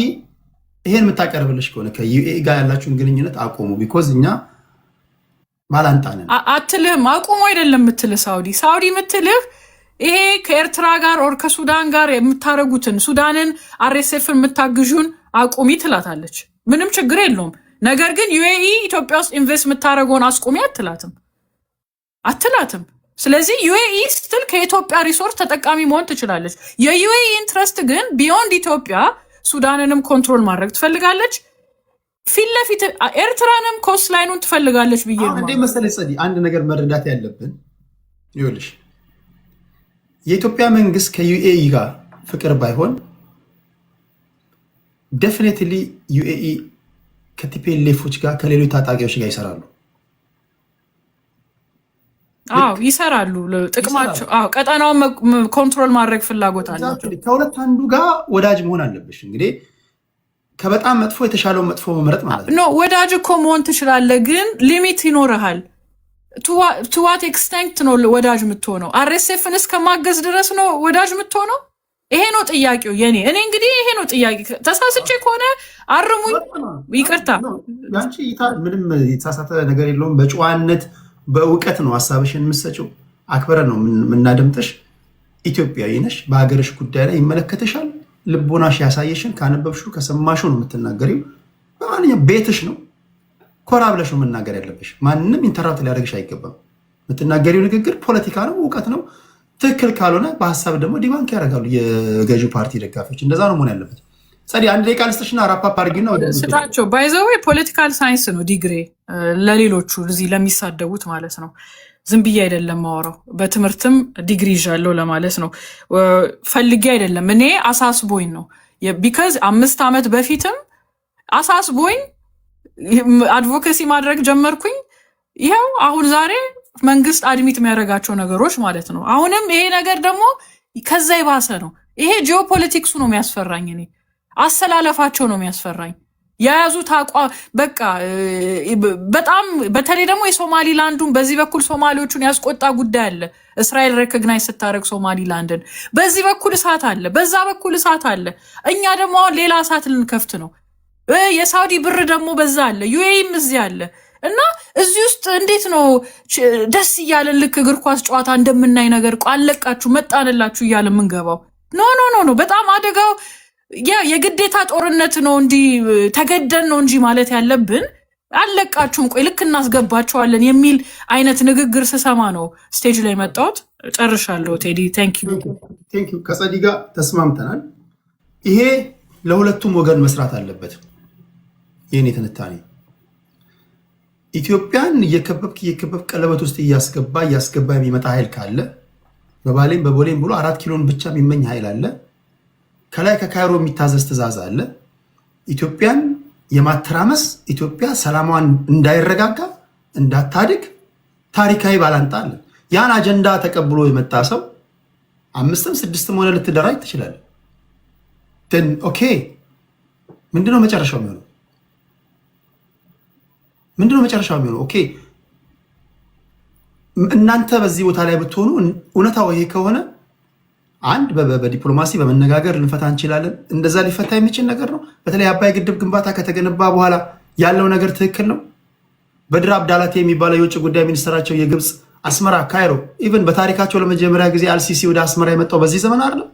ይሄን የምታቀርብልሽ ከሆነ ከዩኤኢ ጋር ያላችሁን ግንኙነት አቆሙ ቢኮዝ እኛ ባላንጣነን አትልህም። አቁሙ አይደለም የምትልህ ሳውዲ የምትልህ ይሄ ከኤርትራ ጋር ኦር ከሱዳን ጋር የምታረጉትን ሱዳንን አርኤስኤፍን የምታግዡን አቁሚ ትላታለች። ምንም ችግር የለውም። ነገር ግን ዩኤኢ ኢትዮጵያ ውስጥ ኢንቨስት የምታደረገውን አስቁሚ አትላትም። ስለዚህ ዩኤኢ ስትል ከኢትዮጵያ ሪሶርስ ተጠቃሚ መሆን ትችላለች። የዩኤኢ ኢንትረስት ግን ቢዮንድ ኢትዮጵያ ሱዳንንም ኮንትሮል ማድረግ ትፈልጋለች። ፊት ለፊት ኤርትራንም ኮስት ላይኑን ትፈልጋለች ብዬ ነው እንዴ መሰለኝ። ጸዲ አንድ ነገር መረዳት ያለብን ይኸውልሽ፣ የኢትዮጵያ መንግስት ከዩኤኢ ጋር ፍቅር ባይሆን ዴፊኒትሊ ዩኤኢ ከቲፒኤልኤፎች ጋር ከሌሎች ታጣቂዎች ጋር ይሰራሉ። ይሰራሉ። ጥቅማቸው ቀጠናውን ኮንትሮል ማድረግ ፍላጎት አላቸው። ከሁለት አንዱ ጋር ወዳጅ መሆን አለብሽ። እንግዲህ ከበጣም መጥፎ የተሻለው መጥፎ መምረጥ ማለት ነው። ወዳጅ እኮ መሆን ትችላለህ፣ ግን ሊሚት ይኖርሃል። ቱዋት ኤክስቴንት ነው ወዳጅ የምትሆነው? አርኤስኤፍን እስከማገዝ ድረስ ነው ወዳጅ የምትሆነው? ይሄ ነው ጥያቄው የኔ። እኔ እንግዲህ ይሄ ነው ጥያቄ። ተሳስቼ ከሆነ አርሙኝ፣ ይቅርታ። ያንቺ ምንም የተሳሳተ ነገር የለውም። በጨዋነት በእውቀት ነው ሀሳብሽን የምትሰጪው። አክብረን ነው የምናደምጥሽ። ኢትዮጵያዊ ነሽ። በሀገርሽ ጉዳይ ላይ ይመለከተሻል። ልቦናሽ ያሳየሽን ካነበብሽው ከሰማሽው ነው የምትናገሪው። በማንኛውም ቤትሽ ነው። ኮራ ብለሽ ነው መናገር ያለብሽ። ማንም ኢንተራፕት ሊያደርግሽ አይገባም። የምትናገሪው ንግግር ፖለቲካ ነው፣ እውቀት ነው። ትክክል ካልሆነ በሀሳብ ደግሞ ዲባንክ ያደርጋሉ የገዢው ፓርቲ ደጋፊዎች። እንደዛ ነው መሆን ያለበት። ጸዲ አንድ ደቂቃ ልስጥሽና ራፓፕ አድርጊና ወደ ስጣቸው። ባይዘው ፖለቲካል ሳይንስ ነው ዲግሪ ለሌሎቹ እዚህ ለሚሳደቡት ማለት ነው። ዝም ብዬ አይደለም ማወራው፣ በትምህርትም ዲግሪ ይዣለሁ ለማለት ነው። ፈልጌ አይደለም። እኔ አሳስቦኝ ነው። ቢካዝ 5 ዓመት በፊትም አሳስቦኝ አድቮኬሲ ማድረግ ጀመርኩኝ። ይኸው አሁን ዛሬ መንግስት አድሚት የሚያደርጋቸው ነገሮች ማለት ነው። አሁንም ይሄ ነገር ደግሞ ከዛ የባሰ ነው። ይሄ ጂኦፖለቲክሱ ነው የሚያስፈራኝ። እኔ አሰላለፋቸው ነው የሚያስፈራኝ። የያዙት አቋም በቃ በጣም በተለይ ደግሞ የሶማሊላንዱን በዚህ በኩል ሶማሌዎቹን ያስቆጣ ጉዳይ አለ። እስራኤል ሬኮግናይዝ ስታደርግ ሶማሊላንድን በዚህ በኩል እሳት አለ፣ በዛ በኩል እሳት አለ። እኛ ደግሞ አሁን ሌላ እሳት ልንከፍት ነው። የሳውዲ ብር ደግሞ በዛ አለ፣ ዩኤኢም እዚህ አለ እና እዚህ ውስጥ እንዴት ነው ደስ እያለን ልክ እግር ኳስ ጨዋታ እንደምናይ ነገር አለቃችሁ መጣንላችሁ እያለ የምንገባው? ኖ ኖ ኖ ኖ። በጣም አደጋው የግዴታ ጦርነት ነው እንጂ ተገደን ነው እንጂ ማለት ያለብን አለቃችሁም ቆይ ልክ እናስገባቸዋለን የሚል አይነት ንግግር ስሰማ ነው ስቴጅ ላይ መጣሁት። ጨርሻለሁ። ቴዲ ቴንክ ዩ። ከጸዲ ጋር ተስማምተናል። ይሄ ለሁለቱም ወገን መስራት አለበት። የኔ ትንታኔ ኢትዮጵያን እየከበብክ ቀለበት ውስጥ እያስገባ የሚመጣ ኃይል ካለ በባሌም በቦሌም ብሎ 4 ኪሎን ብቻ የሚመኝ ኃይል አለ። ከላይ ከካይሮ የሚታዘዝ ትእዛዝ አለ። ኢትዮጵያን የማተራመስ ኢትዮጵያ ሰላሟን እንዳይረጋጋ እንዳታድግ ታሪካዊ ባላንጣ አለ። ያን አጀንዳ ተቀብሎ የመጣ ሰው 5ም 6ም ሆነ ልትደራጅ ትችላለህ። ኦኬ ምንድነው መጨረሻው የሚሆነው? ኦኬ እናንተ በዚህ ቦታ ላይ ብትሆኑ እውነታው ይሄ ከሆነ አንድ በዲፕሎማሲ በመነጋገር ልንፈታ እንችላለን። እንደዛ ሊፈታ የሚችል ነገር ነው። በተለይ አባይ ግድብ ግንባታ ከተገነባ በኋላ ያለው ነገር ትክክል ነው። በድር አብዳላቴ የሚባለው የውጭ ጉዳይ ሚኒስትራቸው የግብፅ አስመራ፣ ካይሮ ኢቨን በታሪካቸው ለመጀመሪያ ጊዜ አልሲሲ ወደ አስመራ የመጣው በዚህ ዘመን አይደለም።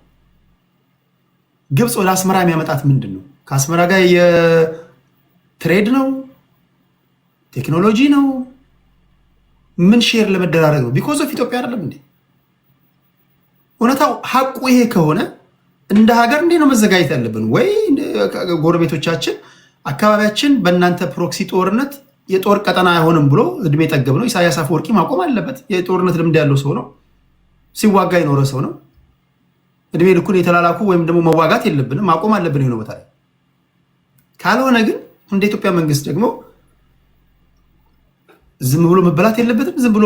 ግብፅ ወደ አስመራ የሚያመጣት ምንድን ነው? ከአስመራ ጋር የትሬድ ነው? ቴክኖሎጂ ነው? ምን ሼር ለመደራረግ ነው? ቢኮዝ ኦፍ ኢትዮጵያ አይደለም እንዴ? እውነታው ሀቁ ይሄ ከሆነ እንደ ሀገር እንዴ ነው መዘጋጀት ያለብን? ወይ ጎረቤቶቻችን አካባቢያችን በእናንተ ፕሮክሲ ጦርነት የጦር ቀጠና አይሆንም ብሎ እድሜ ጠገብ ነው። ኢሳያስ አፈወርቂ ማቆም አለበት። የጦርነት ልምድ ያለው ሰው ነው። ሲዋጋ የኖረ ሰው ነው። እድሜ ልኩን የተላላኩ ወይም ደግሞ መዋጋት የለብንም፣ ማቆም አለብን ነው ቦታ ላይ። ካልሆነ ግን እንደ ኢትዮጵያ መንግስት ደግሞ ዝም ብሎ መበላት የለበትም። ዝም ብሎ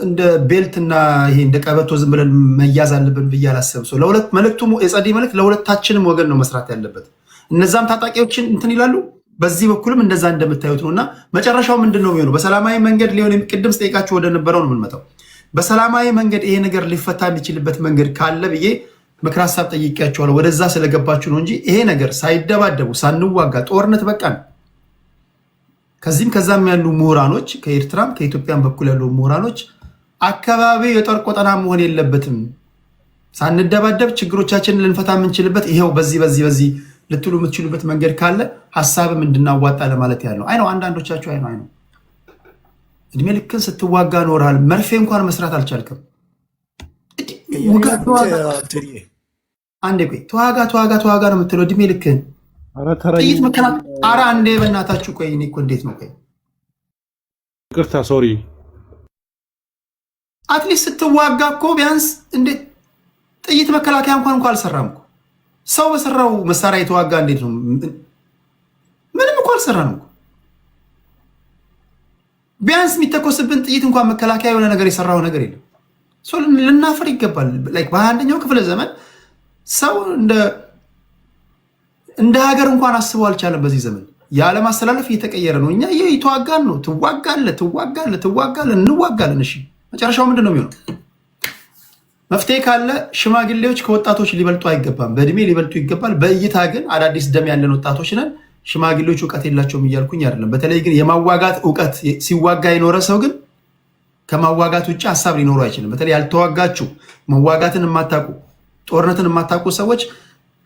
እንደ ቤልትና ይሄ እንደ ቀበቶ ዝም ብለን መያዝ አለብን ብዬ አላሰብም። ሰው ለሁለት መልእክቱ የጸዲ መልእክት ለሁለታችንም ወገን ነው መስራት ያለበት። እነዛም ታጣቂዎችን እንትን ይላሉ፣ በዚህ በኩልም እንደዛ እንደምታዩት ነው። እና መጨረሻው ምንድን ነው የሚሆነው? በሰላማዊ መንገድ ሊሆን ቅድም ስጠይቃችሁ ወደ ነበረው ነው የምንመጣው። በሰላማዊ መንገድ ይሄ ነገር ሊፈታ የሚችልበት መንገድ ካለ ብዬ ምክር ሀሳብ ጠይቄያቸዋለሁ። ወደዛ ስለገባችሁ ነው እንጂ ይሄ ነገር ሳይደባደቡ ሳንዋጋ ጦርነት በቃ ነው። ከዚህም ከዛም ያሉ ምሁራኖች ከኤርትራም ከኢትዮጵያም በኩል ያሉ ምሁራኖች አካባቢው የጦር ቆጠና መሆን የለበትም፣ ሳንደባደብ ችግሮቻችንን ልንፈታ የምንችልበት ይሄው በዚህ ልትሉ የምትችሉበት መንገድ ካለ ሀሳብም እንድናዋጣ ለማለት ያለው አይ ነው። አንዳንዶቻችሁ አይ ነው እድሜ ልክን ስትዋጋ ኖርሃል፣ መርፌ እንኳን መስራት አልቻልክም። አንዴ ቆይ ተዋጋ ነው የምትለው እድሜ ልክን ጥይት መከና። ኧረ አንዴ በእናታችሁ ቆይ። እኔ እኮ እንዴት ነው ቆይ ይቅርታ ሶሪ። አትሊስት ስትዋጋ እኮ ቢያንስ እንዴት ጥይት መከላከያ እንኳን አልሰራም እኮ። ሰው በሰራው መሳሪያ የተዋጋ እንዴት ነው? ምንም እኮ አልሰራም እኮ። ቢያንስ የሚተኮስብን ጥይት እንኳን መከላከያ የሆነ ነገር የሰራው ነገር የለም። ሰው ልናፈር ይገባል። ላይክ በ21ኛው ክፍለ ዘመን ሰው እንደ ሀገር እንኳን አስበው አልቻለም። በዚህ ዘመን የዓለም አስተላለፍ እየተቀየረ ነው። እኛ የተዋጋን ነው። ትዋጋለህ፣ እንዋጋለን። እሺ መጨረሻው ምንድን ነው የሚሆነው? መፍትሄ ካለ ሽማግሌዎች ከወጣቶች ሊበልጡ አይገባም። በእድሜ ሊበልጡ ይገባል። በእይታ ግን አዳዲስ ደም ያለን ወጣቶች ነን። ሽማግሌዎች እውቀት የላቸውም እያልኩኝ አይደለም። በተለይ ግን የማዋጋት እውቀት ሲዋጋ የኖረ ሰው ግን ከማዋጋት ውጭ ሀሳብ ሊኖሩ አይችልም። በተለይ ያልተዋጋችሁ መዋጋትን የማታውቁ ጦርነትን የማታውቁ ሰዎች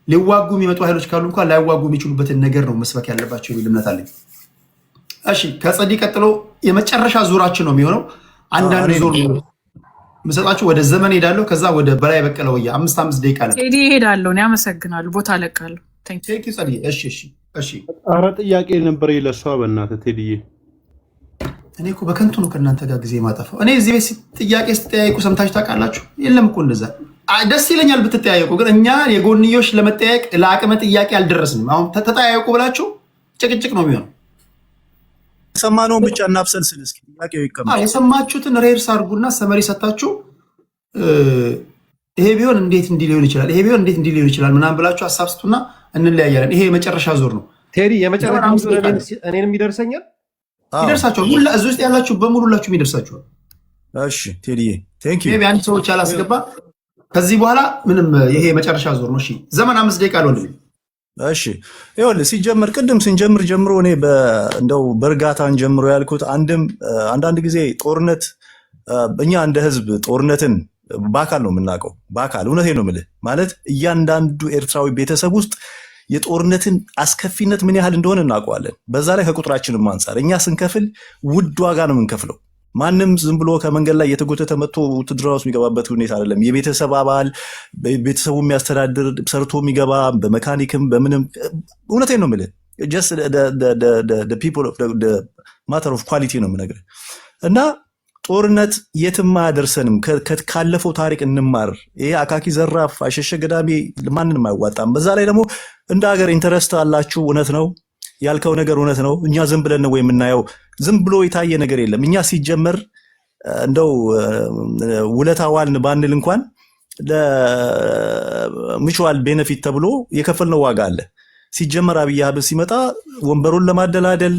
ሊዋጉ የሚመጡ ኃይሎች ካሉ እንኳን ላይዋጉ የሚችሉበትን ነገር ነው መስበክ ያለባቸው የሚል እምነት አለኝ። እሺ ከጸዲ ቀጥሎ የመጨረሻ ዙራችን ነው የሚሆነው። አንዳንድ ዙር የምሰጣችሁ ወደ ዘመን ሄዳለሁ። ከዛ ወደ በላይ በቀለ ወያ 5 ደቂቃ አለ። ቴዲ ሄዳለሁ። እኔ አመሰግናለሁ። ቦታ ለቃለሁ። እሺ ኧረ ጥያቄ ነበር ለሷ በእናትህ ቴዲዬ። እኔ እኮ በከንቱ ነው ከእናንተ ጋር ጊዜ ማጠፋው። እኔ እዚህ ቤት ጥያቄ ስትጠያየቁ ሰምታችሁ ታውቃላችሁ? የለም እኮ እንደዛ። ደስ ይለኛል ብትጠያየቁ፣ ግን እኛ የጎንዮሽ ለመጠያየቅ ለአቅመ ጥያቄ አልደረስንም። አሁን ተጠያየቁ ብላችሁ ጭቅጭቅ ነው የሚሆነው። የሰማነውን ብቻ እናብሰልስል። እስኪ ጥያቄው ይቀመጥ። የሰማችሁትን ሬርስ አድርጉና ሰመሪ ሰታችሁ ይሄ ቢሆን እንዴት እንዲህ ሊሆን ይችላል፣ ይሄ ቢሆን እንዴት እንዲህ ሊሆን ይችላል ምናምን ብላችሁ ሀሳብ ስጡና እንለያያለን። ይሄ የመጨረሻ ዙር ነው። ቴዲ የመጨረሻ ዙር እኔንም ይደርሰኛል፣ ይደርሳችኋል። እዚህ ውስጥ ያላችሁ በሙሉ ሁላችሁም ይደርሳችኋል። እሺ ቴዲዬ ቴንክ ዩ። አንድ ሰዎች አላስገባ። ከዚህ በኋላ ምንም ይሄ የመጨረሻ ዙር ነው። እሺ ዘመን 5 ደቂቃ አልወንድ። እሺ ይኸውልህ ሲጀምር ቅድም ስንጀምር ጀምሮ እኔ እንደው በእርጋታን ጀምሮ ያልኩት አንዳንድ ጊዜ ጦርነት እኛ እንደ ህዝብ ጦርነትን በአካል ነው የምናውቀው። በአካል እውነቴን ነው የምልህ። ማለት እያንዳንዱ ኤርትራዊ ቤተሰብ ውስጥ የጦርነትን አስከፊነት ምን ያህል እንደሆነ እናውቀዋለን። በዛ ላይ ከቁጥራችንም አንጻር እኛ ስንከፍል ውድ ዋጋ ነው የምንከፍለው። ማንም ዝም ብሎ ከመንገድ ላይ የተጎተተ መጥቶ ውትድርና ውስጥ የሚገባበት ሁኔታ አይደለም። የቤተሰብ አባል ቤተሰቡ የሚያስተዳድር ሰርቶ የሚገባ በመካኒክም በምንም እውነቴን ነው የምልህ። ጀስት ማተር ኦፍ ኳሊቲ ነው የምነግርህ። እና ጦርነት የትም አያደርሰንም። ካለፈው ታሪክ እንማር። ይሄ አካኪ ዘራፍ አሸሸ ገዳሜ ማንንም አይዋጣም። በዛ ላይ ደግሞ እንደ ሀገር ኢንተረስት አላችሁ። እውነት ነው ያልከው ነገር እውነት ነው። እኛ ዝም ብለን ነው የምናየው። ዝም ብሎ የታየ ነገር የለም። እኛ ሲጀመር እንደው ውለታ ዋልን ባንል እንኳን ለሚቹዋል ቤነፊት ተብሎ የከፈልነው ዋጋ አለ። ሲጀመር አብይ አህመድ ሲመጣ ወንበሩን ለማደላደል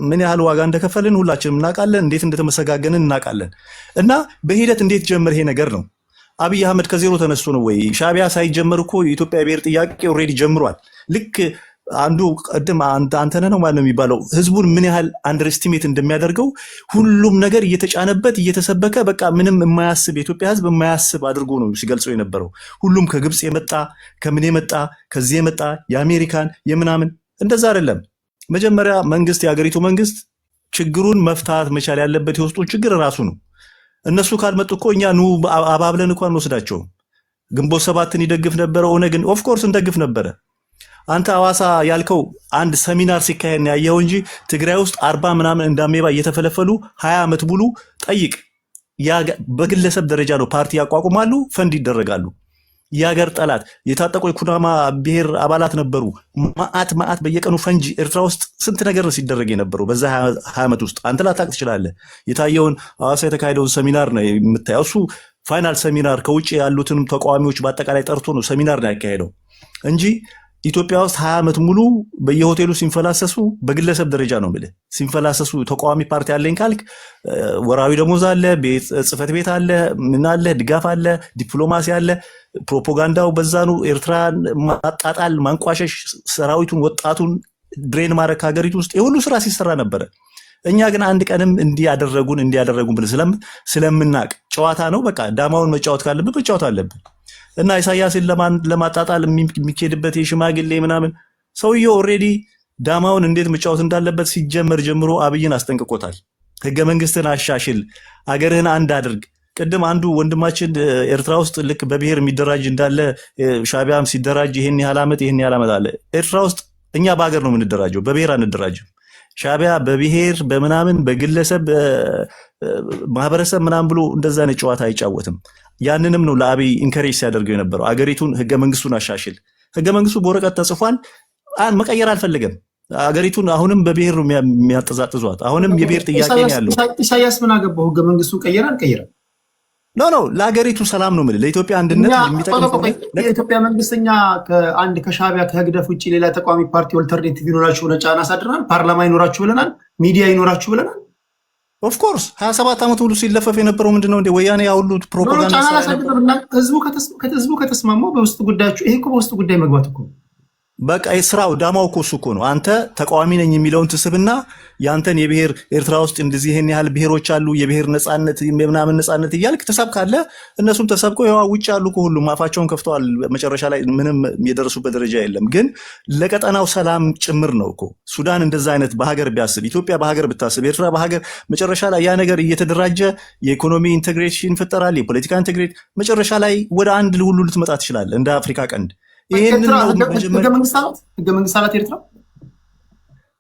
ምን ያህል ዋጋ እንደከፈልን ሁላችንም እናውቃለን። እንዴት እንደተመሰጋገንን እናውቃለን። እና በሂደት እንዴት ጀመር ይሄ ነገር ነው። አብይ አህመድ ከዜሮ ተነስቶ ነው ወይ? ሻቢያ ሳይጀመር እኮ የኢትዮጵያ ብሔር ጥያቄ ኦልሬዲ ጀምሯል። ልክ አንዱ ቀድም አንተነህ ነው ማለት ነው የሚባለው ህዝቡን ምን ያህል አንደርስቲሜት እንደሚያደርገው ሁሉም ነገር እየተጫነበት እየተሰበከ በቃ ምንም የማያስብ የኢትዮጵያ ህዝብ የማያስብ አድርጎ ነው ሲገልጸው የነበረው። ሁሉም ከግብፅ የመጣ ከምን የመጣ ከዚህ የመጣ የአሜሪካን የምናምን እንደዛ አይደለም። መጀመሪያ መንግስት የሀገሪቱ መንግስት ችግሩን መፍታት መቻል ያለበት የውስጡን ችግር ራሱ ነው። እነሱ ካልመጡ እኮ እኛ ኑ አባብለን እንኳን ወስዳቸው ግንቦት ሰባትን ይደግፍ ነበረ፣ ኦነግን ኦፍ ኮርስ እንደግፍ ነበረ። አንተ አዋሳ ያልከው አንድ ሰሚናር ሲካሄድ ነው ያየው እንጂ ትግራይ ውስጥ 40 ምናምን እንዳሜባ እየተፈለፈሉ 20 ዓመት ሙሉ ጠይቅ። ያ በግለሰብ ደረጃ ነው ፓርቲ ያቋቁማሉ፣ ፈንድ ይደረጋሉ። የሀገር ጠላት የታጠቁ የኩናማ ብሔር አባላት ነበሩ። ማአት በየቀኑ ፈንጂ ኤርትራ ውስጥ ስንት ነገር ነው ሲደረግ የነበረው በዛ 20 ዓመት ውስጥ። አንተ ላታውቅ ትችላለህ። የታየውን አዋሳ የተካሄደውን ሰሚናር ነው የምታየው። እሱ ፋይናል ሰሚናር ከውጭ ያሉትንም ተቃዋሚዎች በአጠቃላይ ጠርቶ ነው ሰሚናር ነው ያካሄደው እንጂ ኢትዮጵያ ውስጥ 20 ዓመት ሙሉ በየሆቴሉ ሲንፈላሰሱ በግለሰብ ደረጃ ነው ማለት ሲንፈላሰሱ። ተቃዋሚ ፓርቲ አለኝ ካልክ ወራዊ ደሞዝ አለ፣ ጽህፈት ቤት አለ፣ ምን አለ፣ ድጋፍ አለ፣ ዲፕሎማሲ አለ። ፕሮፓጋንዳው በዛኑ ኤርትራን ማጣጣል፣ ማንቋሸሽ፣ ሰራዊቱን ወጣቱን ድሬን ማድረግ ሀገሪቱ ውስጥ የሁሉ ስራ ሲሰራ ነበረ። እኛ ግን አንድ ቀንም እንዲያደረጉን ብለን ስለምናቅ ጨዋታ ነው በቃ ዳማውን መጫወት ካለብን መጫወት አለብን። እና ኢሳያስን ለማጣጣል የሚኬድበት የሽማግሌ ምናምን ሰውየው ኦልሬዲ ዳማውን እንዴት መጫወት እንዳለበት ሲጀመር ጀምሮ አብይን አስጠንቅቆታል። ህገ መንግስትን አሻሽል፣ አገርህን አንድ አድርግ። ቅድም አንዱ ወንድማችን ኤርትራ ውስጥ ልክ በብሔር የሚደራጅ እንዳለ ሻቢያም ሲደራጅ ይሄን ያህል ዓመት አለ። ኤርትራ ውስጥ እኛ በሀገር ነው የምንደራጀው፣ በብሔር አንደራጅም። ሻቢያ በብሔር በምናምን በግለሰብ ማህበረሰብ ምናምን ብሎ እንደዛ አይነት ጨዋታ አይጫወትም። ያንንም ነው ለአብይ ኢንከሬጅ ሲያደርገው የነበረው። አገሪቱን ህገ መንግስቱን አሻሽል። ህገ መንግስቱ በወረቀት ተጽፏል፣ መቀየር አልፈለገም። አገሪቱን አሁንም በብሔር ነው የሚያጠዛጥዟት። አሁንም የብሔር ጥያቄ ነው ያለው። ኢሳያስ ምን አገባው? ህገ መንግስቱን ቀየረ አልቀየረም? ኖ ለሀገሪቱ ሰላም ነው የምልህ፣ ለኢትዮጵያ አንድነት የሚጠቅም የኢትዮጵያ መንግስተኛ ከአንድ ከሻቢያ ከህግደፍ ውጭ ሌላ ተቃዋሚ ፓርቲ ኦልተርኔቲቭ ይኖራችሁ ብለን ጫና አሳድረናል። ፓርላማ ይኖራችሁ ብለናል። ሚዲያ ይኖራችሁ ብለናል። ኦፍኮርስ 27 ዓመት ሁሉ ሲለፈፍ የነበረው ምንድነው እንደ ወያኔ ያሁሉ ፕሮፓጋንዳ ጫና አሳድረናል። ህዝቡ ከተስማማው በውስጥ ጉዳያችሁ ይሄ እኮ በውስጥ ጉዳይ መግባት እኮ በቃ ስራው ዳማው እኮ እሱ እኮ ነው። አንተ ተቃዋሚ ነኝ የሚለውን ትስብና ያንተን የብሔር ኤርትራ ውስጥ እንደዚህ ይሄን ያህል ብሔሮች አሉ የብሔር ነፃነት ምናምን ነፃነት እያልክ ተሰብካለህ። እነሱም ተሰብከው ያው ውጭ ያሉ ሁሉም አፋቸውን ከፍተዋል። መጨረሻ ላይ ምንም የደረሱበት ደረጃ የለም። ግን ለቀጠናው ሰላም ጭምር ነው እኮ ሱዳን እንደዛ አይነት በሀገር ቢያስብ፣ ኢትዮጵያ በሀገር ብታስብ፣ ኤርትራ በሀገር መጨረሻ ላይ ያ ነገር እየተደራጀ የኢኮኖሚ ኢንቴግሬሽን ይፈጠራል፣ የፖለቲካ ኢንቴግሬት መጨረሻ ላይ ወደ አንድ ሁሉ ልትመጣ ትችላለህ እንደ አፍሪካ ቀንድ። ይሄን ነው ህገ መንግስት አላት ኤርትራ።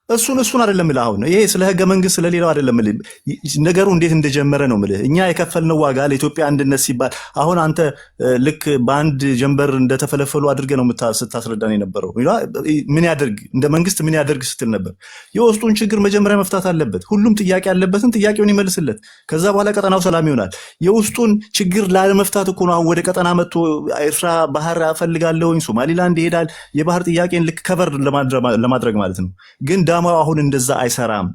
እሱን አይደለም እልህ። አሁን ይሄ ስለ ህገ መንግስት ስለሌላው አይደለም እልህ። ነገሩ እንዴት እንደጀመረ ነው እልህ። እኛ የከፈልነው ዋጋ ለኢትዮጵያ አንድነት ሲባል አሁን አንተ ልክ በአንድ ጀንበር እንደተፈለፈሉ አድርገህ ነው ስታስረዳን የነበረው። ምን ያደርግ እንደ መንግስት ምን ያደርግ ስትል ነበር። የውስጡን ችግር መጀመሪያ መፍታት አለበት። ሁሉም ጥያቄ ያለበትን ጥያቄውን ይመልስለት። ከዛ በኋላ ቀጠናው ሰላም ይሆናል። የውስጡን ችግር ላለመፍታት እኮ ነው አሁን ወደ ቀጠና መጥቶ ኤርትራ ባህር አፈልጋለሁኝ ሶማሊላንድ ይሄዳል። የባህር ጥያቄን ልክ ከቨር ለማድረግ ማለት ነው። ግን አሁን እንደዛ አይሰራም።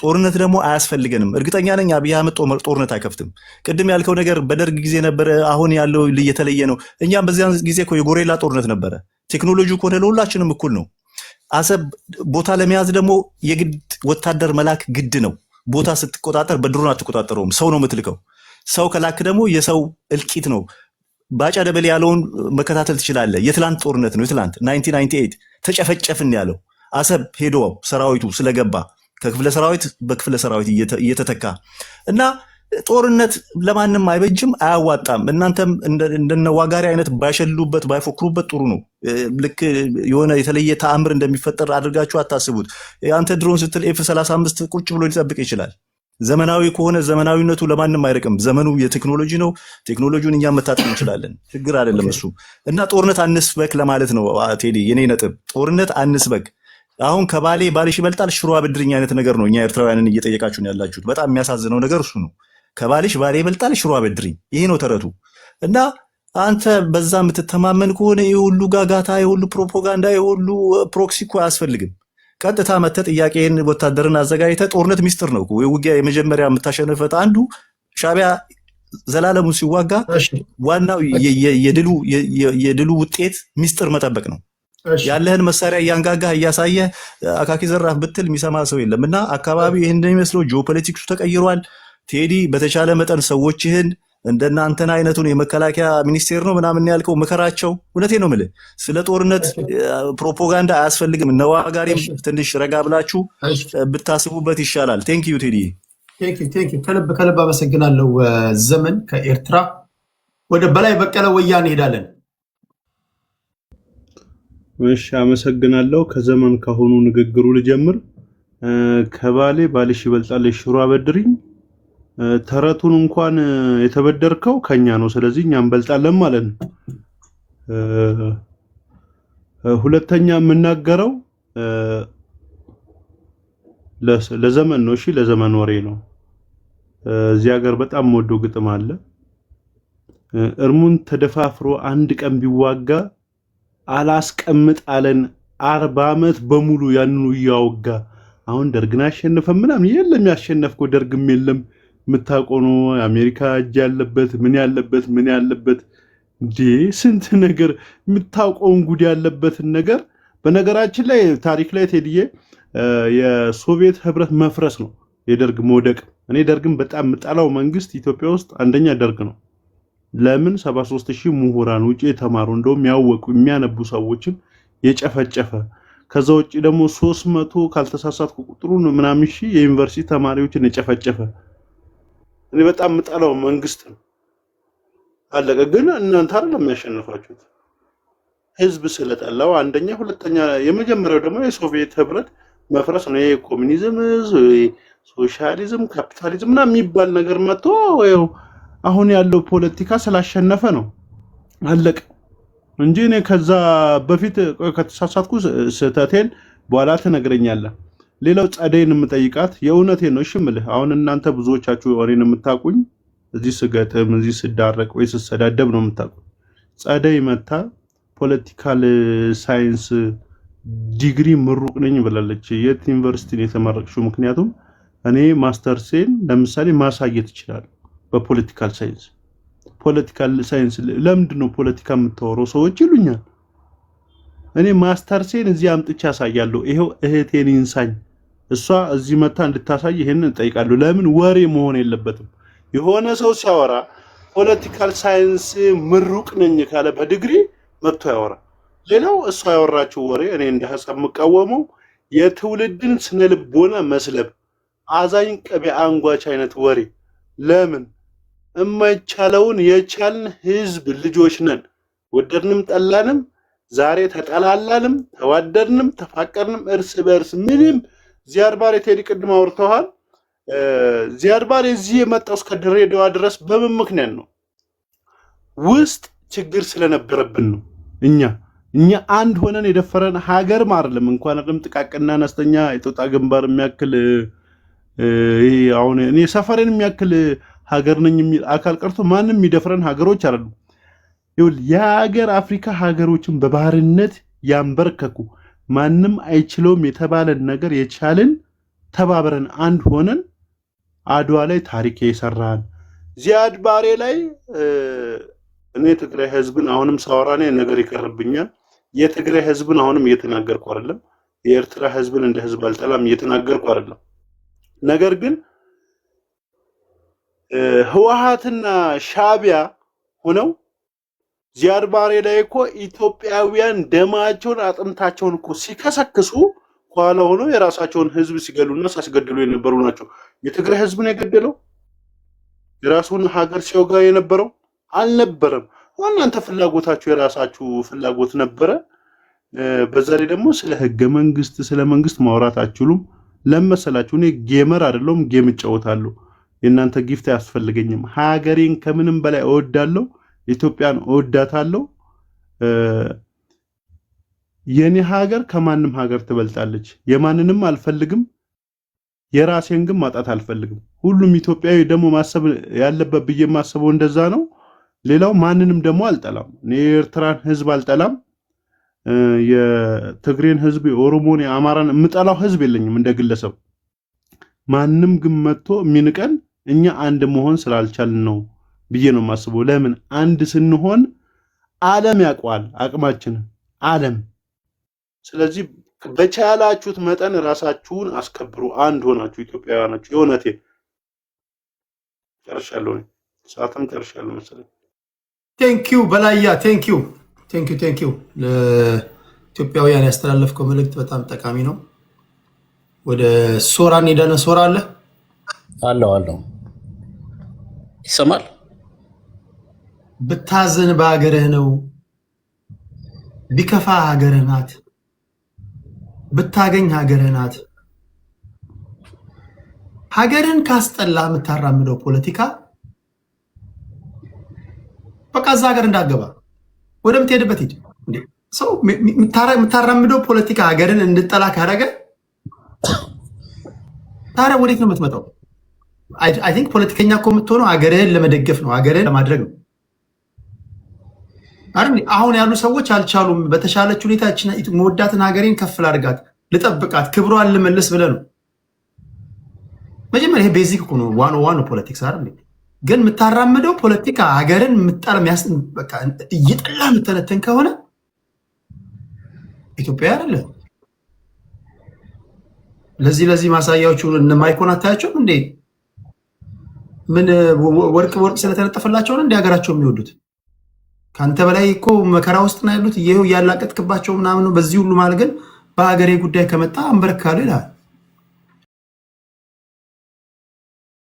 ጦርነት ደግሞ አያስፈልገንም። እርግጠኛ ነኝ አብይ አህመድ ጦርነት አይከፍትም። ቅድም ያልከው ነገር በደርግ ጊዜ ነበረ፣ አሁን ያለው የተለየ ነው። እኛም በዚያን ጊዜ እኮ የጎሬላ ጦርነት ነበረ። ቴክኖሎጂ ከሆነ ለሁላችንም እኩል ነው። አሰብ ቦታ ለመያዝ ደግሞ የግድ ወታደር መላክ ግድ ነው። ቦታ ስትቆጣጠር በድሮን አትቆጣጠረውም፣ ሰው ነው የምትልከው። ሰው ከላክ ደግሞ የሰው እልቂት ነው። ባጫ ደበሌ ያለውን መከታተል ትችላለህ። የትላንት ጦርነት ነው። የትላንት 1998 ተጨፈጨፍን ያለው አሰብ ሄዶ ሰራዊቱ ስለገባ ከክፍለ ሰራዊት በክፍለ ሰራዊት እየተተካ እና ጦርነት ለማንም አይበጅም፣ አያዋጣም። እናንተም እንደነ ዋጋሪ አይነት ባይሸሉበት ባይፎክሩበት ጥሩ ነው። ልክ የሆነ የተለየ ተአምር እንደሚፈጠር አድርጋችሁ አታስቡት። አንተ ድሮን ስትል ኤፍ35 ቁጭ ብሎ ሊጠብቅ ይችላል። ዘመናዊ ከሆነ ዘመናዊነቱ ለማንም አይርቅም። ዘመኑ የቴክኖሎጂ ነው። ቴክኖሎጂውን እኛ መታጠቅ እንችላለን። ችግር አይደለም እሱ። እና ጦርነት አንስበክ ለማለት ነው ቴዲ። የኔ ነጥብ ጦርነት አንስበክ። አሁን ከባሌ ባልሽ ይበልጣል ሽሮ አበድርኝ አይነት ነገር ነው እኛ ኤርትራውያንን እየጠየቃችሁ ነው ያላችሁት። በጣም የሚያሳዝነው ነገር እሱ ነው። ከባልሽ ባሌ ይበልጣል ሽሮ አበድርኝ፣ ይሄ ነው ተረቱ። እና አንተ በዛ የምትተማመን ከሆነ የሁሉ ጋጋታ፣ የሁሉ ፕሮፓጋንዳ፣ የሁሉ ፕሮክሲ እኮ አያስፈልግም። ቀጥታ መተህ ጥያቄን ወታደርን አዘጋጅተህ ጦርነት ሚስጥር ነው እኮ የውጊያ የመጀመሪያ የምታሸንፈት አንዱ ሻዕቢያ ዘላለሙን ሲዋጋ ዋናው የድሉ ውጤት ሚስጥር መጠበቅ ነው። ያለህን መሳሪያ እያንጋጋህ እያሳየህ አካኪ ዘራፍ ብትል የሚሰማ ሰው የለም። እና አካባቢ ይህን እንደሚመስለው ጂኦፖለቲክሱ ተቀይሯል። ቴዲ በተቻለ መጠን ሰዎችህን እንደናንተን አይነቱን የመከላከያ ሚኒስቴር ነው ምናምን ያልከው ምከራቸው። እውነቴን ነው የምልህ፣ ስለ ጦርነት ፕሮፓጋንዳ አያስፈልግም። ነዋጋሪም ትንሽ ረጋ ብላችሁ ብታስቡበት ይሻላል። ቴንክ ዩ ቴዲ። ከልብ አመሰግናለሁ። ዘመን ከኤርትራ ወደ በላይ በቀለ ወያኔ እንሄዳለን። እሺ አመሰግናለሁ። ከዘመን ከሆኑ ንግግሩ ልጀምር። ከባሌ ባልሽ ይበልጣል ሽሮ አበድሪኝ። ተረቱን እንኳን የተበደርከው ከኛ ነው፣ ስለዚህ እኛ እንበልጣለን ማለት ነው። ሁለተኛ የምናገረው ለዘመን ነው። እሺ ለዘመን ወሬ ነው። እዚህ ሀገር በጣም ወዶ ግጥም አለ። እርሙን ተደፋፍሮ አንድ ቀን ቢዋጋ አላስቀምጥ አለን 40 ዓመት በሙሉ ያንኑ እያወጋ። አሁን ደርግን አሸነፈ ምናምን የለም፣ ያሸነፍከው ደርግም የለም። የምታውቀው ነው አሜሪካ እጅ ያለበት ምን ያለበት እንዴ ስንት ነገር የምታውቀውን ጉድ ያለበትን ነገር። በነገራችን ላይ ታሪክ ላይ ቴዲዬ የሶቪየት ህብረት መፍረስ ነው የደርግ መውደቅ። እኔ ደርግን በጣም የምጠላው መንግስት ኢትዮጵያ ውስጥ አንደኛ ደርግ ነው። ለምን 73000 ምሁራን ውጪ የተማሩ እንደውም ያወቁ የሚያነቡ ሰዎችን የጨፈጨፈ፣ ከዛ ውጪ ደግሞ 300 ካልተሳሳትኩ ቁጥሩን ምናምን ሺህ የዩኒቨርሲቲ ተማሪዎችን የጨፈጨፈ እኔ በጣም የምጠላው መንግስት ነው። አለቀ። ግን እናንተ አይደለም የሚያሸንፋችሁት ህዝብ ስለጠላው አንደኛ። ሁለተኛ የመጀመሪያው ደግሞ የሶቪየት ህብረት መፍረስ ነው። ይሄ ኮሙኒዝም፣ ሶሻሊዝም፣ ካፒታሊዝም ምናምን የሚባል ነገር መጥቶ አሁን ያለው ፖለቲካ ስላሸነፈ ነው። አለቀ እንጂ እኔ ከዛ በፊት ከተሳሳትኩ ስህተቴን በኋላ ትነግረኛለህ። ሌላው ጸደይን የምጠይቃት የእውነቴን ነው። እሺ የምልህ አሁን እናንተ ብዙዎቻችሁ እኔን የምታውቁኝ እዚህ ስገጥም እዚህ ስዳረቅ ወይ ስሰዳደብ ነው የምታውቁኝ። ጸደይ መታ ፖለቲካል ሳይንስ ዲግሪ ምሩቅ ነኝ ብላለች። የት ዩኒቨርሲቲ ነው የተመረቅሽው? ምክንያቱም እኔ ማስተርሴን ለምሳሌ ማሳየት ይችላል በፖለቲካል ሳይንስ። ፖለቲካል ሳይንስ ለምንድን ነው ፖለቲካ የምታወራው ሰዎች ይሉኛል። እኔ ማስተርሴን እዚህ አምጥቼ ያሳያለሁ። ይሄው እህቴን ይንሳኝ፣ እሷ እዚህ መታ እንድታሳይ ይሄንን እጠይቃለሁ። ለምን ወሬ መሆን የለበትም። የሆነ ሰው ሲያወራ ፖለቲካል ሳይንስ ምሩቅ ነኝ ካለ በዲግሪ መጥቶ ያወራ። ሌላው እሷ ያወራችው ወሬ እኔ እንደ ሐሳብ የምቃወመው የትውልድን ስነልቦና መስለብ፣ አዛኝ ቅቤ አንጓች አይነት ወሬ። ለምን የማይቻለውን የቻልን ህዝብ ልጆች ነን። ወደድንም ጠላንም ዛሬ ተጠላላንም ተዋደድንም ተፋቀርንም እርስ በእርስ ምንም ዚያድ ባሬ ቴዲ ቅድም አውርተዋል። ዚያድ ባሬ እዚህ የመጣው እስከ ድሬዳዋ ድረስ በምን ምክንያት ነው? ውስጥ ችግር ስለነበረብን ነው። እኛ አንድ ሆነን የደፈረን ሀገር አይደለም። እንኳን አይደለም ጥቃቅንና አነስተኛ የጦጣ ግንባር የሚያክል አሁን እኔ ሰፈሬን የሚያክል ሀገር ነኝ የሚል አካል ቀርቶ ማንም የሚደፍረን ሀገሮች አይደሉም። የሀገር አፍሪካ ሀገሮችን በባህርነት ያንበረከኩ ማንም አይችለውም የተባለን ነገር የቻልን ተባብረን አንድ ሆነን አድዋ ላይ ታሪክ የሰራን ዚያድ ባሬ ላይ እኔ የትግራይ ህዝብን አሁንም ሳወራኔ ነገር ይቀርብኛል። የትግራይ ህዝብን አሁንም እየተናገርኩ አይደለም። የኤርትራ ህዝብን እንደ ህዝብ አልጠላም እየተናገርኩ አይደለም። ነገር ግን ህወሓትና ሻዕቢያ ሆነው ዚያድ ባሬ ላይ እኮ ኢትዮጵያውያን ደማቸውን አጥንታቸውን እኮ ሲከሰክሱ ኋላ ሆኖ የራሳቸውን ህዝብ ሲገሉና ሲያስገድሉ የነበሩ ናቸው። የትግራይ ህዝብን የገደለው የራሱን ሀገር ሲወጋ የነበረው አልነበረም። እናንተ ፍላጎታችሁ የራሳችሁ ፍላጎት ነበረ። በዛ ላይ ደግሞ ስለ ህገ መንግስት ስለ መንግስት ማውራት አትችሉም። ለመሰላችሁ እኔ ጌመር አይደለሁም፣ ጌም እጫወታለሁ። የእናንተ ጊፍት አያስፈልገኝም። ሀገሬን ከምንም በላይ እወዳለሁ። ኢትዮጵያን እወዳታለሁ። የኔ ሀገር ከማንም ሀገር ትበልጣለች። የማንንም አልፈልግም፣ የራሴን ግን ማጣት አልፈልግም። ሁሉም ኢትዮጵያዊ ደግሞ ማሰብ ያለበት ብዬ ማሰበው እንደዛ ነው። ሌላው ማንንም ደግሞ አልጠላም። እኔ የኤርትራን ህዝብ አልጠላም። የትግሬን ህዝብ፣ የኦሮሞን፣ የአማራን የምጠላው ህዝብ የለኝም እንደ ግለሰብ። ማንም ግን መጥቶ የሚንቀን እኛ አንድ መሆን ስላልቻልን ነው ብዬ ነው የማስበው። ለምን አንድ ስንሆን ዓለም ያውቀዋል አቅማችንን ዓለም። ስለዚህ በቻላችሁት መጠን ራሳችሁን አስከብሩ፣ አንድ ሆናችሁ ኢትዮጵያውያናችሁ። የእውነቴ ጨርሻለሁ። ሰዓትም ጨርሻለሁ መሰለኝ። ቴንኪው በላያ ቴንኪው ለኢትዮጵያውያን ያስተላለፍከው መልእክት በጣም ጠቃሚ ነው። ወደ ሶራ እንሄዳለን። ሶራ አለ አለው ይሰማል። ብታዝን በሀገርህ ነው፣ ቢከፋ ሀገርህ ናት፣ ብታገኝ ሀገርህ ናት። ሀገርን ካስጠላ የምታራምደው ፖለቲካ በቃ እዛ ሀገር እንዳገባ ወደምትሄድበት ሂድ። ሰው የምታራምደው ፖለቲካ ሀገርን እንድጠላ ካደረገ ታዲያ ወዴት ነው የምትመጣው? አይ ቲንክ ፖለቲከኛ እኮ የምትሆነው ሀገርህን ለመደገፍ ነው፣ ሀገርህን ለማድረግ ነው። አሁን ያሉ ሰዎች አልቻሉም። በተሻለች ሁኔታ መወዳትን ሀገሬን ከፍ ላድርጋት፣ ልጠብቃት፣ ክብሯን ልመልስ ብለህ ነው። መጀመሪያ ይሄ ቤዚክ እኮ ነው፣ ዋን ፖለቲክስ አይደል? ግን የምታራምደው ፖለቲካ ሀገርን እየጠላ የምተነተን ከሆነ ኢትዮጵያ አይደለ። ለዚህ ማሳያዎቹ ማይኮን አታያቸውም እንዴ? ምን ወርቅ ስለተነጠፈላቸው ነው እንደ ሀገራቸው የሚወዱት? ከአንተ በላይ እኮ መከራ ውስጥ ነው ያሉት። ይሄው ያላቀጥክባቸው ምናምን ነው። በዚህ ሁሉ ማለት ግን በሀገሬ ጉዳይ ከመጣ አንበረካሉ ይላል።